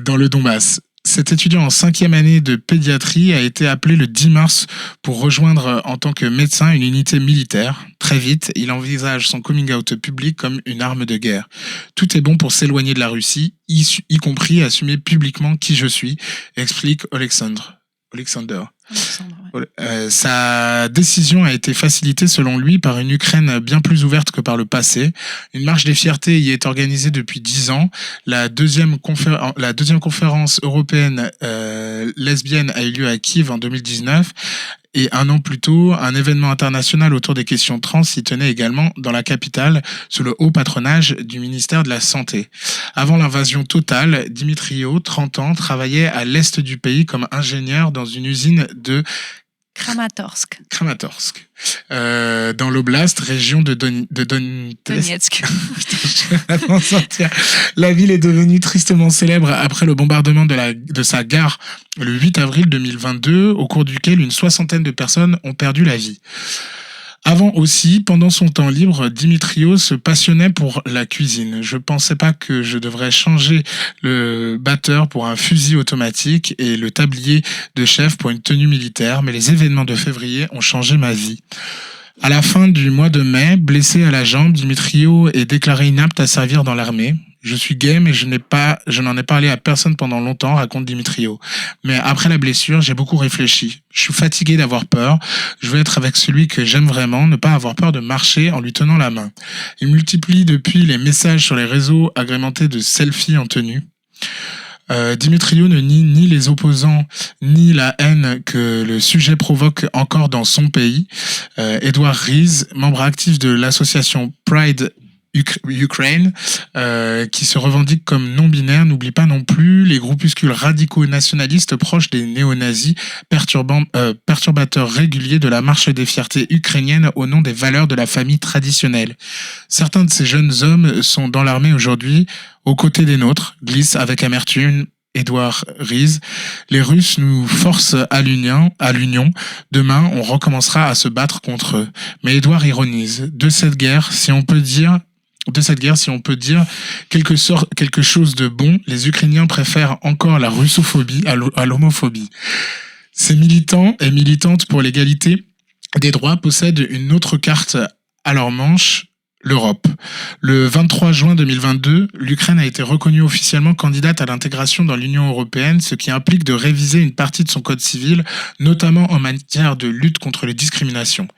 dans le Donbass. Cet étudiant en 5e année de pédiatrie a été appelé le 10 mars pour rejoindre en tant que médecin une unité militaire. Très vite, il envisage son coming out public comme une arme de guerre. Tout est bon pour s'éloigner de la Russie, y compris assumer publiquement qui je suis, explique Alexander. Ouais. Sa décision a été facilitée selon lui par une Ukraine bien plus ouverte que par le passé. Une marche des fiertés y est organisée depuis 10 ans. La deuxième conférence européenne lesbienne a eu lieu à Kiev en 2019. Et un an plus tôt, un événement international autour des questions trans s'y tenait également dans la capitale, sous le haut patronage du ministère de la Santé. Avant l'invasion totale, Dimitriot, 30 ans, travaillait à l'est du pays comme ingénieur dans une usine de Kramatorsk, dans l'oblast, région de Donetsk. La ville est devenue tristement célèbre après le bombardement de sa gare le 8 avril 2022, au cours duquel une 60aine de personnes ont perdu la vie. Avant aussi, pendant son temps libre, Dimitriot se passionnait pour la cuisine. Je pensais pas que je devrais changer le batteur pour un fusil automatique et le tablier de chef pour une tenue militaire, mais les événements de février ont changé ma vie. À la fin du mois de mai, blessé à la jambe, Dimitriot est déclaré inapte à servir dans l'armée. Je suis gay, mais je n'en ai parlé à personne pendant longtemps, raconte Dimitriot. Mais après la blessure, j'ai beaucoup réfléchi. Je suis fatigué d'avoir peur. Je veux être avec celui que j'aime vraiment, ne pas avoir peur de marcher en lui tenant la main. Il multiplie depuis les messages sur les réseaux agrémentés de selfies en tenue. Dimitriou ne nie ni les opposants ni la haine que le sujet provoque encore dans son pays. Edouard Ries, membre actif de l'association Pride Ukraine, qui se revendique comme non-binaire, n'oublie pas non plus les groupuscules radicaux nationalistes proches des néo-nazis, perturbateurs réguliers de la marche des fiertés ukrainiennes au nom des valeurs de la famille traditionnelle. Certains de ces jeunes hommes sont dans l'armée aujourd'hui, aux côtés des nôtres, glisse avec amertume Edouard Ries. Les Russes nous forcent à l'union. Demain, on recommencera à se battre contre eux. Mais Edouard ironise. De cette guerre, si on peut dire quelque chose de bon, les Ukrainiens préfèrent encore la russophobie à l'homophobie. Ces militants et militantes pour l'égalité des droits possèdent une autre carte à leur manche, l'Europe. Le 23 juin 2022, l'Ukraine a été reconnue officiellement candidate à l'intégration dans l'Union européenne, ce qui implique de réviser une partie de son code civil, notamment en matière de lutte contre les discriminations.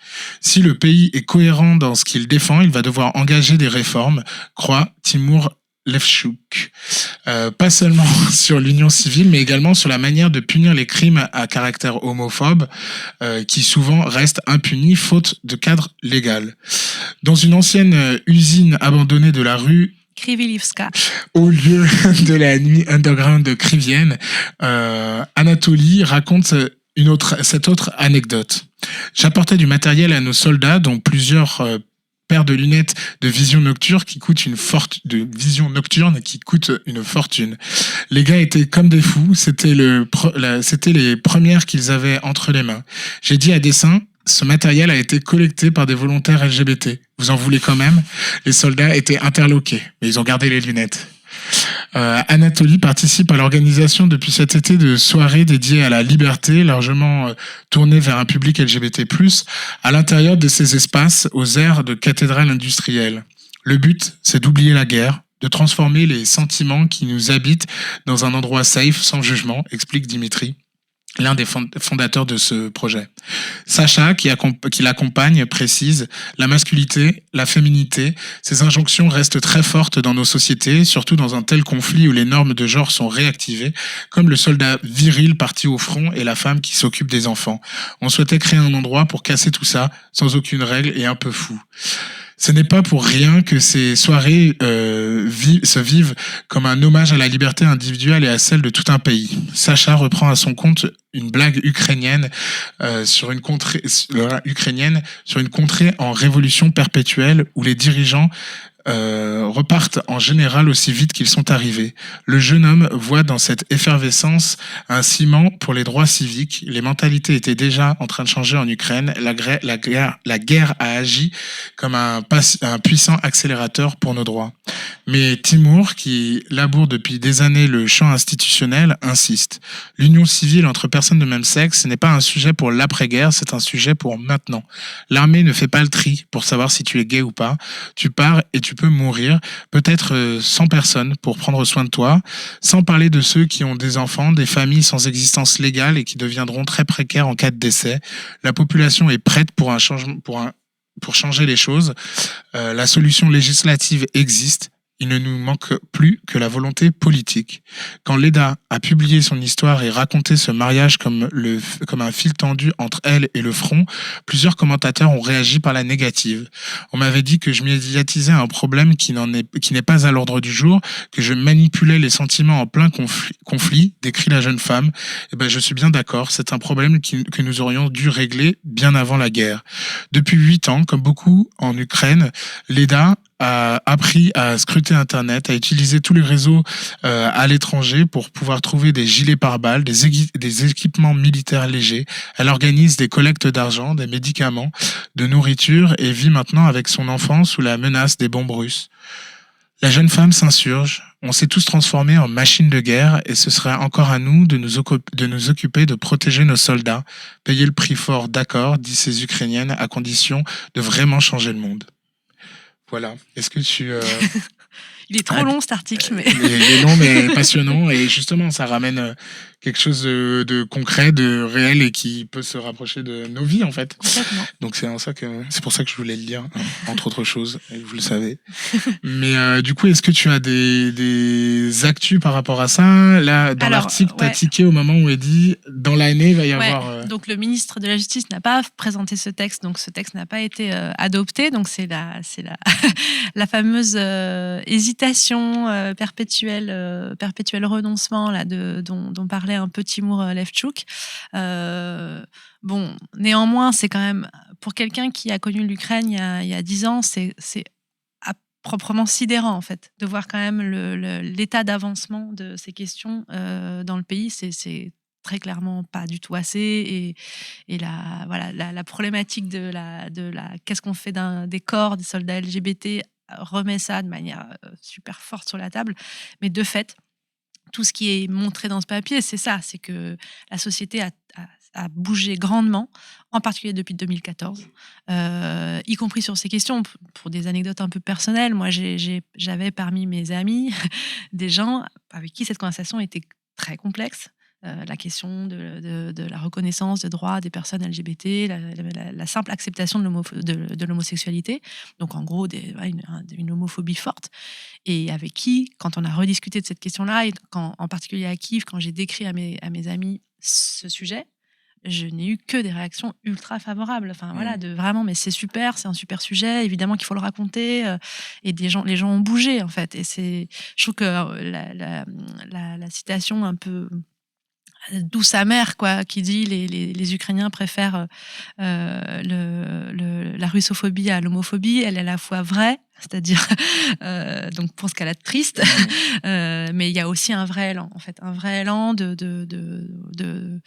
Si le pays est cohérent dans ce qu'il défend, il va devoir engager des réformes, croit Timur Levchuk. Pas seulement sur l'union civile, mais également sur la manière de punir les crimes à caractère homophobe, qui souvent restent impunis faute de cadre légal. Dans une ancienne usine abandonnée de la rue Kryvylivska, au lieu de la nuit underground de Krivienne, Anatoly raconte cette autre anecdote. J'apportais du matériel à nos soldats, dont plusieurs paires de lunettes de vision nocturne qui coûtent une fortune. Les gars étaient comme des fous, c'était les premières qu'ils avaient entre les mains. J'ai dit à dessein, ce matériel a été collecté par des volontaires LGBT. Vous en voulez quand même? Les soldats étaient interloqués, mais ils ont gardé les lunettes. Anatoly participe à l'organisation depuis cet été de soirées dédiées à la liberté, largement tournées vers un public LGBT+, à l'intérieur de ces espaces, aux aires de cathédrales industrielles. Le but, c'est d'oublier la guerre, de transformer les sentiments qui nous habitent dans un endroit safe, sans jugement, explique Dimitri, l'un des fondateurs de ce projet. Sacha, qui l'accompagne, précise « La masculinité, la féminité, ces injonctions restent très fortes dans nos sociétés, surtout dans un tel conflit où les normes de genre sont réactivées, comme le soldat viril parti au front et la femme qui s'occupe des enfants. On souhaitait créer un endroit pour casser tout ça, sans aucune règle et un peu fou. » Ce n'est pas pour rien que ces soirées se vivent comme un hommage à la liberté individuelle et à celle de tout un pays. Sacha reprend à son compte une blague ukrainienne sur une contrée en révolution perpétuelle où les dirigeants repartent en général aussi vite qu'ils sont arrivés. Le jeune homme voit dans cette effervescence un ciment pour les droits civiques. Les mentalités étaient déjà en train de changer en Ukraine. La guerre a agi comme un puissant accélérateur pour nos droits. Mais Timur, qui laboure depuis des années le champ institutionnel, insiste. L'union civile entre personnes de même sexe, ce n'est pas un sujet pour l'après-guerre, c'est un sujet pour maintenant. L'armée ne fait pas le tri pour savoir si tu es gay ou pas. Tu pars et tu peux mourir, peut-être sans personne pour prendre soin de toi, sans parler de ceux qui ont des enfants, des familles sans existence légale et qui deviendront très précaires en cas de décès. La population est prête pour changer les choses. La solution législative existe. Il ne nous manque plus que la volonté politique. Quand Leda a publié son histoire et raconté ce mariage comme un fil tendu entre elle et le front, plusieurs commentateurs ont réagi par la négative. On m'avait dit que je médiatisais un problème qui n'est pas à l'ordre du jour, que je manipulais les sentiments en plein conflit, décrit la jeune femme. Eh ben, je suis bien d'accord, c'est un problème que nous aurions dû régler bien avant la guerre. Depuis 8 ans, comme beaucoup en Ukraine, Leda a appris à scruter Internet, à utiliser tous les réseaux à l'étranger pour pouvoir trouver des gilets pare-balles, des équipements militaires légers. Elle organise des collectes d'argent, des médicaments, de nourriture et vit maintenant avec son enfant sous la menace des bombes russes. La jeune femme s'insurge. On s'est tous transformés en machines de guerre et ce serait encore à nous de nous occuper de protéger nos soldats. Payer le prix fort, d'accord, disent ces Ukrainiennes, à condition de vraiment changer le monde. Voilà. Est-ce que tu... Il est trop long cet article. Mais... Il est long mais passionnant et justement ça ramène quelque chose de concret, de réel et qui peut se rapprocher de nos vies en fait. Complètement. Donc c'est pour ça que je voulais le lire, entre autres choses, et vous le savez. Mais du coup, est-ce que tu as des actus par rapport à ça? Là, dans l'article, t'as tiqué au moment où il dit dans l'année il va y avoir. Donc le ministre de la Justice n'a pas présenté ce texte, donc ce texte n'a pas été adopté. Donc c'est la fameuse hésitation perpétuelle renoncement là dont parlait un peu Timur Levchuk. Bon, néanmoins, c'est quand même pour quelqu'un qui a connu l'Ukraine il y a 10 ans, c'est proprement sidérant en fait de voir quand même l'état d'avancement de ces questions dans le pays. C'est très clairement pas du tout assez et la problématique de la qu'est-ce qu'on fait des corps des soldats LGBT remet ça de manière super forte sur la table, mais de fait tout ce qui est montré dans ce papier, c'est ça, c'est que la société a bougé grandement, en particulier depuis 2014, y compris sur ces questions. Pour des anecdotes un peu personnelles, moi j'avais parmi mes amis des gens avec qui cette conversation était très complexe. La question de la reconnaissance de droits des personnes LGBT, la simple acceptation de l'homosexualité, donc en gros une homophobie forte, et avec qui, quand on a rediscuté de cette question-là, et en particulier à Kiev, quand j'ai décrit à mes amis ce sujet, je n'ai eu que des réactions ultra favorables. Enfin voilà, vraiment, mais c'est super, c'est un super sujet. Évidemment qu'il faut le raconter. Et les gens ont bougé en fait. Et je trouve que la citation un peu douce amère quoi, qui dit les Ukrainiens préfèrent la russophobie à l'homophobie, elle est à la fois vraie, c'est-à-dire donc pour ce qu'elle a de triste, mais il y a aussi un vrai élan en fait, un vrai élan d'une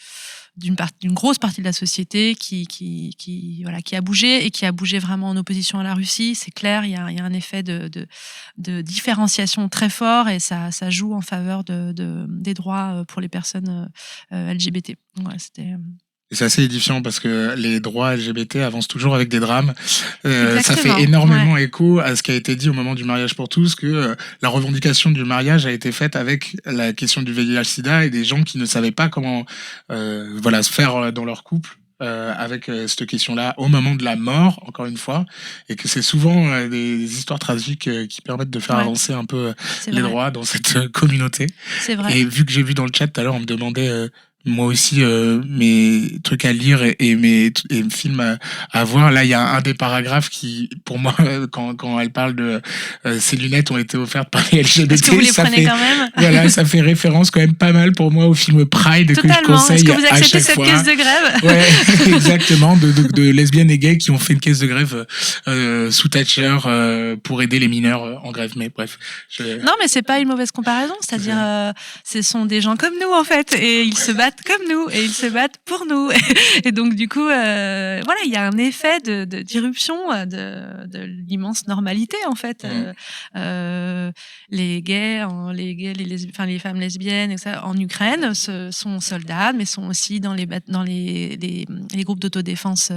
grosse partie de la société qui a bougé et qui a bougé vraiment en opposition à la Russie. C'est clair, il y a un effet de différenciation très fort et ça joue en faveur des droits pour les personnes LGBT. Ouais, c'était Et c'est assez édifiant parce que les droits LGBT avancent toujours avec des drames. Ça fait énormément écho à ce qui a été dit au moment du mariage pour tous, que la revendication du mariage a été faite avec la question du VIH/SIDA et des gens qui ne savaient pas comment se faire dans leur couple. Avec cette question-là au moment de la mort, encore une fois, et que c'est souvent des histoires tragiques qui permettent de faire avancer un peu les droits dans cette communauté. C'est vrai. Et vu que j'ai vu dans le chat tout à l'heure, on me demandait moi aussi mes trucs à lire et mes films à voir. Là, il y a un des paragraphes qui, pour moi, quand elle parle de ces lunettes ont été offertes par les LGBT, est-ce que vous les prenez quand même voilà, ça fait référence quand même pas mal pour moi au film Pride. Totalement. Que je conseille est-ce que vous à acceptez chaque cette fois. caisse de grève? Ouais, exactement, de lesbiennes et gays qui ont fait une caisse de grève sous Thatcher pour aider les mineurs en grève. Mais bref. Non, mais c'est pas une mauvaise comparaison. C'est-à-dire, ce sont des gens comme nous en fait, et ils se battent comme nous et ils se battent pour nous. Et donc du coup, il y a un effet d'irruption de l'immense normalité en fait. Les gays, les femmes lesbiennes, et ça, en Ukraine, sont soldats, mais sont aussi dans les groupes d'autodéfense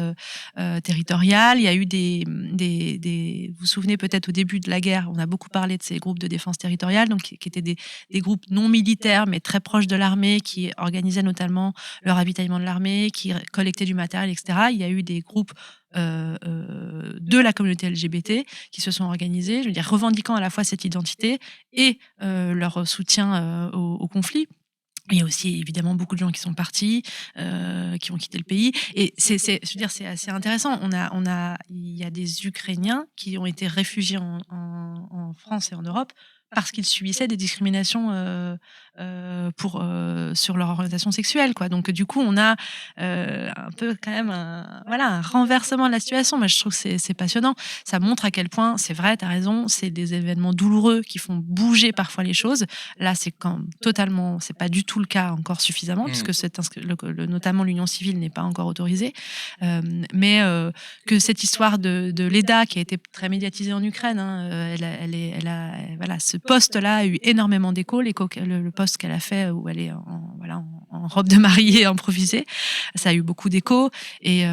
territoriale. Il y a eu vous vous souvenez peut-être au début de la guerre, on a beaucoup parlé de ces groupes de défense territoriale, donc qui étaient des groupes non militaires mais très proches de l'armée, qui organisaient notamment le ravitaillement de l'armée, qui collectaient du matériel, etc. Il y a eu des groupes de la communauté LGBT qui se sont organisés, je veux dire, revendiquant à la fois cette identité et leur soutien au conflit. Il y a aussi évidemment beaucoup de gens qui sont partis, qui ont quitté le pays, et je veux dire, c'est assez intéressant. Il y a des Ukrainiens qui ont été réfugiés en France et en Europe parce qu'ils subissaient des discriminations sur leur orientation sexuelle, quoi. Donc du coup, on a un peu quand même un renversement de la situation. Mais je trouve que c'est passionnant. Ça montre à quel point, c'est vrai, t'as raison, c'est des événements douloureux qui font bouger parfois les choses. Là, c'est pas du tout le cas encore suffisamment, puisque notamment l'union civile n'est pas encore autorisée. Mais que cette histoire de l'EDA qui a été très médiatisée en Ukraine, ce poste-là a eu énormément d'écho, le poste qu'elle a fait où elle est en robe de mariée improvisée, ça a eu beaucoup d'écho, et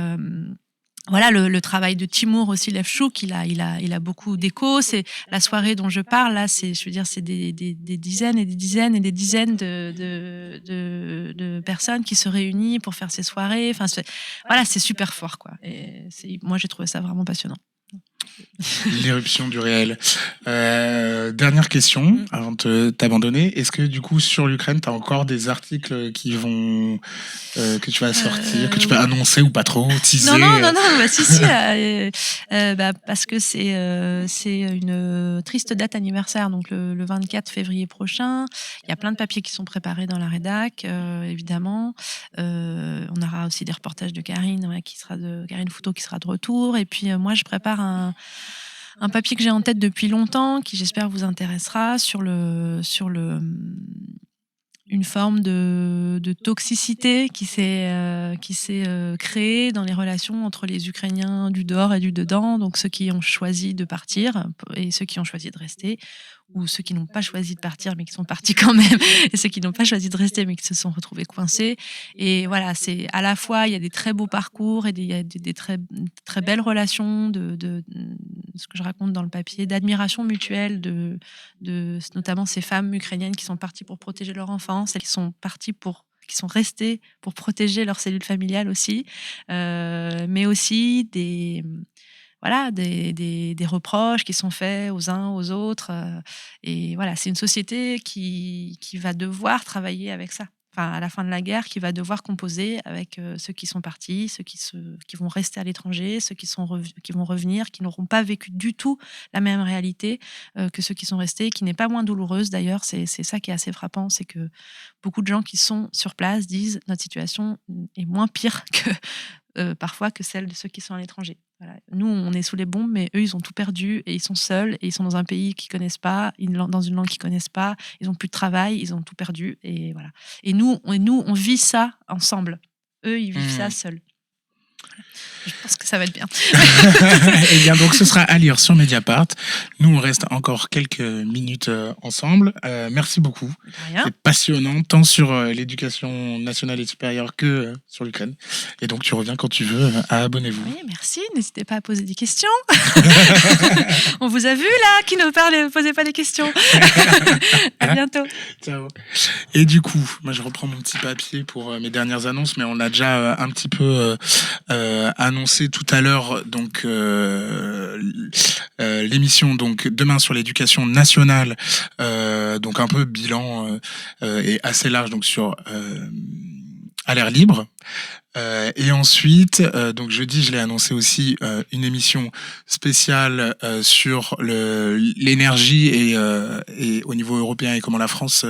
voilà, le travail de Timur aussi, Lefchouk, il a beaucoup d'écho. C'est la soirée dont je parle là, c'est des dizaines et des dizaines et des dizaines de personnes qui se réunissent pour faire ces soirées. Enfin, voilà, c'est super fort, quoi. Et moi, j'ai trouvé ça vraiment passionnant. L'éruption du réel. Dernière question avant de t'abandonner. Est-ce que du coup sur l'Ukraine, tu as encore des articles qui vont que tu vas sortir, que tu vas annoncer ou pas trop, teaser? Non. Bah, si. Parce que c'est une triste date anniversaire, donc le 24 février prochain. Il y a plein de papiers qui sont préparés dans la rédac, évidemment. On aura aussi des reportages de Karine, Karine Fouteau qui sera de retour. Et puis moi, je prépare un papier que j'ai en tête depuis longtemps, qui j'espère vous intéressera, sur une forme de toxicité qui s'est créée dans les relations entre les Ukrainiens du dehors et du dedans, donc ceux qui ont choisi de partir et ceux qui ont choisi de rester, ou ceux qui n'ont pas choisi de partir mais qui sont partis quand même, et ceux qui n'ont pas choisi de rester mais qui se sont retrouvés coincés. Et voilà, c'est à la fois, il y a des très beaux parcours et il y a des très, très belles relations, de ce que je raconte dans le papier, d'admiration mutuelle de notamment ces femmes ukrainiennes qui sont parties pour protéger leur enfant, celles qui sont restées pour protéger leur cellule familiale aussi, mais aussi des reproches qui sont faits aux uns aux autres. Et voilà, c'est une société qui va devoir travailler avec ça. Enfin, à la fin de la guerre, qui va devoir composer avec ceux qui sont partis, ceux qui vont rester à l'étranger, ceux qui vont revenir, qui n'auront pas vécu du tout la même réalité que ceux qui sont restés, qui n'est pas moins douloureuse d'ailleurs. C'est ça qui est assez frappant, c'est que beaucoup de gens qui sont sur place disent notre situation est moins pire que parfois que celle de ceux qui sont à l'étranger. Voilà. Nous, on est sous les bombes, mais eux, ils ont tout perdu et ils sont seuls et ils sont dans un pays qu'ils connaissent pas, dans une langue qu'ils connaissent pas, ils ont plus de travail, ils ont tout perdu et voilà. Et nous, on vit ça ensemble. Eux, ils vivent ça seuls. Voilà. Je pense que ça va être bien. Eh bien, donc, ce sera à lire sur Mediapart. Nous, on reste encore quelques minutes ensemble. Merci beaucoup. C'est passionnant, tant sur l'éducation nationale et supérieure que sur l'Ukraine. Et donc, tu reviens quand tu veux à Abonnez-vous. Oui, merci. N'hésitez pas à poser des questions. On vous a vu, là, qui ne posez pas des questions. À bientôt. Ciao. Et du coup, moi, je reprends mon petit papier pour mes dernières annonces, mais on a déjà un petit peu annoncé tout à l'heure donc l'émission donc demain sur l'éducation nationale, donc un peu bilan et assez large donc sur à l'air libre. Et ensuite, donc jeudi, je l'ai annoncé aussi, une émission spéciale sur l'énergie et au niveau européen et comment la France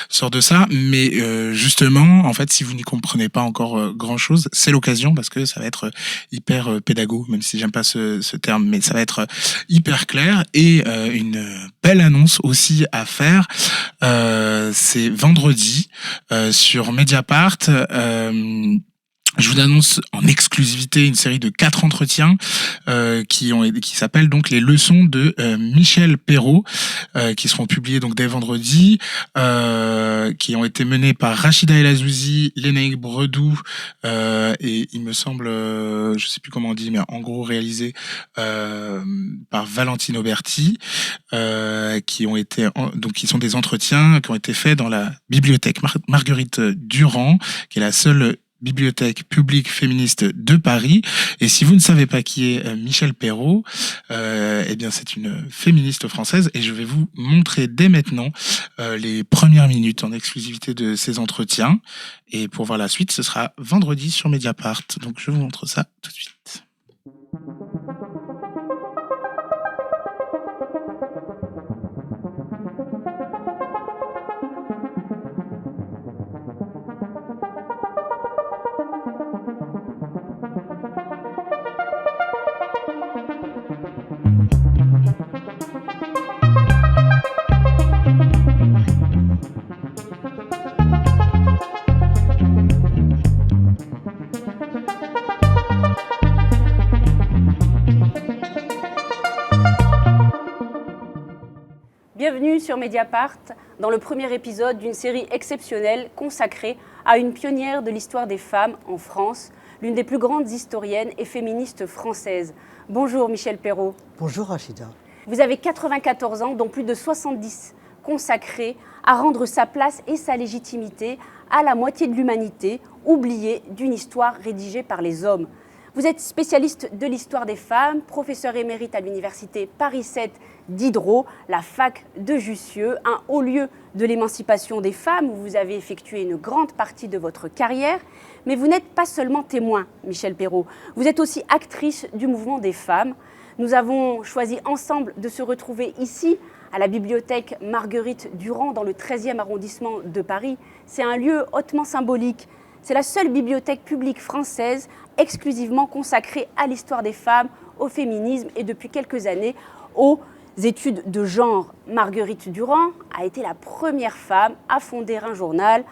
sort de ça. Mais justement, en fait, si vous n'y comprenez pas encore grand-chose, c'est l'occasion parce que ça va être hyper pédago, même si j'aime pas ce terme, mais ça va être hyper clair. Et une belle annonce aussi à faire, c'est vendredi sur Mediapart. Je vous annonce en exclusivité une série de 4 entretiens qui s'appellent donc les leçons de Michel Perrault, qui seront publiés donc dès vendredi, qui ont été menés par Rachida El Azouzi, Lénaïque Bredou et il me semble, je sais plus comment on dit, mais en gros réalisés par Valentine Auberti, qui sont des entretiens qui ont été faits dans la bibliothèque Marguerite Durand, qui est la seule bibliothèque publique féministe de Paris. Et si vous ne savez pas qui est Michel Perrault, eh bien c'est une féministe française et je vais vous montrer dès maintenant les premières minutes en exclusivité de ces entretiens. Et pour voir la suite, ce sera vendredi sur Mediapart. Donc je vous montre ça tout de suite. Bienvenue sur Mediapart dans le premier épisode d'une série exceptionnelle consacrée à une pionnière de l'histoire des femmes en France, l'une des plus grandes historiennes et féministes françaises. Bonjour Michel Perrault. Bonjour Rachida. Vous avez 94 ans, dont plus de 70 consacrés à rendre sa place et sa légitimité à la moitié de l'humanité, oubliée d'une histoire rédigée par les hommes. Vous êtes spécialiste de l'histoire des femmes, professeur émérite à l'université Paris 7 Diderot, la fac de Jussieu, un haut lieu de l'émancipation des femmes où vous avez effectué une grande partie de votre carrière. Mais vous n'êtes pas seulement témoin, Michel Perrault. Vous êtes aussi actrice du mouvement des femmes. Nous avons choisi ensemble de se retrouver ici, à la bibliothèque Marguerite Durand, dans le 13e arrondissement de Paris. C'est un lieu hautement symbolique. C'est la seule bibliothèque publique française exclusivement consacrée à l'histoire des femmes, au féminisme et depuis quelques années aux études de genre. Marguerite Durand a été la première femme à fonder un journal,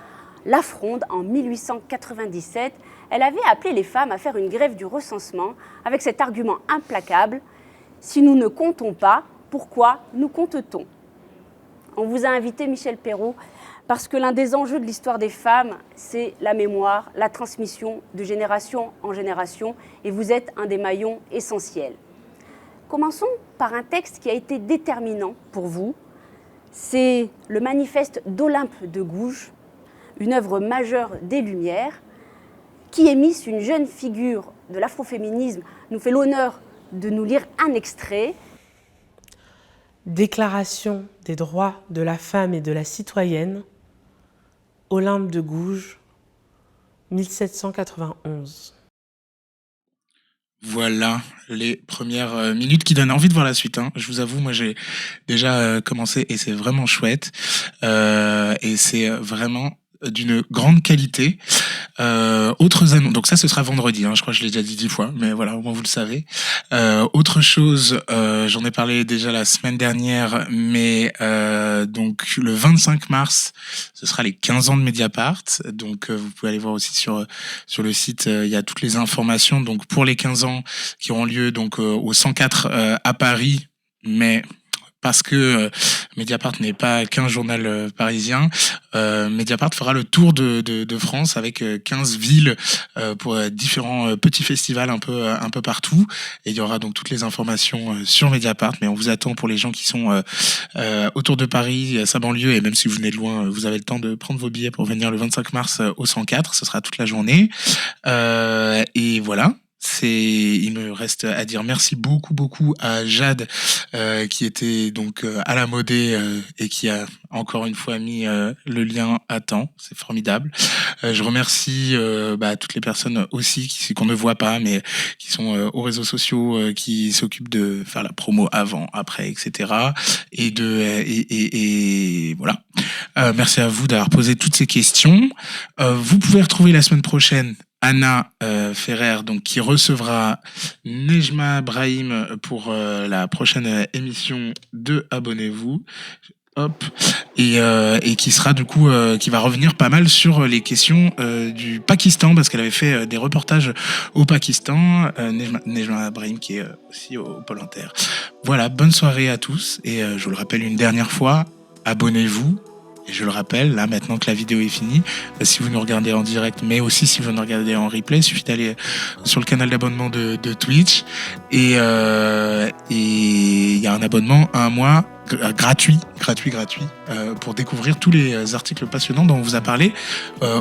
La Fronde, en 1897. Elle avait appelé les femmes à faire une grève du recensement avec cet argument implacable: si nous ne comptons pas, pourquoi nous compte-t-on ? On vous a invité, Michel Perrault, parce que l'un des enjeux de l'histoire des femmes, c'est la mémoire, la transmission de génération en génération, et vous êtes un des maillons essentiels. Commençons par un texte qui a été déterminant pour vous. C'est le manifeste d'Olympe de Gouges, une œuvre majeure des Lumières, qui émisse une jeune figure de l'afroféminisme, nous fait l'honneur de nous lire un extrait. Déclaration des droits de la femme et de la citoyenne, Olympe de Gouges, 1791. Voilà les premières minutes qui donnent envie de voir la suite. Je vous avoue, moi j'ai déjà commencé et c'est vraiment chouette. Et c'est vraiment d'une grande qualité. Autres annonces, donc ça ce sera vendredi, je crois que je l'ai déjà dit 10 fois, mais voilà, au moins vous le savez. Autre chose, j'en ai parlé déjà la semaine dernière, mais donc le 25 mars, ce sera les 15 ans de Mediapart, donc vous pouvez aller voir aussi sur le site, il y a toutes les informations, donc pour les 15 ans qui auront lieu donc au 104 à Paris, mais parce que Mediapart n'est pas qu'un journal parisien, Mediapart fera le tour de France avec 15 villes pour différents petits festivals un peu partout. Et il y aura donc toutes les informations sur Mediapart. Mais on vous attend pour les gens qui sont autour de Paris, sa banlieue, et même si vous venez de loin, vous avez le temps de prendre vos billets pour venir le 25 mars au 104. Ce sera toute la journée. Et voilà. Il me reste à dire merci beaucoup à Jade qui était donc à la modée et qui a encore une fois mis le lien à temps, c'est formidable. Je remercie toutes les personnes aussi qu'on ne voit pas mais qui sont aux réseaux sociaux, qui s'occupent de faire la promo avant, après, etc. Et voilà. Merci à vous d'avoir posé toutes ces questions. Vous pouvez retrouver la semaine prochaine Anna Ferrer, donc qui recevra Nejma Brahim pour la prochaine émission de Abonnez-vous. Hop, et qui sera du coup qui va revenir pas mal sur les questions du Pakistan, parce qu'elle avait fait des reportages au Pakistan. Nejma Brahim qui est aussi au Pôle Inter. Voilà, bonne soirée à tous, et je vous le rappelle une dernière fois, abonnez-vous. Et je le rappelle, là, maintenant que la vidéo est finie, si vous nous regardez en direct, mais aussi si vous nous regardez en replay, il suffit d'aller sur le canal d'abonnement de Twitch. Et il y a un abonnement à un mois gratuit, pour découvrir tous les articles passionnants dont on vous a parlé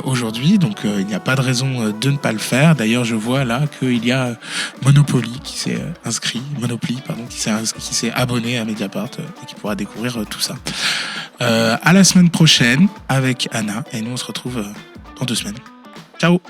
aujourd'hui. Donc, il n'y a pas de raison de ne pas le faire. D'ailleurs, je vois là qu'il y a Monopoly qui s'est abonné à Mediapart et qui pourra découvrir tout ça. À la semaine prochaine avec Anna, et nous on se retrouve dans 2 semaines. Ciao!